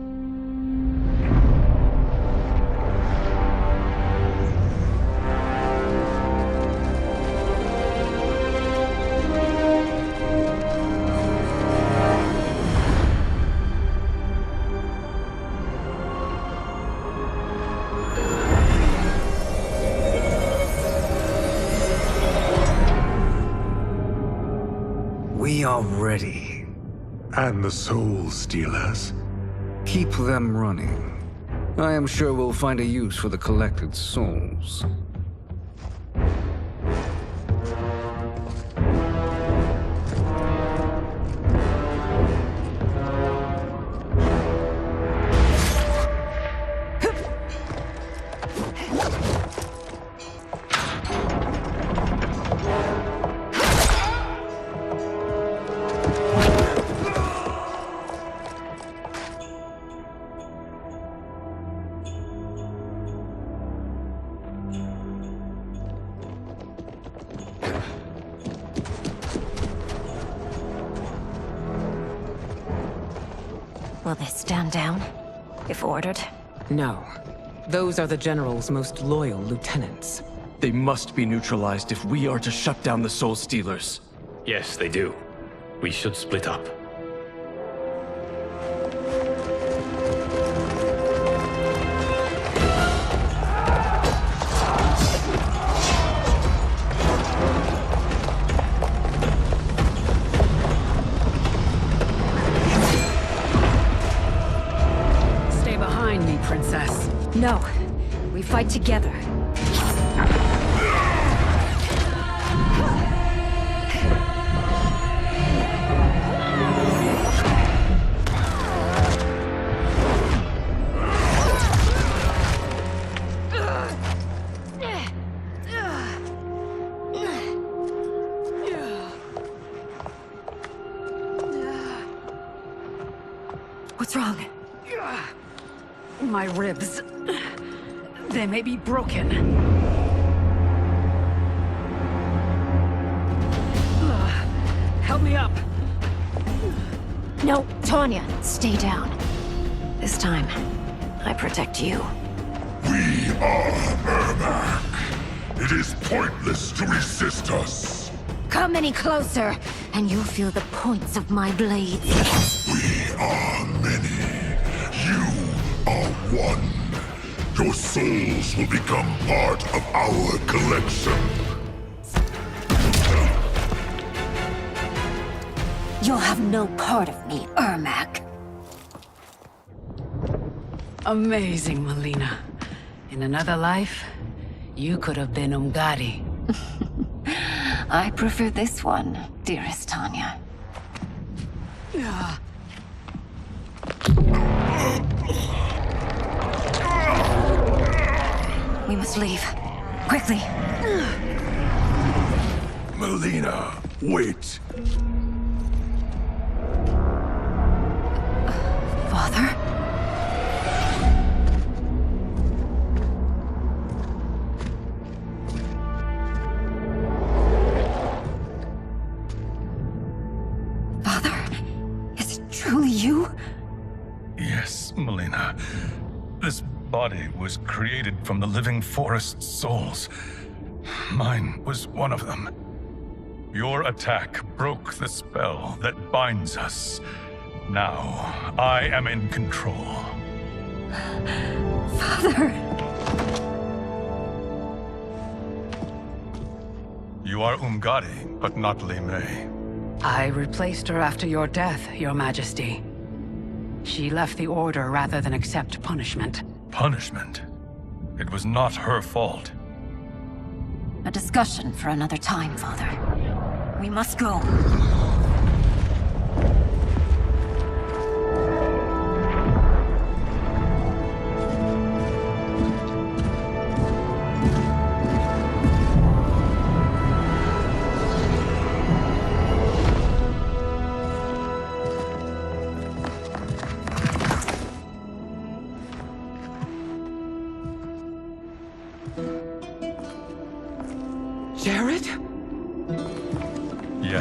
We are ready. And the Soul Stealers? Keep them running. I am sure we'll find a use for the collected souls. Will they stand down, if ordered? No. Those are the General's most loyal lieutenants. They must be neutralized if we are to shut down the Soul Stealers. Yes, they do. We should split up. Stay behind me, Princess. No. We fight together. What's wrong? My ribs. They may be broken. Help me up. No, Tanya, stay down. This time, I protect you. We are Ermac. It is pointless to resist us. Come any closer, and you'll feel the points of my blades. We are many. You are one. Your souls will become part of our collection. You'll have no part of me, Ermac. Amazing, Melina. In another life, you could have been Umgadi. I prefer this one, dearest Tanya. We must leave. Quickly. Melina, wait. Father? Father? Is it truly you? Yes, Melina. This body was created from the living forest's souls. Mine was one of them. Your attack broke the spell that binds us. Now, I am in control. Father! You are Umgadi, but not Li Mei. I replaced her after your death, Your Majesty. She left the Order rather than accept punishment. Punishment? It was not her fault. A discussion for another time, Father. We must go.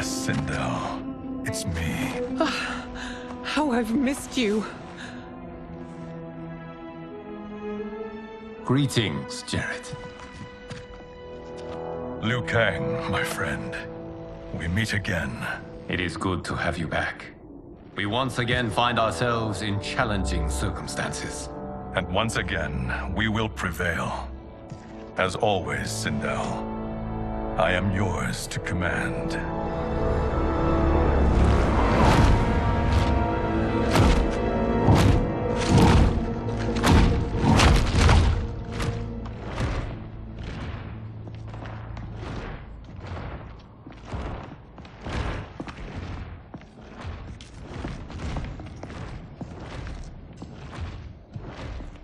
Yes, Sindel. It's me. How I've missed you. Greetings, Jarrett. Liu Kang, my friend. We meet again. It is good to have you back. We once again find ourselves in challenging circumstances. And once again, we will prevail. As always, Sindel, I am yours to command.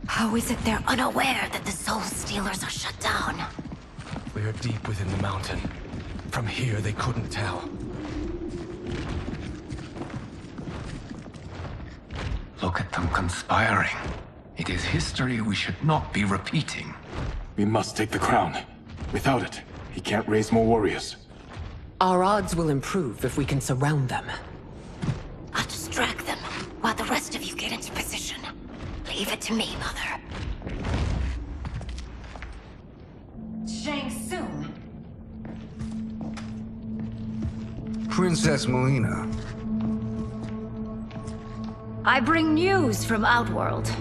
How is it they're unaware that the Soul Stealers are shut down? We are deep within the mountain. From here, they couldn't tell. Look at them conspiring. It is history we should not be repeating. We must take the crown. Without it, he can't raise more warriors. Our odds will improve if we can surround them. I'll distract them while the rest of you get into position. Leave it to me, Mother. Shang Tsung. Princess Melina. I bring news from Outworld.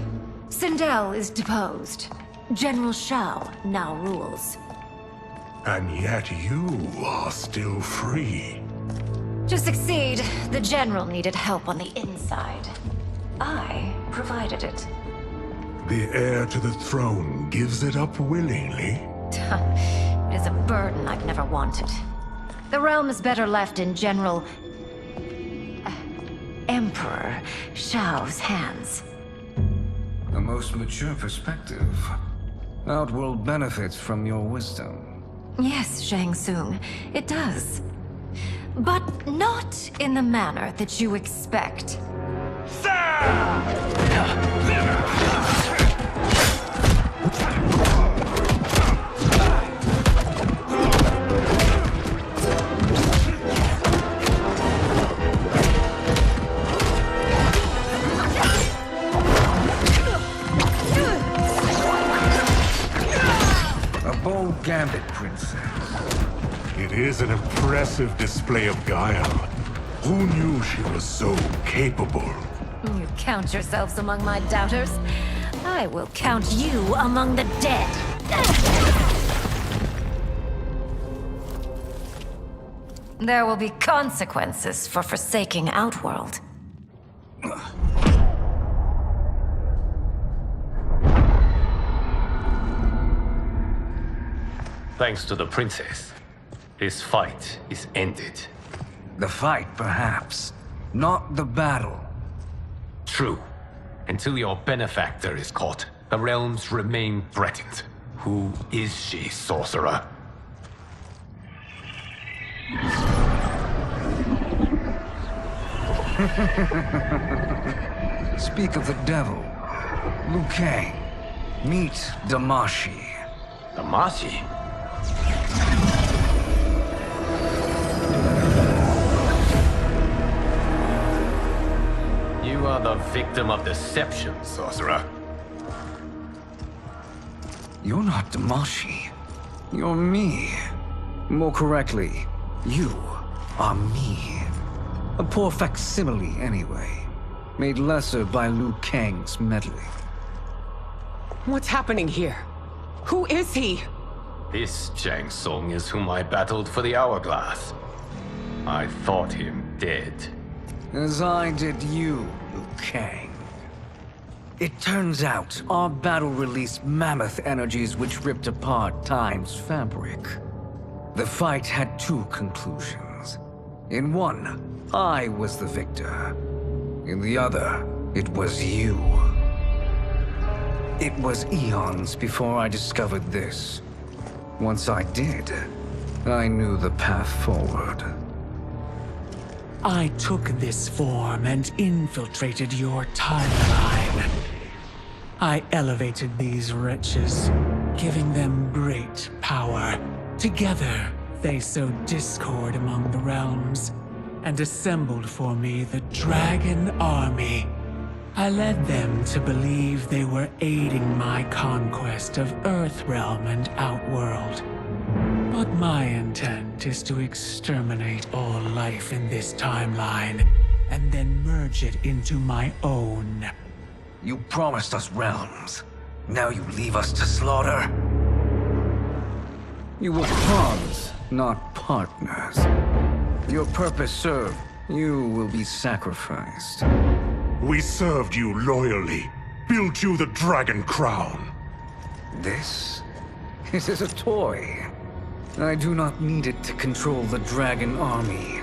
Sindel is deposed. General Shao now rules. And yet you are still free. To succeed, the General needed help on the inside. I provided it. The heir to the throne gives it up willingly. It is a burden I've never wanted. The realm is better left in General... Emperor Shao's hands. A most mature perspective. Outworld benefits from your wisdom. Yes, Shang Tsung, it does. But not in the manner that you expect. A bold gambit, Princess. It is an impressive display of guile. Who knew she was so capable? You count yourselves among my doubters. I will count you among the dead. There will be consequences for forsaking Outworld. Thanks to the princess, this fight is ended. The fight, perhaps. Not the battle. True. Until your benefactor is caught, the realms remain threatened. Who is she, sorcerer? Speak of the devil. Liu Kang. Meet Damashi. Damashi? You are the victim of deception, sorcerer. You're not Damashi. You're me. More correctly, you are me. A poor facsimile, anyway. Made lesser by Liu Kang's meddling. What's happening here? Who is he? This Shang Tsung is whom I battled for the Hourglass. I thought him dead. As I did you, Liu Kang. It turns out our battle released mammoth energies which ripped apart time's fabric. The fight had two conclusions. In one, I was the victor. In the other, it was you. It was eons before I discovered this. Once I did, I knew the path forward. I took this form and infiltrated your timeline. I elevated these wretches, giving them great power. Together, They sowed discord among the realms and assembled for me the Dragon Army. I led them to believe they were aiding my conquest of Earthrealm and Outworld. But my intent is to exterminate all life in this timeline and then merge it into my own. You promised us realms. Now you leave us to slaughter? You were pawns, not partners. Your purpose served. You will be sacrificed. We served you loyally, built you the Dragon Crown. This is a toy. I do not need it to control the Dragon Army.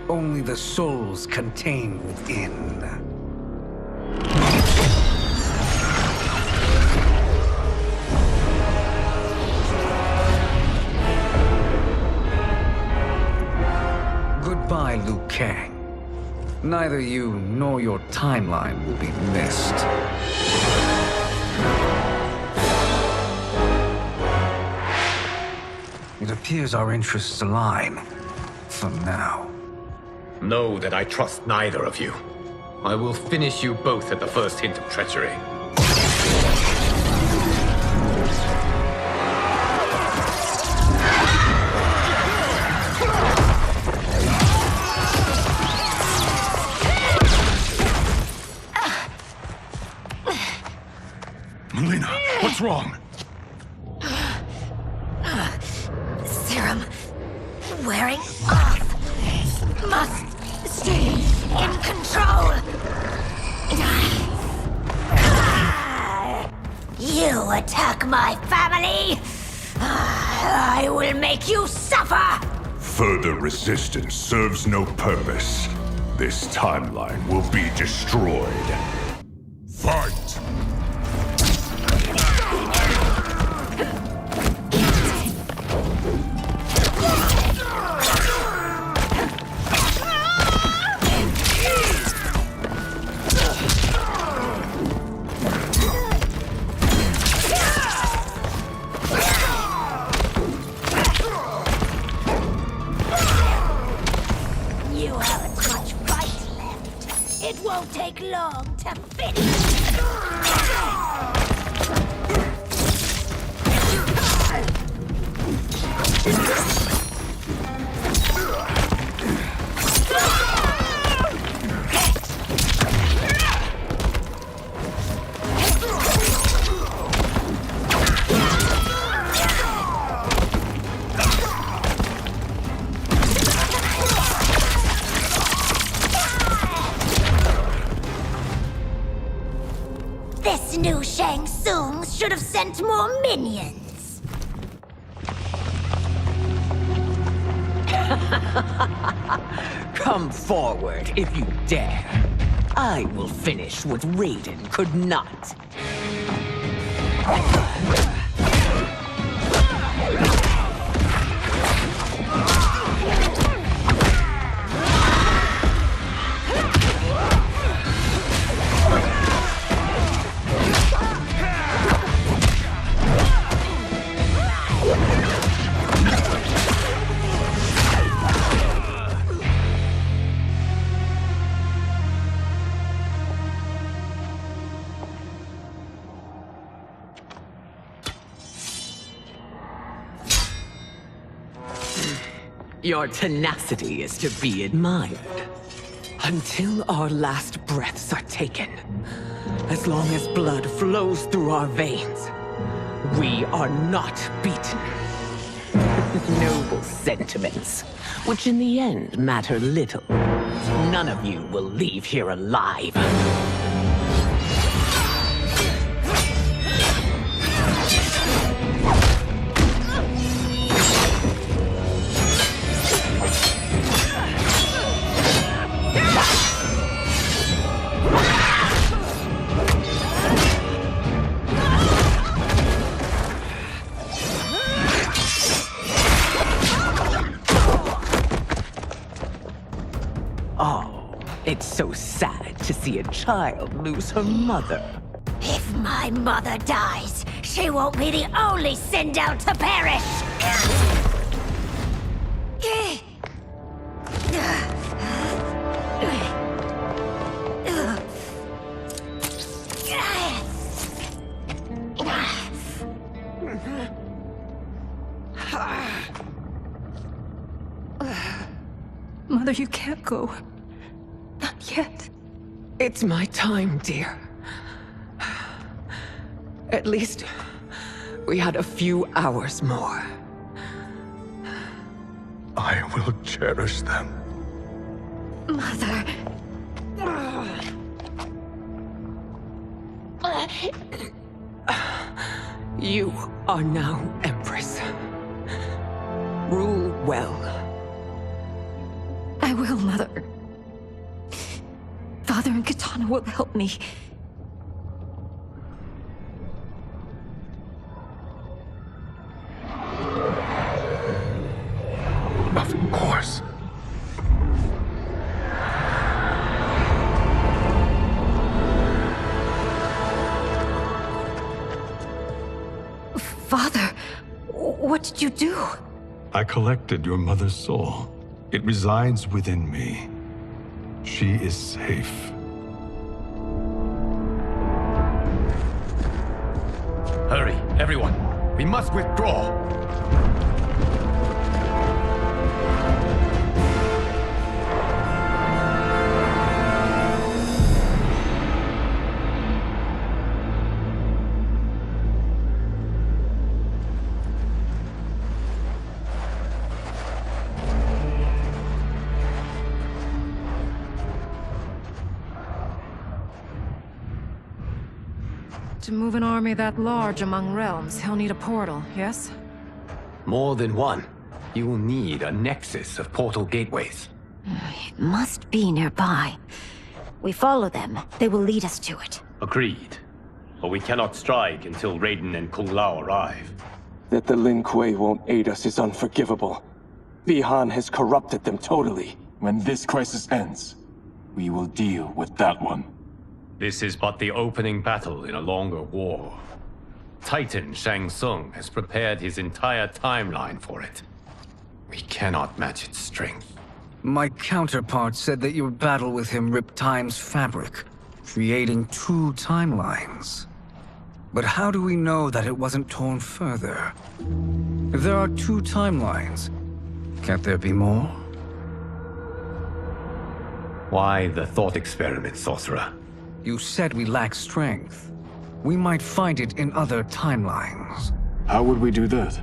Only the souls contained within. Goodbye, Liu Kang. Neither you nor your timeline will be missed. It appears our interests align. For now. Know that I trust neither of you. I will finish you both at the first hint of treachery. Melina, what's wrong? Serum wearing off. Must stay in control. You attack my family. I will make you suffer. Further resistance serves no purpose. This timeline will be destroyed. Fight! You haven't much fight left. It won't take long to finish. This new Shang Tsung should have sent more minions. Come forward if you dare. I will finish what Raiden could not. Your tenacity is to be admired. Until our last breaths are taken, as long as blood flows through our veins, we are not beaten. Noble sentiments, which in the end matter little. None of you will leave here alive. Oh, it's so sad to see a child lose her mother. If my mother dies, she won't be the only Sindel to perish. Mother, you can't go. Not yet. It's my time, dear. At least we had a few hours more. I will cherish them. Mother. You are now Empress. Rule well. I will, Mother. Father and Katana will help me. Of course. Father, what did you do? I collected your mother's soul. It resides within me. She is safe. Hurry, everyone. We must withdraw. To move an army that large among realms, he'll need a portal, yes? More than one. You will need a nexus of portal gateways. It must be nearby. We follow them. They will lead us to it. Agreed. But we cannot strike until Raiden and Kung Lao arrive. That the Lin Kuei won't aid us is unforgivable. Bihan has corrupted them totally. When this crisis ends, we will deal with that one. This is but the opening battle in a longer war. Titan Shang Tsung has prepared his entire timeline for it. We cannot match its strength. My counterpart said that your battle with him ripped time's fabric, creating two timelines. But how do we know that it wasn't torn further? If there are two timelines, can't there be more? Why the thought experiment, Sorcerer? You said we lack strength. We might find it in other timelines. How would we do that?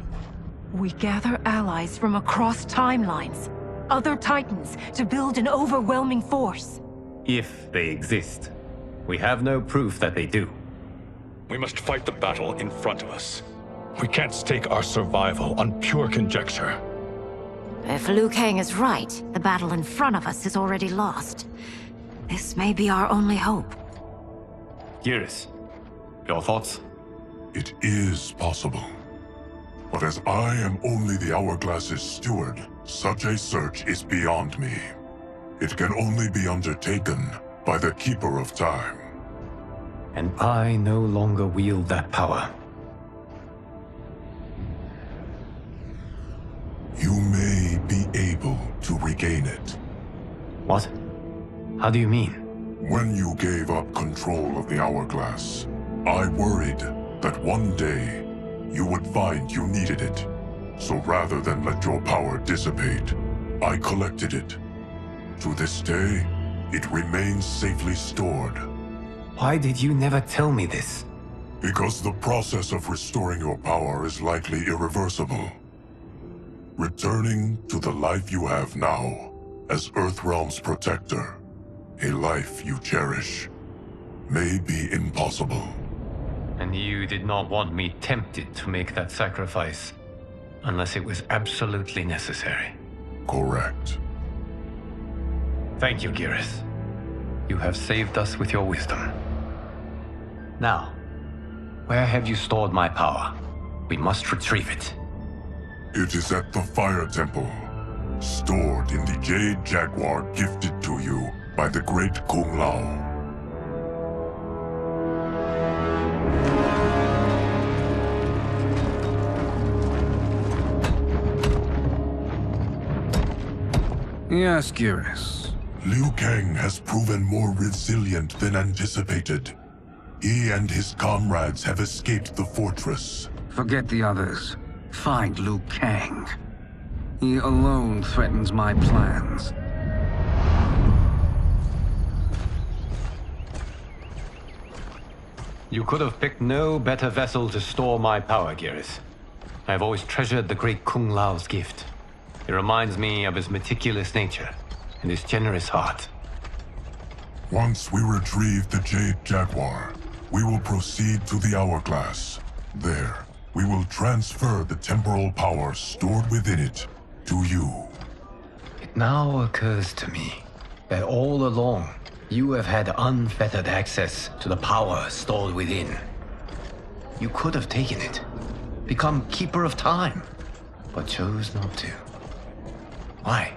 We gather allies from across timelines, other titans, to build an overwhelming force. If they exist. We have no proof that they do. We must fight the battle in front of us. We can't stake our survival on pure conjecture. If Liu Kang is right, the battle in front of us is already lost. This may be our only hope. Geras, your thoughts? It is possible. But as I am only the Hourglass's steward, such a search is beyond me. It can only be undertaken by the Keeper of Time. And I no longer wield that power. You may be able to regain it. What? How do you mean? When you gave up control of the Hourglass, I worried that one day you would find you needed it. So rather than let your power dissipate, I collected it. To this day, it remains safely stored. Why did you never tell me this? Because the process of restoring your power is likely irreversible. Returning to the life you have now, as Earthrealm's protector, a life you cherish, may be impossible. And you did not want me tempted to make that sacrifice, unless it was absolutely necessary. Correct. Thank you, Geras. You have saved us with your wisdom. Now, where have you stored my power? We must retrieve it. It is at the Fire Temple, stored in the Jade Jaguar gifted to you by the great Kung Lao. Yes, Geras. Liu Kang has proven more resilient than anticipated. He and his comrades have escaped the fortress. Forget the others. Find Liu Kang. He alone threatens my plans. You could have picked no better vessel to store my power, Geras. I have always treasured the great Kung Lao's gift. It reminds me of his meticulous nature and his generous heart. Once we retrieve the Jade Jaguar, we will proceed to the Hourglass. There, we will transfer the temporal power stored within it to you. It now occurs to me that all along, you have had unfettered access to the power stored within. You could have taken it, become Keeper of Time, but chose not to. Why?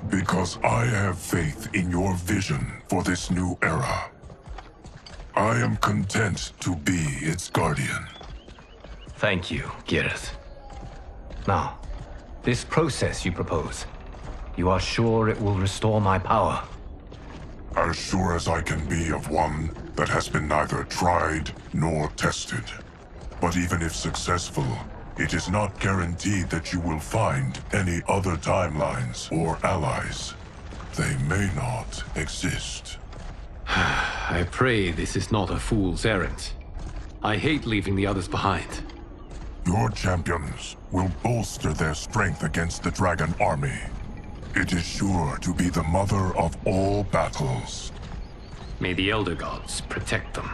Because I have faith in your vision for this new era. I am content to be its guardian. Thank you, Geras. Now, this process you propose, you are sure it will restore my power? As sure as I can be of one that has been neither tried nor tested. But even if successful, it is not guaranteed that you will find any other timelines or allies. They may not exist. I pray this is not a fool's errand. I hate leaving the others behind. Your champions will bolster their strength against the Dragon Army. It is sure to be the mother of all battles. May the Elder Gods protect them.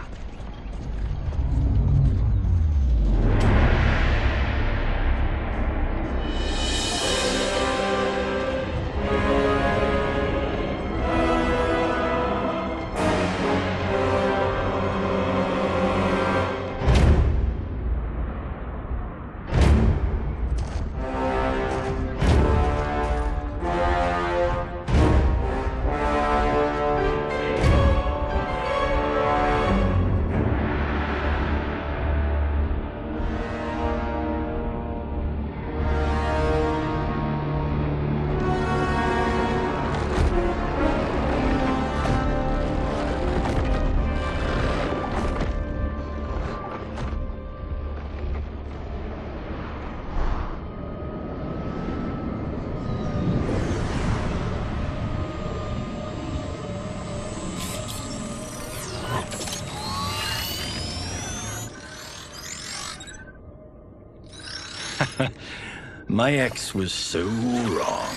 My ex was so wrong.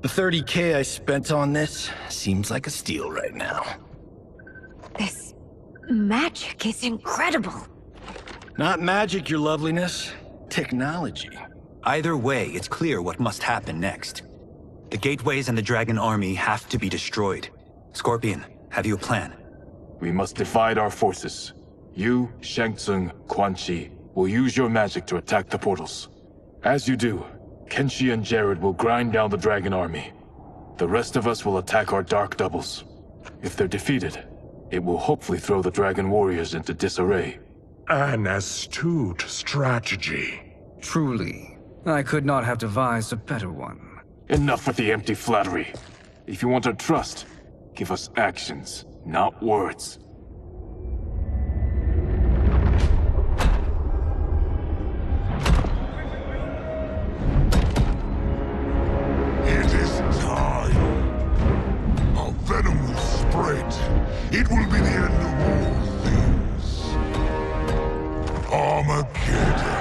The 30K I spent on this seems like a steal right now. This magic is incredible. Not magic, your loveliness. Technology. Either way, it's clear what must happen next. The gateways and the Dragon Army have to be destroyed. Scorpion, have you a plan? We must divide our forces. You, Shang Tsung, Quan Chi will use your magic to attack the portals. As you do, Kenshi and Jared will grind down the Dragon Army. The rest of us will attack our Dark Doubles. If they're defeated, it will hopefully throw the Dragon Warriors into disarray. An astute strategy. Truly, I could not have devised a better one. Enough with the empty flattery. If you want our trust, give us actions, not words. It is time. Our venom will spread. It will be the end of all things. Armageddon.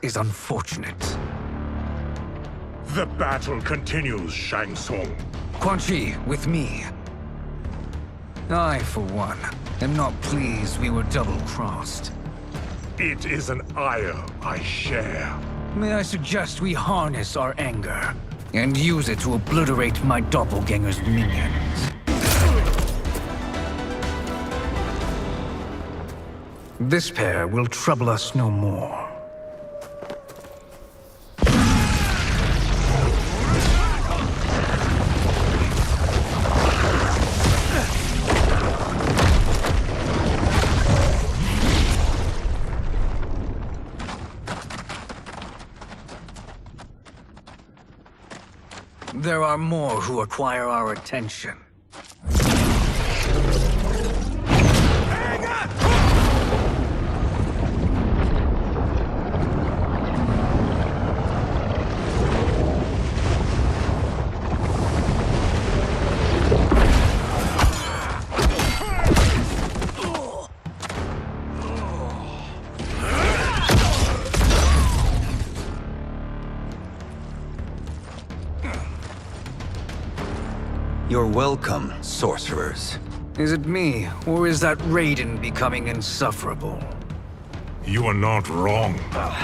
is unfortunate. The battle continues, Shang Tsung. Quan Chi, with me. I, for one, am not pleased we were double-crossed. It is an ire I share. May I suggest we harness our anger and use it to obliterate my doppelganger's minions? This pair will trouble us no more. There are more who acquire our attention. You're welcome, sorcerers. Is it me, or is that Raiden becoming insufferable? You are not wrong,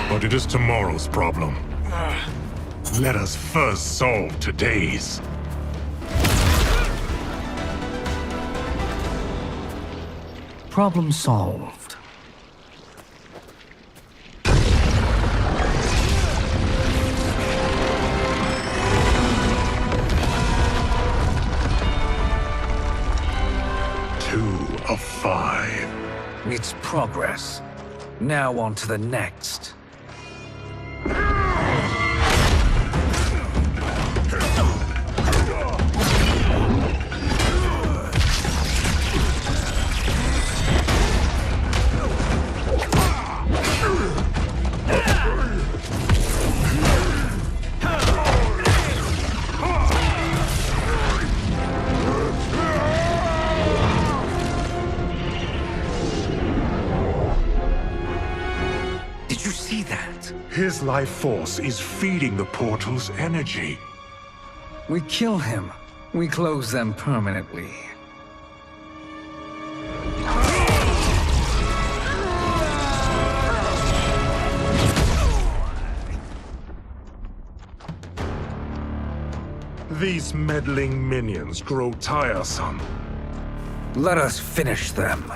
but it is tomorrow's problem. Let us first solve today's. Problem solved. Of 5. It's progress. Now on to the next. His life force is feeding the portal's energy. We kill him. We close them permanently. These meddling minions grow tiresome. Let us finish them.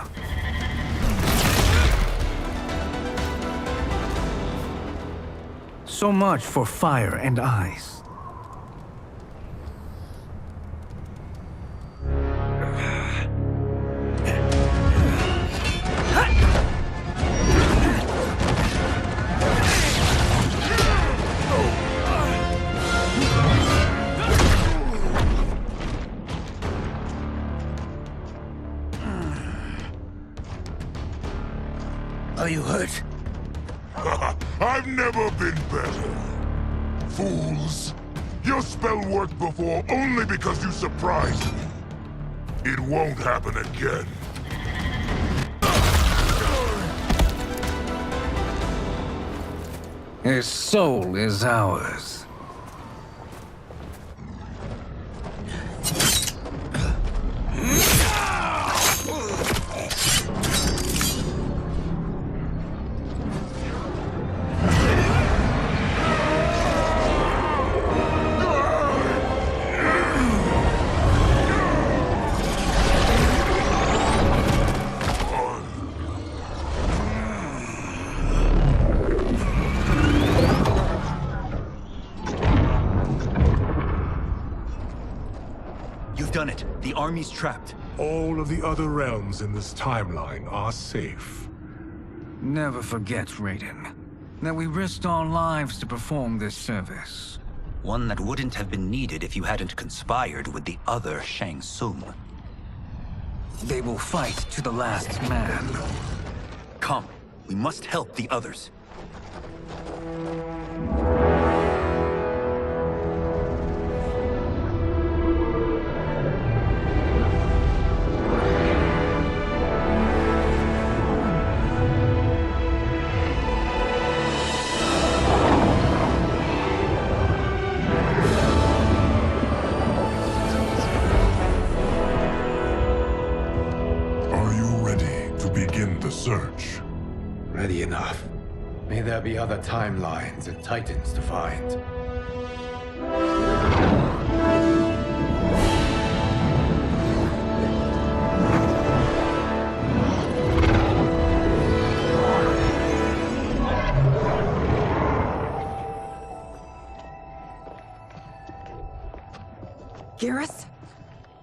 So much for fire and ice. Are you hurt? I've never been better. Fools! Your spell worked before only because you surprised me. It won't happen again. His soul is ours. Done it. The army's trapped. All of the other realms in this timeline are safe. Never forget, Raiden, that we risked our lives to perform this service. One that wouldn't have been needed if you hadn't conspired with the other Shang Tsung. They will fight to the last man. Come, we must help the others. search. Ready enough. May there be other timelines and titans to find. Garrus?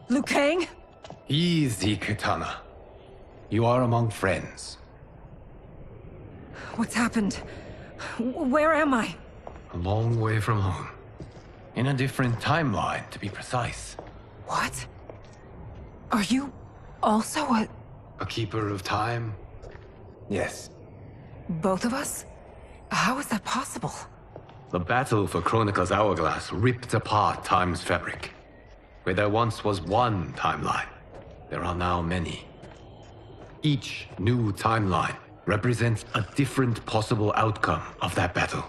Liu Kang? Easy, Kitana. You are among friends. What's happened? Where am I? A long way from home. In a different timeline, to be precise. What? Are you also a keeper of time? Yes. both of us? How is that possible? The battle for Chronica's hourglass ripped apart time's fabric. Where there once was one timeline, there are now many. Each new timeline represents a different possible outcome of that battle.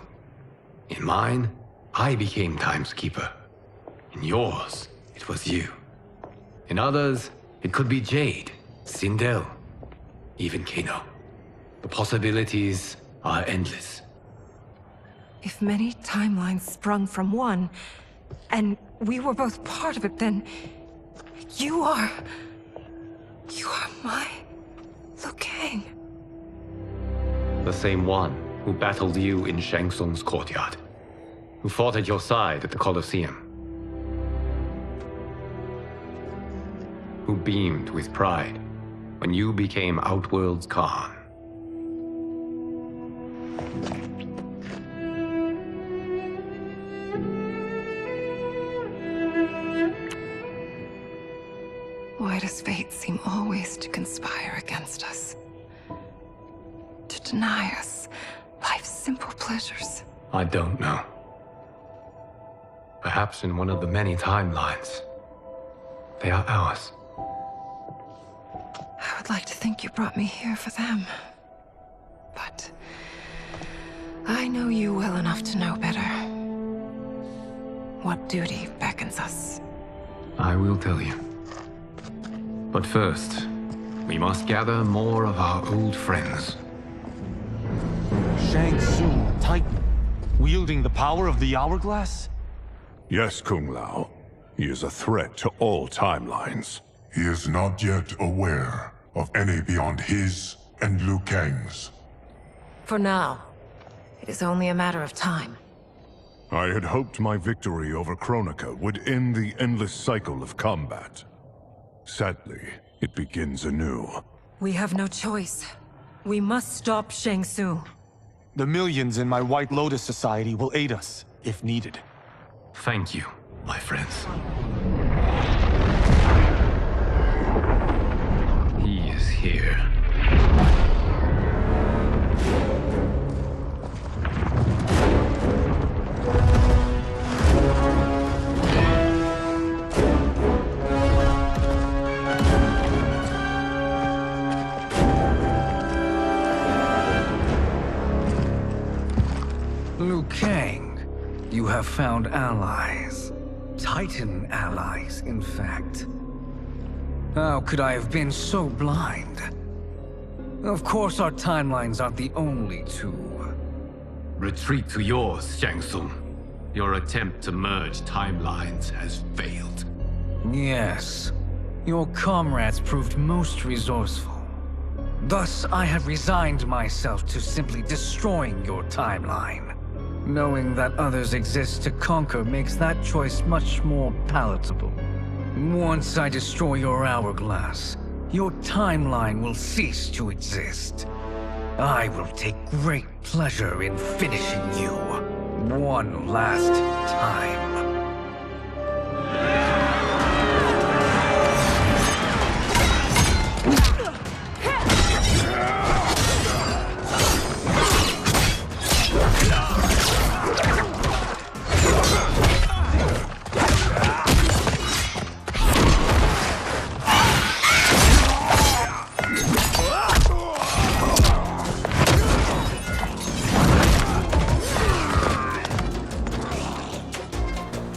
In mine, I became Time's Keeper. In yours, it was you. In others, it could be Jade, Sindel, even Kano. The possibilities are endless. If many timelines sprung from one, and we were both part of it, then you are my Liu Kang. The same one who battled you in Shang Tsung's courtyard, who fought at your side at the Colosseum, who beamed with pride when you became Outworld's Khan. Why does fate seem always to conspire against us? To deny us life's simple pleasures? I don't know. Perhaps in one of the many timelines, they are ours. I would like to think you brought me here for them. But I know you well enough to know better. What duty beckons us? I will tell you. But first, we must gather more of our old friends. Shang Tsung, Titan, wielding the power of the hourglass? Yes, Kung Lao. He is a threat to all timelines. He is not yet aware of any beyond his and Liu Kang's. For now, it is only a matter of time. I had hoped my victory over Chronica would end the endless cycle of combat. Sadly, it begins anew. We have no choice. We must stop Shang Tsung. The millions in my White Lotus Society will aid us, if needed. Thank you, my friends. He is here. Liu Kang, you have found allies. Titan allies, in fact. How could I have been so blind? Of course our timelines aren't the only two. Retreat to yours, Shang Tsung. Your attempt to merge timelines has failed. Yes. Your comrades proved most resourceful. Thus, I have resigned myself to simply destroying your timeline. Knowing that others exist to conquer makes that choice much more palatable. Once I destroy your hourglass, your timeline will cease to exist. I will take great pleasure in finishing you one last time.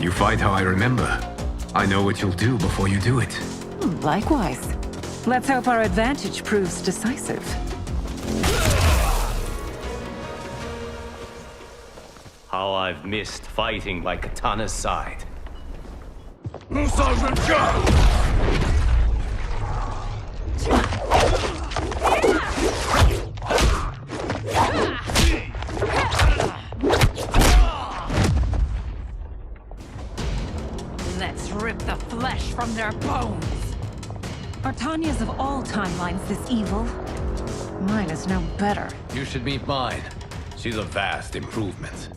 You fight how I remember. I know what you'll do before you do it. Likewise. Let's hope our advantage proves decisive. How I've missed fighting by Katana's side. Sergeant Joe! Let's rip the flesh from their bones. Are Tanya's of all timelines this evil? Mine is no better. You should meet mine. She's a vast improvement.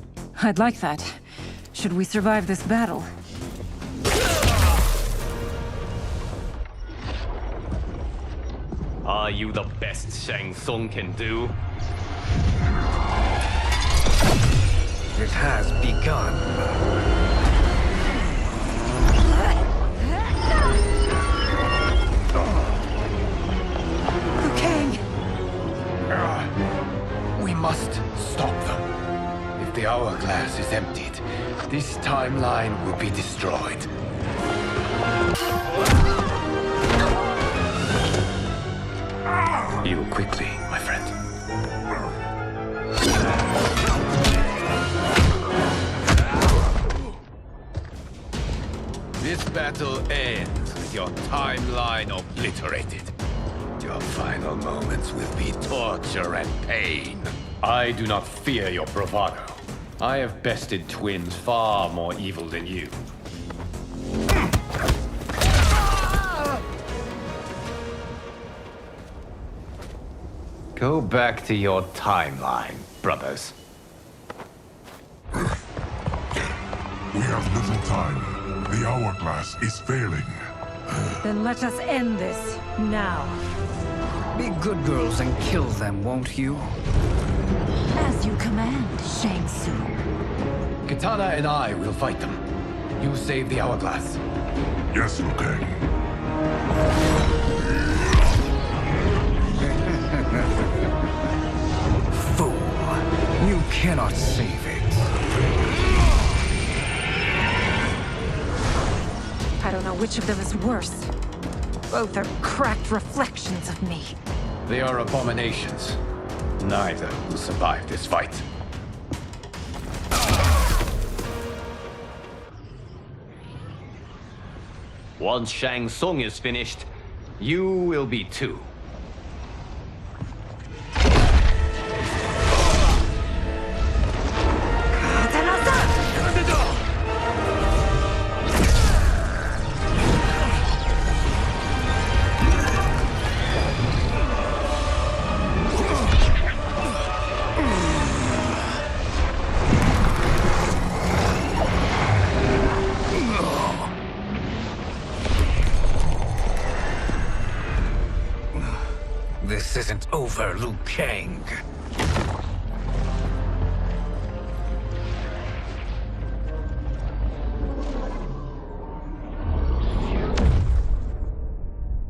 I'd like that. Should we survive this battle? Are you the best Shang Tsung can do? It has begun. We must stop them. If the hourglass is emptied, this timeline will be destroyed. Heal quickly, my friend. This battle ends with your timeline obliterated. Your final moments will be torture and pain. I do not fear your bravado. I have bested twins far more evil than you. Go back to your timeline, brothers. We have little time. The hourglass is failing. Then let us end this, now. Be good girls and kill them, won't you? As you command, Shang Tsung. Katana and I will fight them. You save the hourglass. Yes, Liu Kang. Fool. You cannot save it. I don't know which of them is worse. Both are cracked reflections of me. They are abominations. Neither will survive this fight. Once Shang Tsung is finished, you will be too. This isn't over, Liu Kang.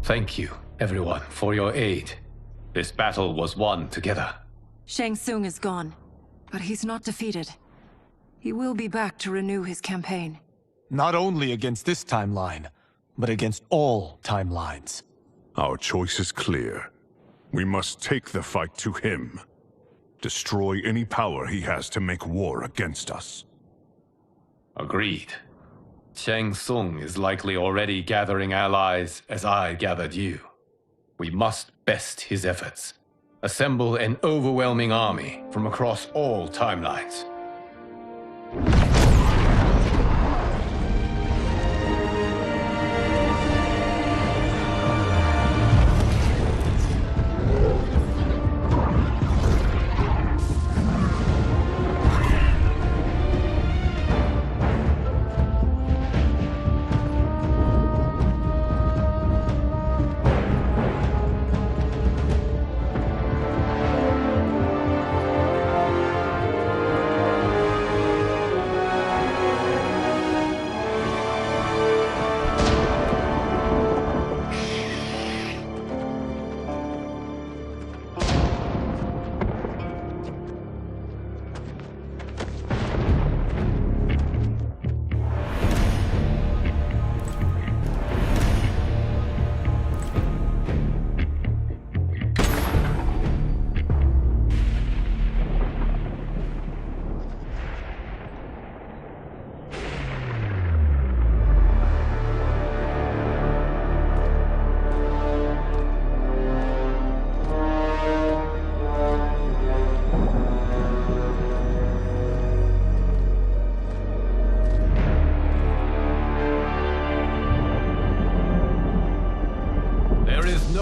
Thank you, everyone, for your aid. This battle was won together. Shang Tsung is gone, but he's not defeated. He will be back to renew his campaign. Not only against this timeline, but against all timelines. Our choice is clear. We must take the fight to him. Destroy any power he has to make war against us. Agreed. Shang Tsung is likely already gathering allies as I gathered you. We must best his efforts. Assemble an overwhelming army from across all timelines.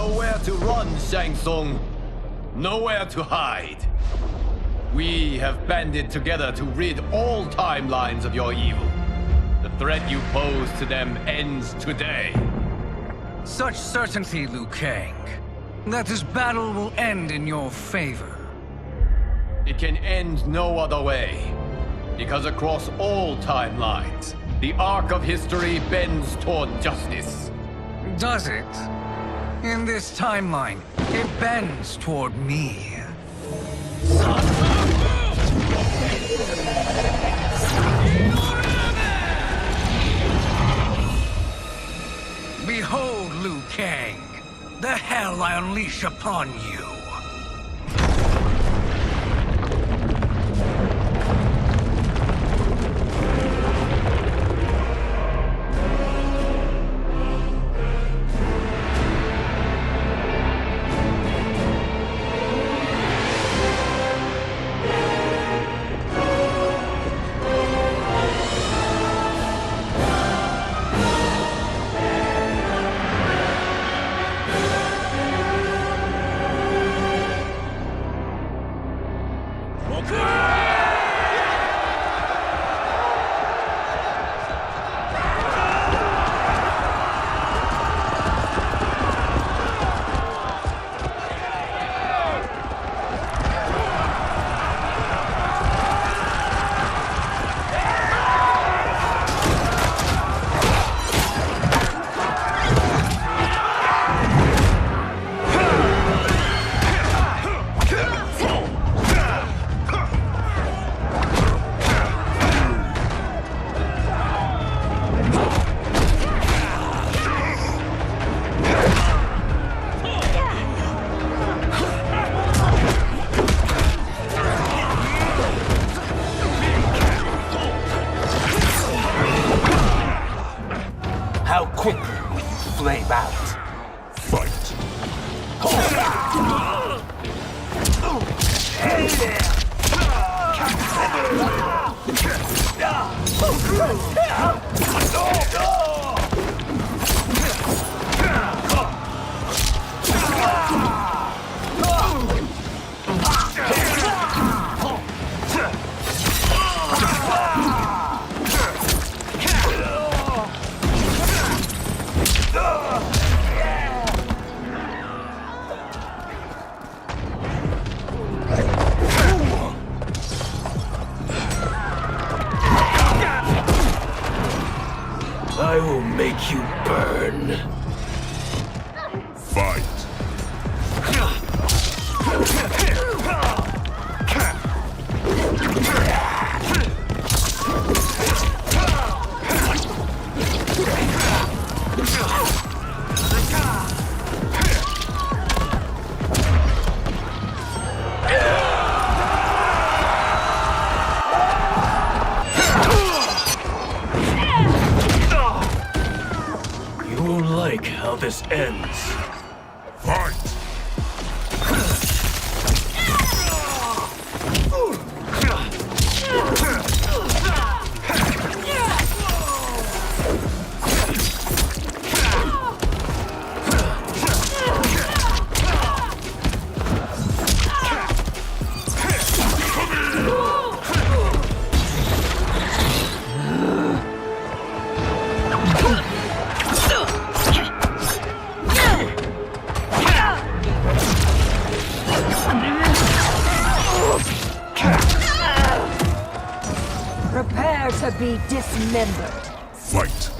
nowhere to run, Shang Tsung. Nowhere to hide. We have banded together to rid all timelines of your evil. The threat you pose to them ends today. Such certainty, Liu Kang, that this battle will end in your favor. It can end no other way. Because across all timelines, the arc of history bends toward justice. Does it? In this timeline, it bends toward me. Behold, Liu Kang, the hell I unleash upon you. How quickly will you flame out? Fight. I will make you burn. Fight. You won't like how this ends. Fight. Prepare to be dismembered. Fight.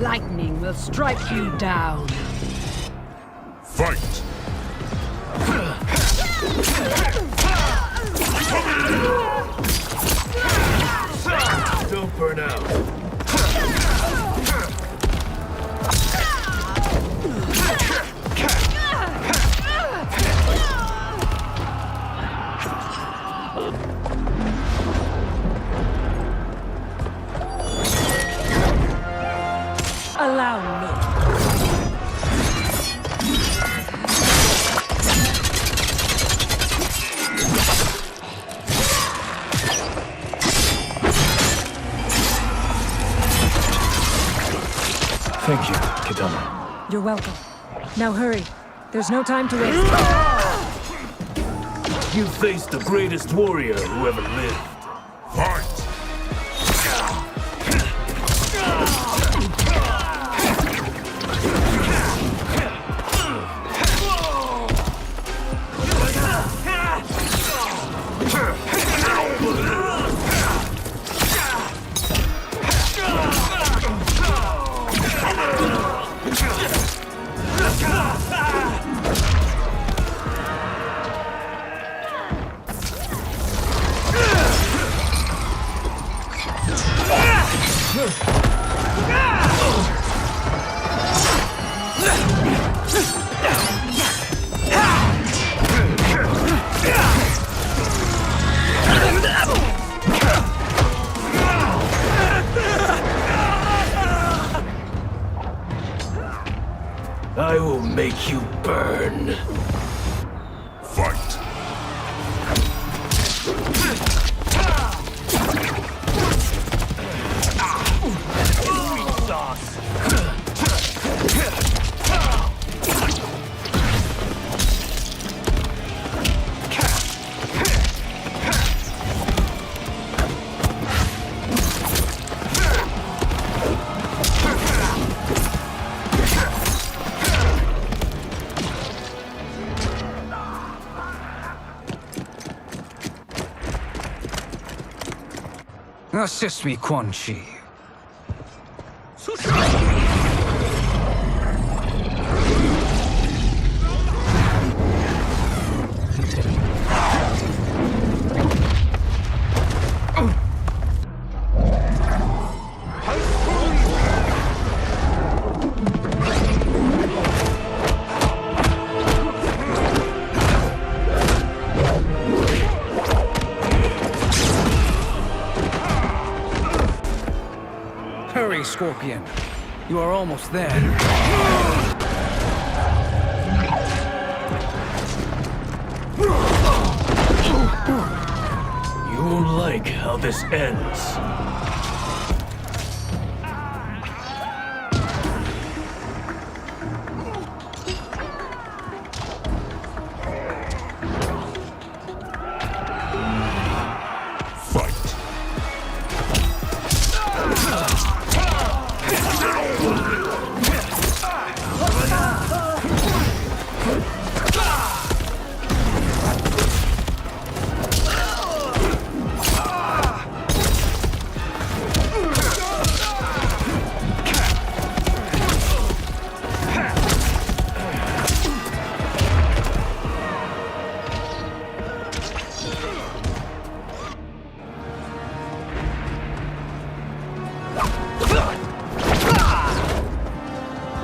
Lightning will strike you down. Fight! Don't burn out. Allow me. Thank you, Kitana. You're welcome. Now hurry. There's no time to waste. You faced the greatest warrior who ever lived. Fight! I will make you burn. Fight! Assist me, Quan Chi. Hurry, Scorpion. You are almost there. You won't like how this ends.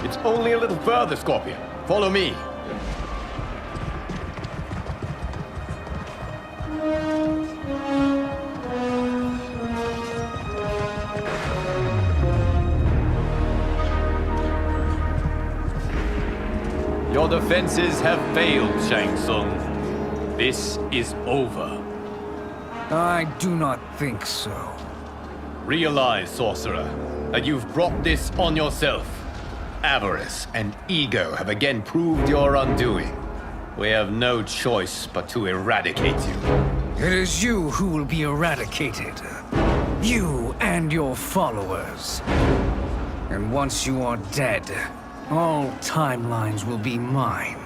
It's only a little further, Scorpion. Follow me. Your defenses have failed, Shang Tsung. This is over. I do not think so. Realize, sorcerer, that you've brought this on yourself. Avarice and ego have again proved your undoing. We have no choice but to eradicate you. It is you who will be eradicated. You and your followers. And once you are dead, all timelines will be mine.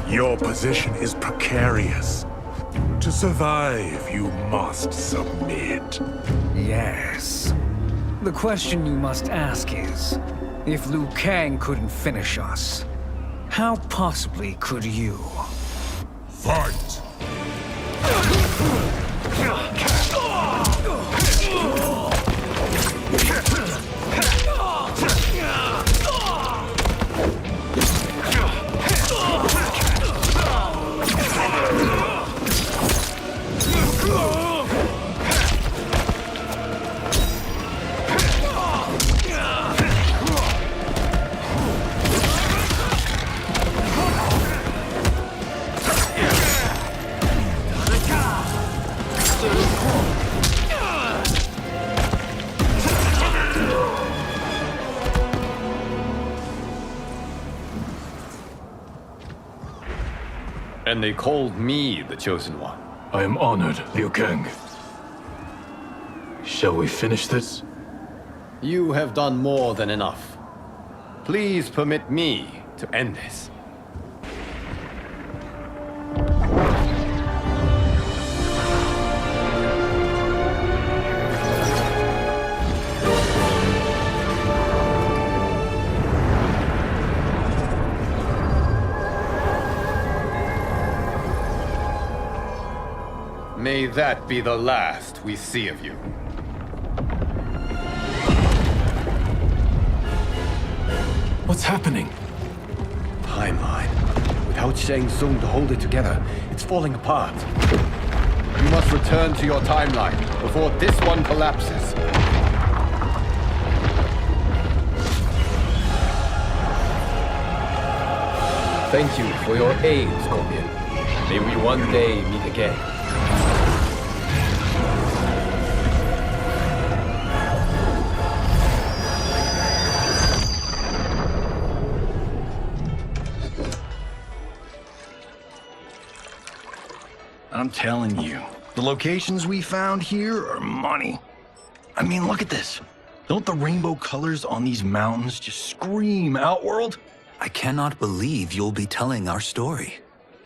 Your position is precarious. To survive, you must submit. Yes. The question you must ask is, if Liu Kang couldn't finish us, how possibly could you? Fight! And they called me the Chosen One. I am honored, Liu Kang. Shall we finish this? You have done more than enough. Please permit me to end this. May that be the last we see of you. What's happening? Timeline. Without Shang Tsung to hold it together, it's falling apart. You must return to your timeline before this one collapses. Thank you for your aid, Scorpion. May we one day meet again. I'm telling you, the locations we found here are money. I mean, look at this. Don't the rainbow colors on these mountains just scream Outworld? I cannot believe you'll be telling our story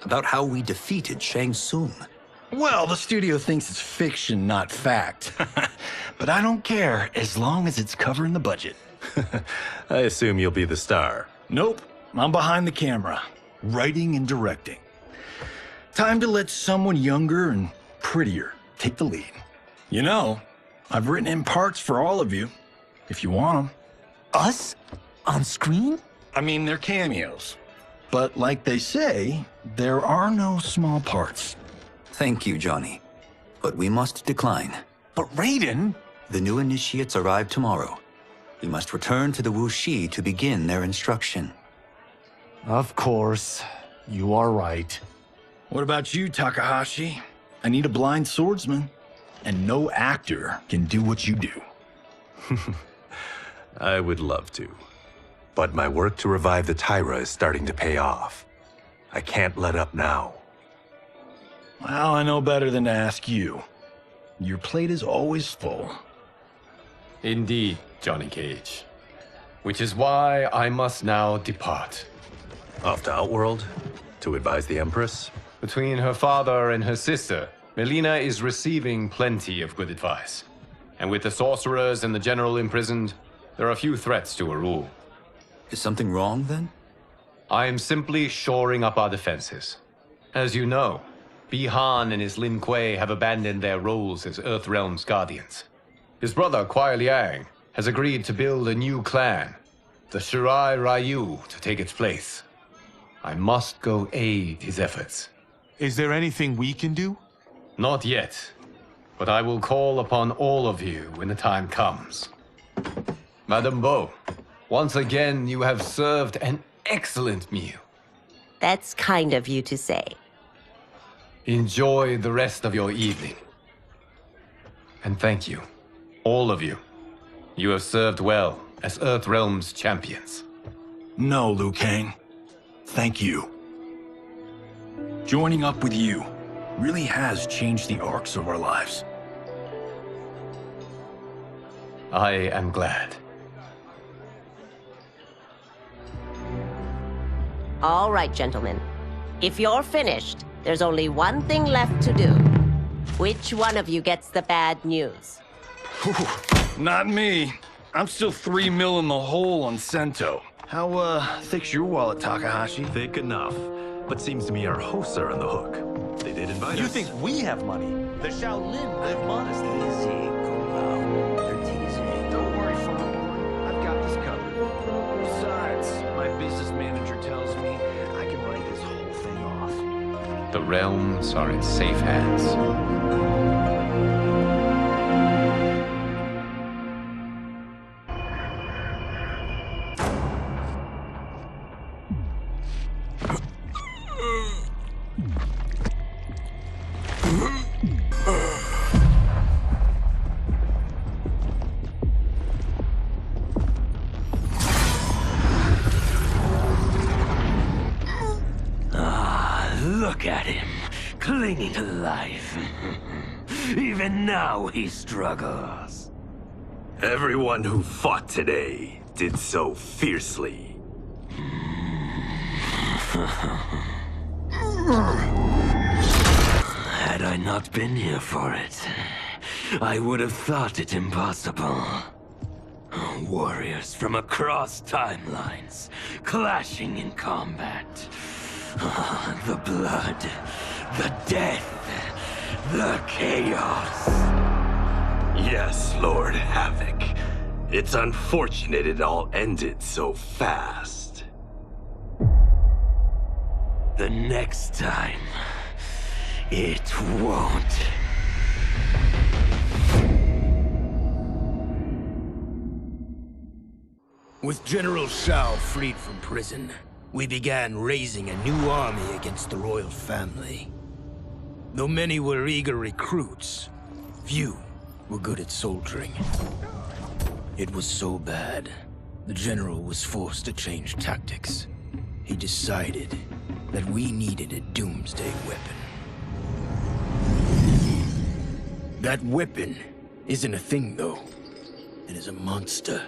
about how we defeated Shang Tsung. Well, the studio thinks it's fiction, not fact. But I don't care, as long as it's covering the budget. I assume you'll be the star. Nope, I'm behind the camera, writing and directing. Time to let someone younger and prettier take the lead. You know, I've written in parts for all of you, if you want them. Us? On screen? I mean, they're cameos. But like they say, there are no small parts. Thank you, Johnny. But we must decline. But Raiden? The new initiates arrive tomorrow. We must return to the Wuxi to begin their instruction. Of course. You are right. What about you, Takahashi? I need a blind swordsman, and no actor can do what you do. I would love to. But my work to revive the Tyra is starting to pay off. I can't let up now. Well, I know better than to ask you. Your plate is always full. Indeed, Johnny Cage. Which is why I must now depart. Off to Outworld? To advise the Empress? Between her father and her sister, Melina is receiving plenty of good advice. And with the sorcerers and the general imprisoned, there are few threats to her rule. Is something wrong, then? I am simply shoring up our defenses. As you know, Bi-Han and his Lin Kuei have abandoned their roles as Earthrealm's guardians. His brother, Kuai Liang, has agreed to build a new clan, the Shirai Ryu, to take its place. I must go aid his efforts. Is there anything we can do? Not yet, but I will call upon all of you when the time comes. Madame Bo, once again you have served an excellent meal. That's kind of you to say. Enjoy the rest of your evening. And thank you, all of you. You have served well as Earthrealm's champions. No, Liu Kang. Thank you. Joining up with you really has changed the arcs of our lives. I am glad. All right, gentlemen. If you're finished, there's only one thing left to do. Which one of you gets the bad news? Not me. I'm still 3 mil in the hole on Sento. How, thick's your wallet, Takahashi? Thick enough. But seems to me our hosts are on the hook. They did invite us. You think we have money? The Shaolin live modestly. Don't worry, Farmer. I've got this covered. Besides, my business manager tells me I can write this whole thing off. The realms are in safe hands. Look at him, clinging to life. Even now he struggles. Everyone who fought today did so fiercely. Had I not been here for it, I would have thought it impossible. Warriors from across timelines, clashing in combat. The blood, the death, the chaos. Yes, Lord Havoc. It's unfortunate it all ended so fast. The next time, it won't. With General Shao freed from prison, we began raising a new army against the royal family. Though many were eager recruits, few were good at soldiering. It was so bad, the general was forced to change tactics. He decided that we needed a doomsday weapon. That weapon isn't a thing, though. It is a monster.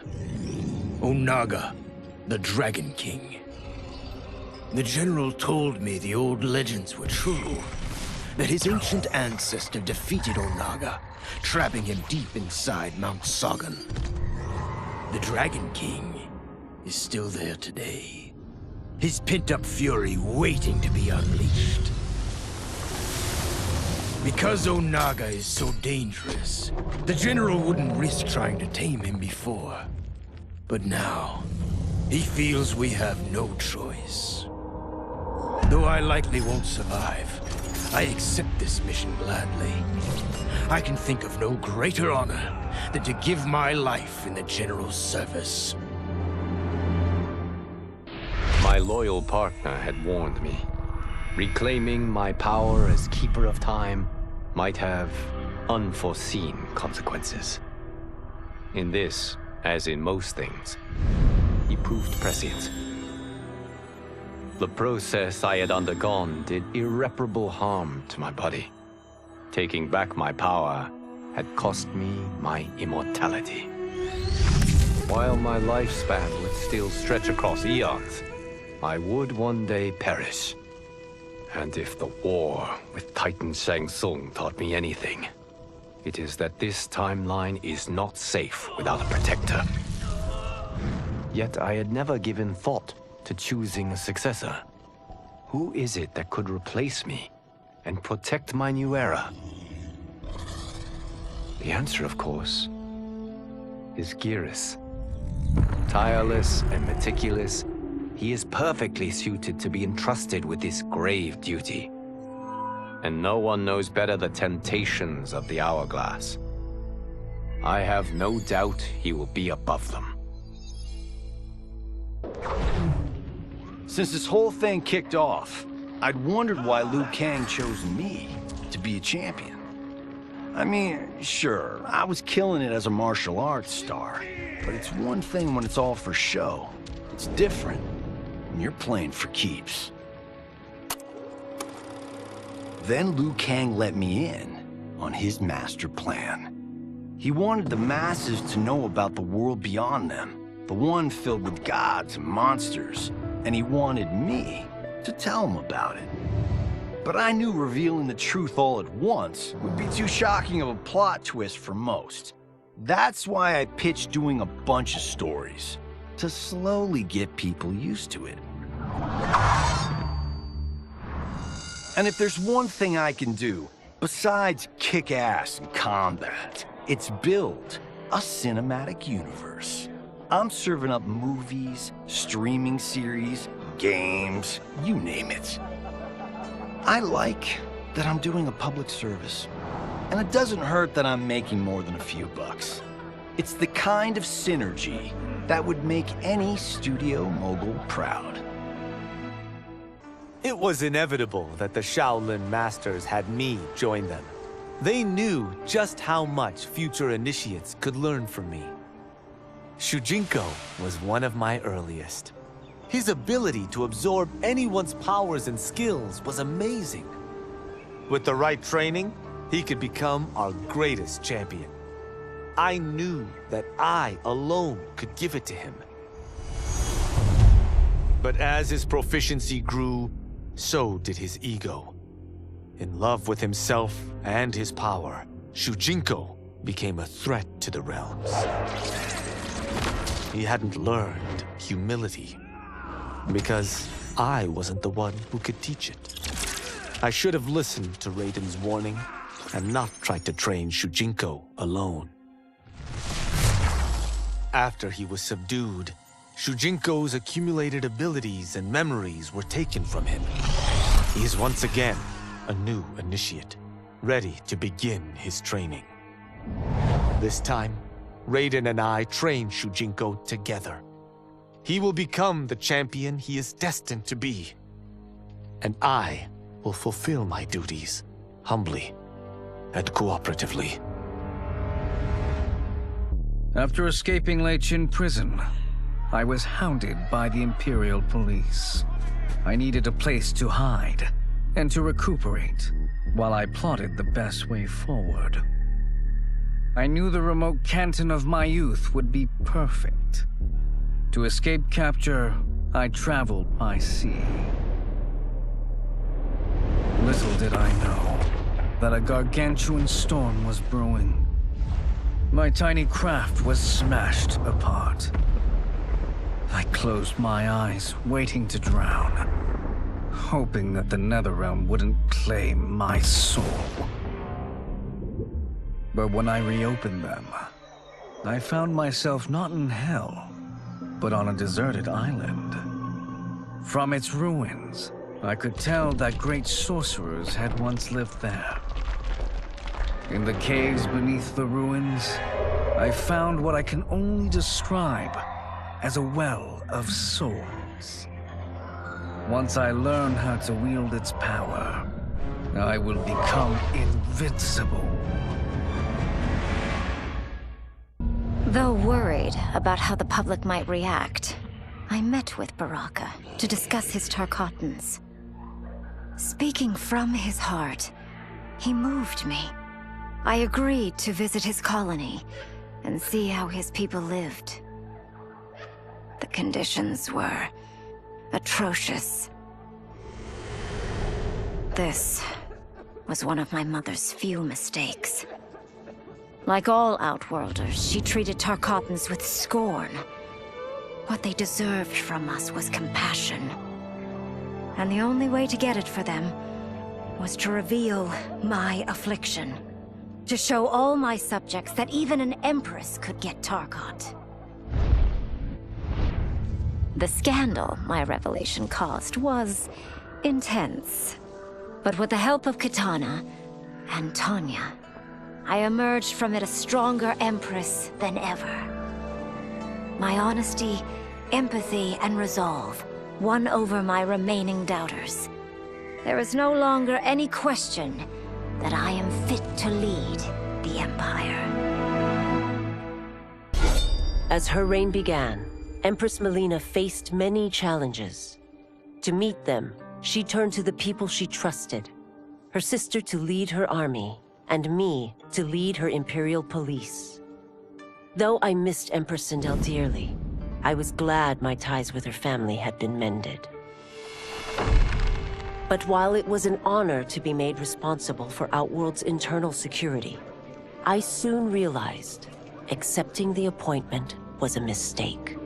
Onaga, the Dragon King. The general told me the old legends were true, that his ancient ancestor defeated Onaga, trapping him deep inside Mount Sagan. The Dragon King is still there today, his pent-up fury waiting to be unleashed. Because Onaga is so dangerous, the general wouldn't risk trying to tame him before. But now, he feels we have no choice. Though I likely won't survive, I accept this mission gladly. I can think of no greater honor than to give my life in the General's service. My loyal partner had warned me. Reclaiming my power as Keeper of Time might have unforeseen consequences. In this, as in most things, he proved prescient. The process I had undergone did irreparable harm to my body. Taking back my power had cost me my immortality. While my lifespan would still stretch across eons, I would one day perish. And if the war with Titan Shang Tsung taught me anything, it is that this timeline is not safe without a protector. Yet I had never given thought to choosing a successor. Who is it that could replace me and protect my new era? The answer, of course, is Geras. Tireless and meticulous, he is perfectly suited to be entrusted with this grave duty. And no one knows better the temptations of the hourglass. I have no doubt he will be above them. Since this whole thing kicked off, I'd wondered why Liu Kang chose me to be a champion. I mean, sure, I was killing it as a martial arts star, but it's one thing when it's all for show. It's different when you're playing for keeps. Then Liu Kang let me in on his master plan. He wanted the masses to know about the world beyond them, the one filled with gods and monsters, and he wanted me to tell him about it. But I knew revealing the truth all at once would be too shocking of a plot twist for most. That's why I pitched doing a bunch of stories, to slowly get people used to it. And if there's one thing I can do, besides kick ass in combat, it's build a cinematic universe. I'm serving up movies, streaming series, games, you name it. I like that I'm doing a public service. And it doesn't hurt that I'm making more than a few bucks. It's the kind of synergy that would make any studio mogul proud. It was inevitable that the Shaolin Masters had me join them. They knew just how much future initiates could learn from me. Shujinko was one of my earliest. His ability to absorb anyone's powers and skills was amazing. With the right training, he could become our greatest champion. I knew that I alone could give it to him. But as his proficiency grew, so did his ego. In love with himself and his power, Shujinko became a threat to the realms. He hadn't learned humility, because I wasn't the one who could teach it. I should have listened to Raiden's warning and not tried to train Shujinko alone. After he was subdued, Shujinko's accumulated abilities and memories were taken from him. He is once again a new initiate, ready to begin his training. This time, Raiden and I train Shujinko together. He will become the champion he is destined to be. And I will fulfill my duties, humbly and cooperatively. After escaping Lei Chin prison, I was hounded by the Imperial Police. I needed a place to hide and to recuperate while I plotted the best way forward. I knew the remote canton of my youth would be perfect. To escape capture, I traveled by sea. Little did I know that a gargantuan storm was brewing. My tiny craft was smashed apart. I closed my eyes, waiting to drown, hoping that the Netherrealm wouldn't claim my soul. But when I reopened them, I found myself not in hell, but on a deserted island. From its ruins, I could tell that great sorcerers had once lived there. In the caves beneath the ruins, I found what I can only describe as a well of souls. Once I learn how to wield its power, I will become invincible. Though worried about how the public might react, I met with Baraka to discuss his Tarkatans. Speaking from his heart, he moved me. I agreed to visit his colony and see how his people lived. The conditions were atrocious. This was one of my mother's few mistakes. Like all Outworlders, she treated Tarkatans with scorn. What they deserved from us was compassion. And the only way to get it for them was to reveal my affliction. To show all my subjects that even an empress could get Tarkat. The scandal my revelation caused was intense. But with the help of Kitana and Tanya, I emerged from it a stronger empress than ever. My honesty, empathy, and resolve won over my remaining doubters. There is no longer any question that I am fit to lead the Empire. As her reign began, Empress Melina faced many challenges. To meet them, she turned to the people she trusted. Her sister to lead her army, and me to lead her Imperial Police. Though I missed Empress Sindel dearly, I was glad my ties with her family had been mended. But while it was an honor to be made responsible for Outworld's internal security, I soon realized accepting the appointment was a mistake.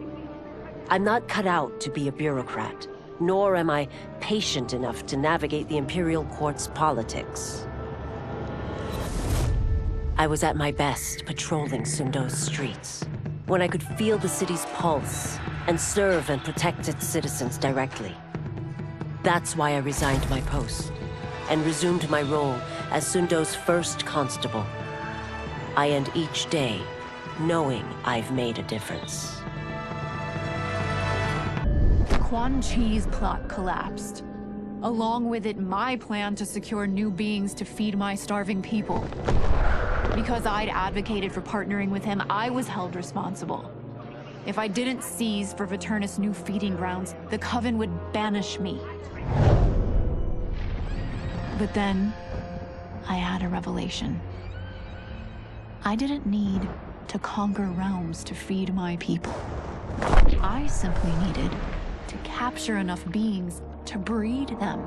I'm not cut out to be a bureaucrat, nor am I patient enough to navigate the Imperial Court's politics. I was at my best patrolling Sundo's streets, when I could feel the city's pulse and serve and protect its citizens directly. That's why I resigned my post and resumed my role as Sundo's first constable. I end each day knowing I've made a difference. Quan Chi's plot collapsed. Along with it, my plan to secure new beings to feed my starving people. Because I'd advocated for partnering with him, I was held responsible. If I didn't seize for Viternus' new feeding grounds, the Coven would banish me. But then, I had a revelation. I didn't need to conquer realms to feed my people. I simply needed to capture enough beings to breed them.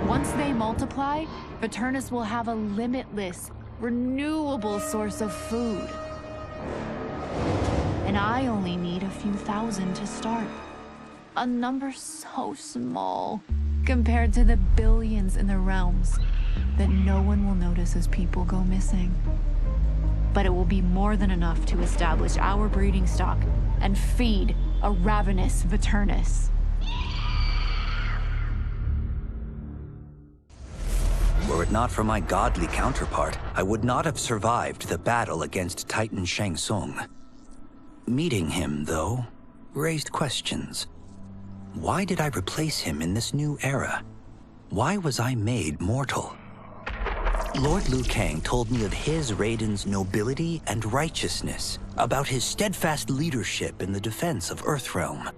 Once they multiply, Viternus will have a limitless, renewable source of food. And I only need a few thousand to start. A number so small compared to the billions in the realms that no one will notice as people go missing. But it will be more than enough to establish our breeding stock and feed a ravenous Viternus. Were it not for my godly counterpart, I would not have survived the battle against Titan Shang Tsung. Meeting him, though, raised questions. Why did I replace him in this new era? Why was I made mortal? Lord Liu Kang told me of his Raiden's nobility and righteousness, about his steadfast leadership in the defense of Earthrealm.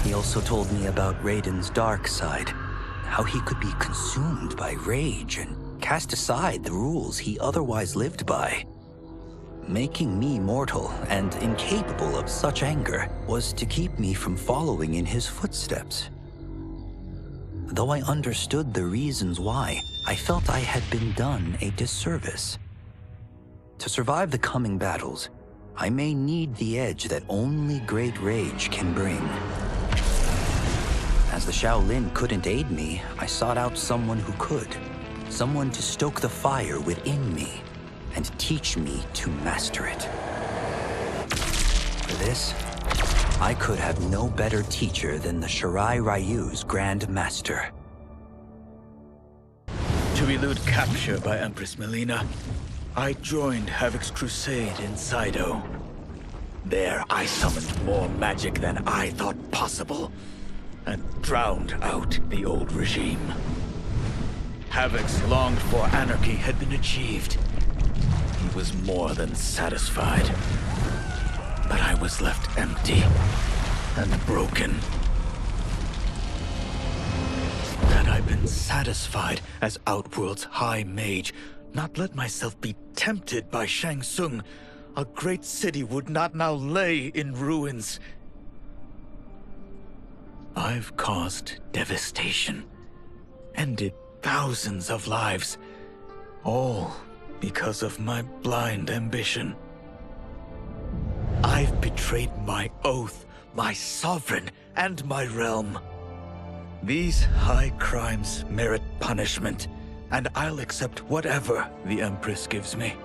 He also told me about Raiden's dark side, how he could be consumed by rage and cast aside the rules he otherwise lived by. Making me mortal and incapable of such anger was to keep me from following in his footsteps. Though I understood the reasons why, I felt I had been done a disservice. To survive the coming battles, I may need the edge that only great rage can bring. As the Shaolin couldn't aid me, I sought out someone who could. Someone to stoke the fire within me and teach me to master it. For this, I could have no better teacher than the Shirai Ryu's Grand Master. To elude capture by Empress Melina, I joined Havoc's crusade in Saido. There, I summoned more magic than I thought possible, and drowned out the old regime. Havoc's longed-for anarchy had been achieved. He was more than satisfied. But I was left empty and broken. Had I been satisfied as Outworld's High Mage, not let myself be tempted by Shang Tsung, a great city would not now lay in ruins. I've caused devastation, ended thousands of lives, all because of my blind ambition. I've betrayed my oath, my sovereign, and my realm. These high crimes merit punishment, and I'll accept whatever the Empress gives me.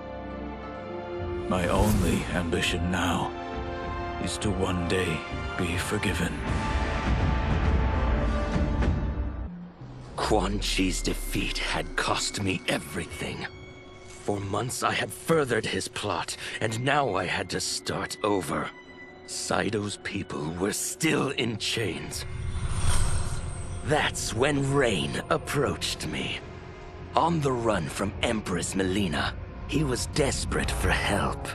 My only ambition now is to one day be forgiven. Quan Chi's defeat had cost me everything. For months I had furthered his plot, and now I had to start over. Saido's people were still in chains. That's when Rain approached me. On the run from Empress Melina, he was desperate for help.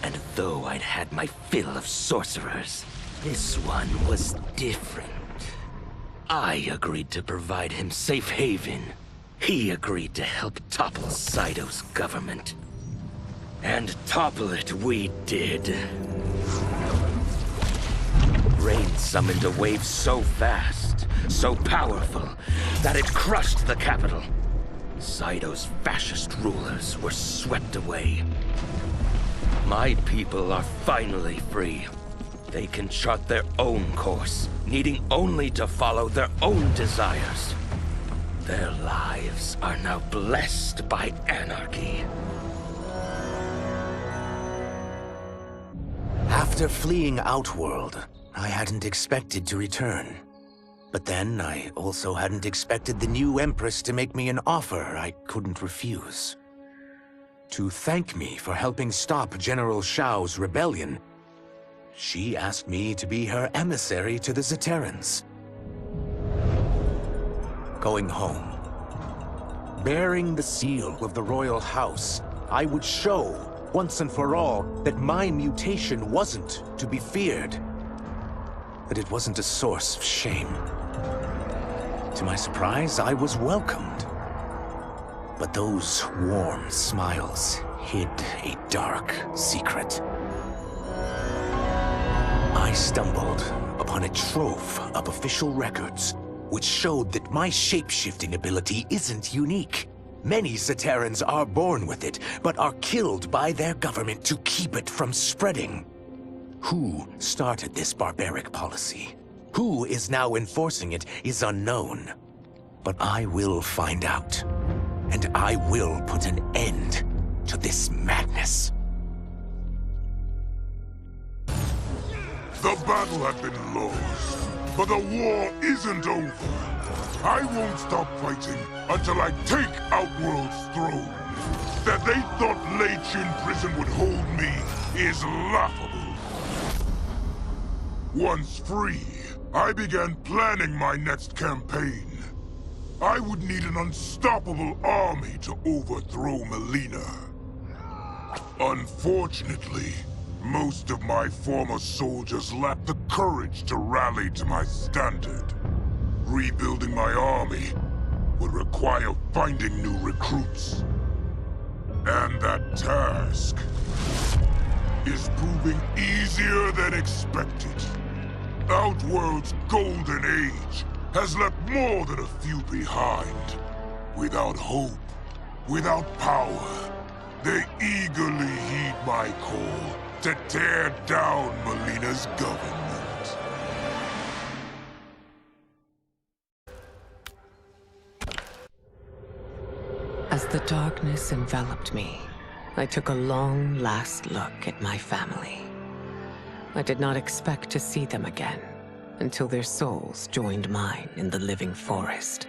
And though I'd had my fill of sorcerers, this one was different. I agreed to provide him safe haven. He agreed to help topple Saido's government. And topple it we did. Rain summoned a wave so fast, so powerful that it crushed the capital. Saido's fascist rulers were swept away. My people are finally free. They can chart their own course, needing only to follow their own desires. Their lives are now blessed by anarchy. After fleeing Outworld, I hadn't expected to return. But then, I also hadn't expected the new Empress to make me an offer I couldn't refuse. To thank me for helping stop General Shao's rebellion, she asked me to be her emissary to the Zaterrans. Going home, bearing the seal of the royal house, I would show, once and for all, that my mutation wasn't to be feared. That it wasn't a source of shame. To my surprise, I was welcomed. But those warm smiles hid a dark secret. I stumbled upon a trove of official records, which showed that my shape-shifting ability isn't unique. Many Zaterrans are born with it, but are killed by their government to keep it from spreading. Who started this barbaric policy? Who is now enforcing it is unknown. But I will find out. And I will put an end to this madness. The battle had been lost, but the war isn't over. I won't stop fighting until I take Outworld's throne. That they thought Lei Chin Prison would hold me is laughable. Once free, I began planning my next campaign. I would need an unstoppable army to overthrow Melina. Unfortunately, most of my former soldiers lacked the courage to rally to my standard. Rebuilding my army would require finding new recruits. And that task is proving easier than expected. Outworld's golden age has left more than a few behind. Without hope, without power, they eagerly heed my call to tear down Melina's government. As the darkness enveloped me, I took a long last look at my family. I did not expect to see them again until their souls joined mine in the living forest.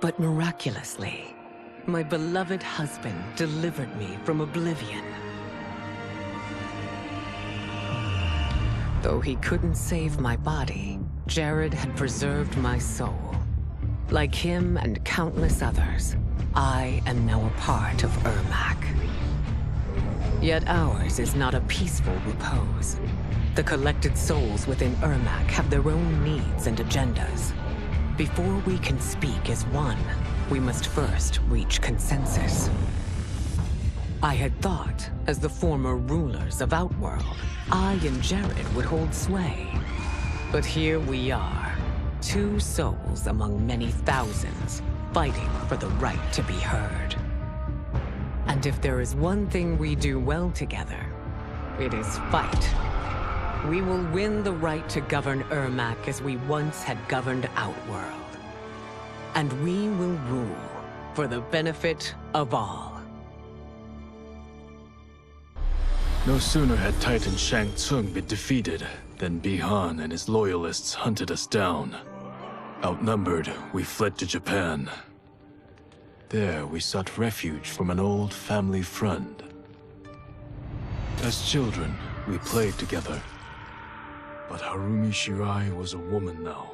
But miraculously, my beloved husband delivered me from oblivion. Though he couldn't save my body, Jared had preserved my soul. Like him and countless others, I am now a part of Ermac. Yet ours is not a peaceful repose. The collected souls within Ermac have their own needs and agendas. Before we can speak as one, we must first reach consensus. I had thought, as the former rulers of Outworld, I and Jared would hold sway. But here we are, two souls among many thousands, fighting for the right to be heard. And if there is one thing we do well together, it is fight. We will win the right to govern Ermac as we once had governed Outworld. And we will rule for the benefit of all. No sooner had Titan Shang Tsung been defeated than Bihan and his loyalists hunted us down. Outnumbered, we fled to Japan. There, we sought refuge from an old family friend. As children, we played together. But Harumi Shirai was a woman now,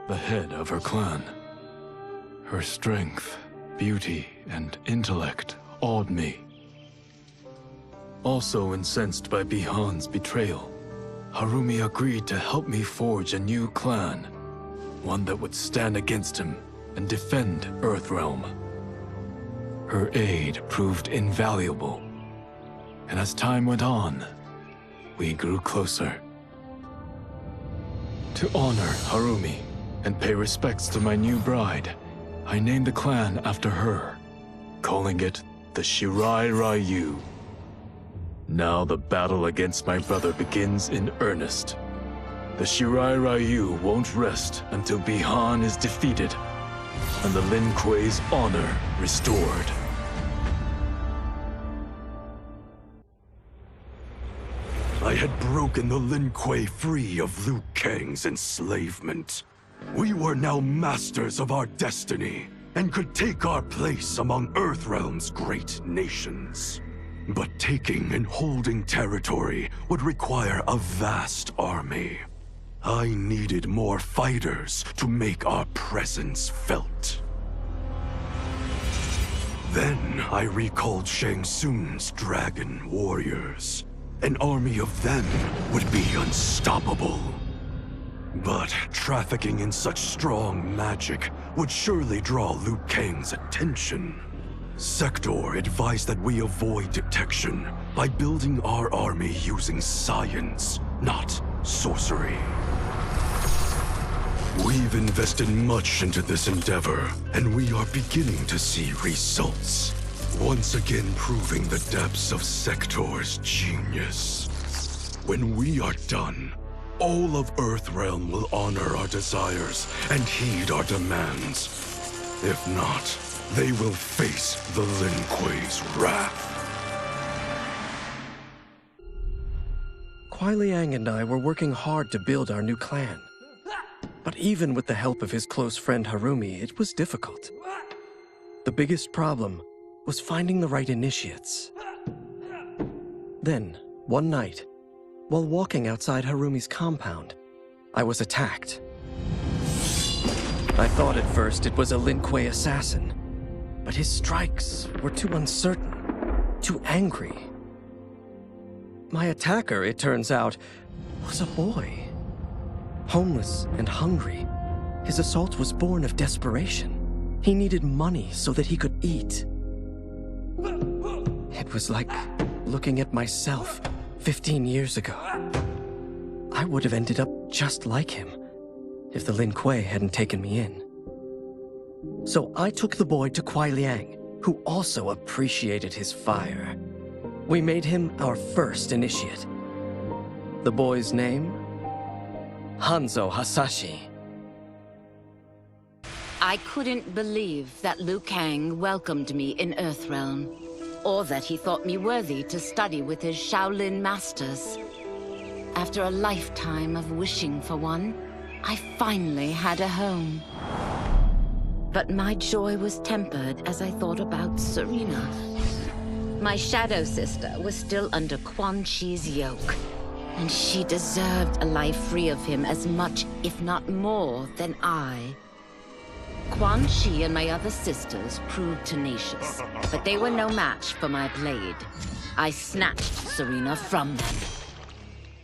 the head of her clan. Her strength, beauty, and intellect awed me. Also incensed by Bihan's betrayal, Harumi agreed to help me forge a new clan, one that would stand against him and defend Earthrealm. Her aid proved invaluable, and as time went on, we grew closer. To honor Harumi, and pay respects to my new bride, I named the clan after her, calling it the Shirai Ryu. Now the battle against my brother begins in earnest. The Shirai Ryu won't rest until Bihan is defeated and the Lin Kuei's honor restored. I had broken the Lin Kuei free of Liu Kang's enslavement. We were now masters of our destiny and could take our place among Earthrealm's great nations. But taking and holding territory would require a vast army. I needed more fighters to make our presence felt. Then I recalled Shang Tsung's dragon warriors. An army of them would be unstoppable. But trafficking in such strong magic would surely draw Liu Kang's attention. Sector advised that we avoid detection by building our army using science, not sorcery. We've invested much into this endeavor, and we are beginning to see results. Once again proving the depths of Sector's genius. When we are done, all of Earthrealm will honor our desires and heed our demands. If not, they will face the Lin Kuei's wrath. Kuai Liang and I were working hard to build our new clan. But even with the help of his close friend Harumi, it was difficult. The biggest problem was finding the right initiates. Then, one night, while walking outside Harumi's compound, I was attacked. I thought at first it was a Lin Kuei assassin, but his strikes were too uncertain, too angry. My attacker, it turns out, was a boy. Homeless and hungry, his assault was born of desperation. He needed money so that he could eat. It was like looking at myself 15 years ago. I would have ended up just like him if the Lin Kuei hadn't taken me in. So I took the boy to Kuai Liang, who also appreciated his fire. We made him our first initiate. The boy's name? Hanzo Hasashi. I couldn't believe that Liu Kang welcomed me in Earthrealm, or that he thought me worthy to study with his Shaolin masters. After a lifetime of wishing for one, I finally had a home. But my joy was tempered as I thought about Serena. My shadow sister was still under Quan Chi's yoke, and she deserved a life free of him as much, if not more, than I. Quan Chi and my other sisters proved tenacious, but they were no match for my blade. I snatched Serena from them.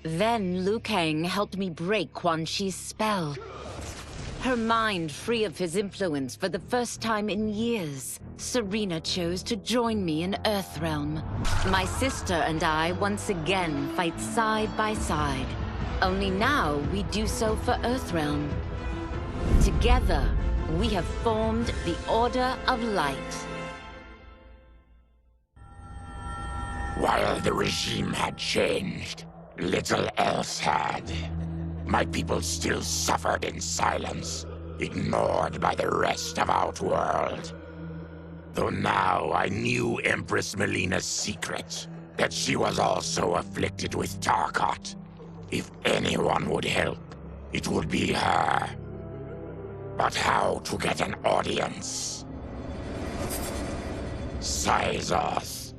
Then Liu Kang helped me break Quan Chi's spell. Her mind free of his influence for the first time in years, Serena chose to join me in Earthrealm. My sister and I once again fight side by side. Only now we do so for Earthrealm. Together, we have formed the Order of Light. While the regime had changed, little else had. My people still suffered in silence, ignored by the rest of Outworld. Though now I knew Empress Melina's secret, that she was also afflicted with Tarkat. If anyone would help, it would be her. But how to get an audience? Syzoth.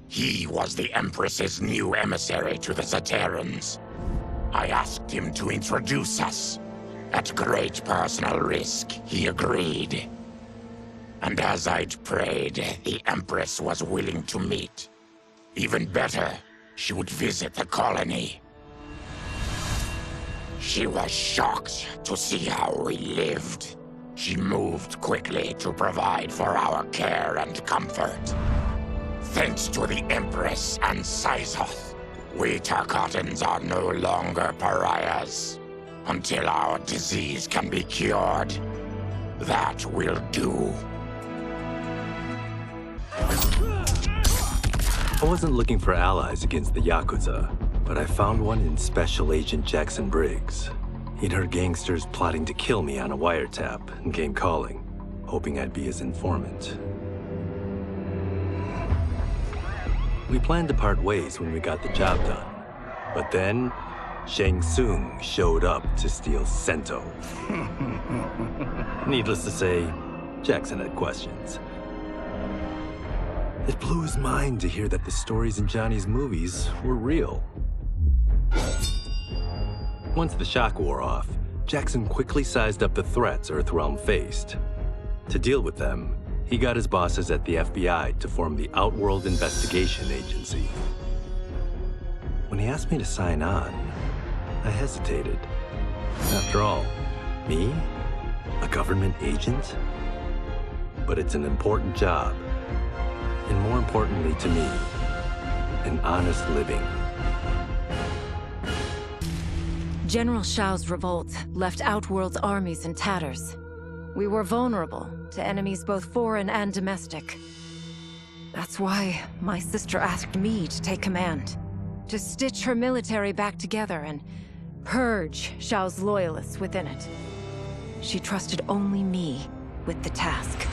He was the Empress's new emissary to the Zaterrans. I asked him to introduce us. At great personal risk, he agreed. And as I'd prayed, the Empress was willing to meet. Even better, she would visit the colony. She was shocked to see how we lived. She moved quickly to provide for our care and comfort. Thanks to the Empress and Syzoth, we Tarkatans are no longer pariahs. until our disease can be cured. That will do. I wasn't looking for allies against the Yakuza, but I found one in Special Agent Jackson Briggs. He'd heard gangsters plotting to kill me on a wiretap and came calling, hoping I'd be his informant. We planned to part ways when we got the job done. But then, Shang Tsung showed up to steal Sento. Needless to say, Jackson had questions. It blew his mind to hear that the stories in Johnny's movies were real. Once the shock wore off, Jackson quickly sized up the threats Earthrealm faced. To deal with them, he got his bosses at the FBI to form the Outworld Investigation Agency. When he asked me to sign on, I hesitated. After all, me? A government agent? But it's an important job. And more importantly to me, an honest living. General Shao's revolt left Outworld's armies in tatters. We were vulnerable to enemies both foreign and domestic. That's why my sister asked me to take command, to stitch her military back together and purge Shao's loyalists within it. She trusted only me with the task.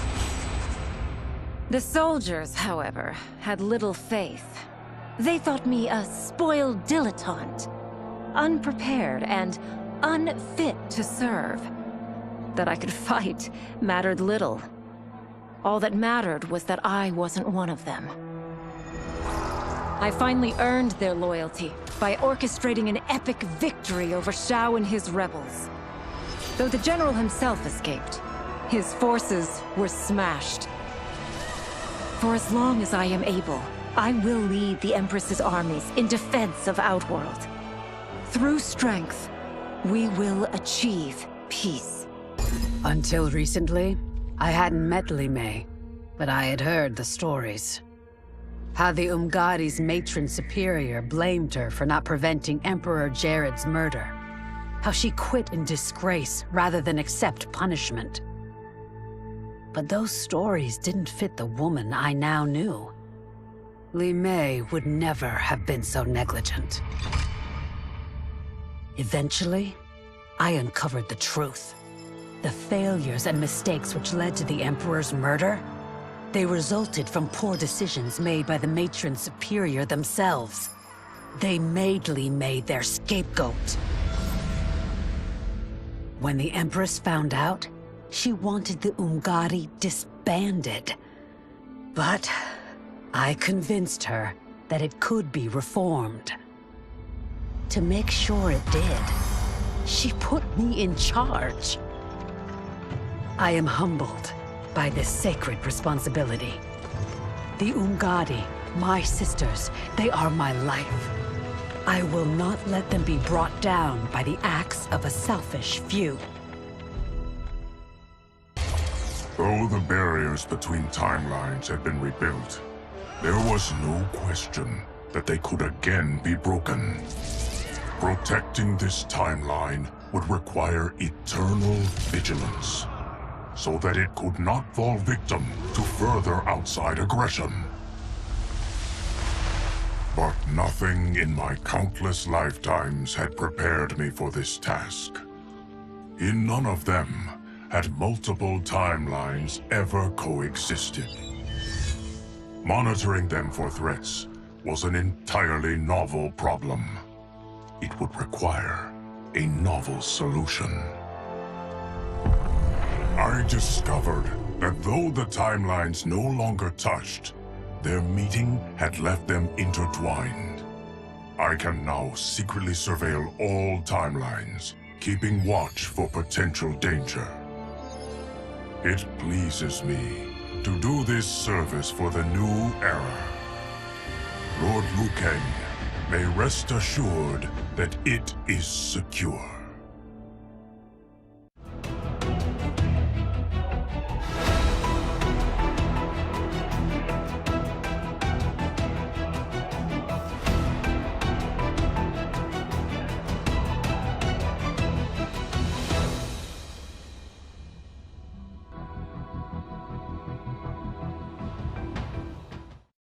The soldiers, however, had little faith. They thought me a spoiled dilettante, unprepared and unfit to serve. That I could fight mattered little. All that mattered was that I wasn't one of them. I finally earned their loyalty by orchestrating an epic victory over Shao and his rebels. Though the general himself escaped, his forces were smashed. For as long as I am able, I will lead the Empress's armies in defense of Outworld. Through strength, we will achieve peace. Until recently, I hadn't met Li Mei, but I had heard the stories. How the Umgadi's matron superior blamed her for not preventing Emperor Jared's murder. How she quit in disgrace rather than accept punishment. But those stories didn't fit the woman I now knew. Li Mei would never have been so negligent. Eventually, I uncovered the truth. The failures and mistakes which led to the Emperor's murder, they resulted from poor decisions made by the matron superior themselves. They made Li Mei their scapegoat. When the Empress found out, she wanted the Umgadi disbanded. But I convinced her that it could be reformed. To make sure it did, she put me in charge. I am humbled by this sacred responsibility. The Umgadi, my sisters, they are my life. I will not let them be brought down by the acts of a selfish few. Though the barriers between timelines had been rebuilt, there was no question that they could again be broken. Protecting this timeline would require eternal vigilance, so that it could not fall victim to further outside aggression. But nothing in my countless lifetimes had prepared me for this task. In none of them had multiple timelines ever coexisted. Monitoring them for threats was an entirely novel problem. It would require a novel solution. I discovered that though the timelines no longer touched, their meeting had left them intertwined. I can now secretly surveil all timelines, keeping watch for potential danger. It pleases me to do this service for the new era. Lord Liu Kang may rest assured that it is secure.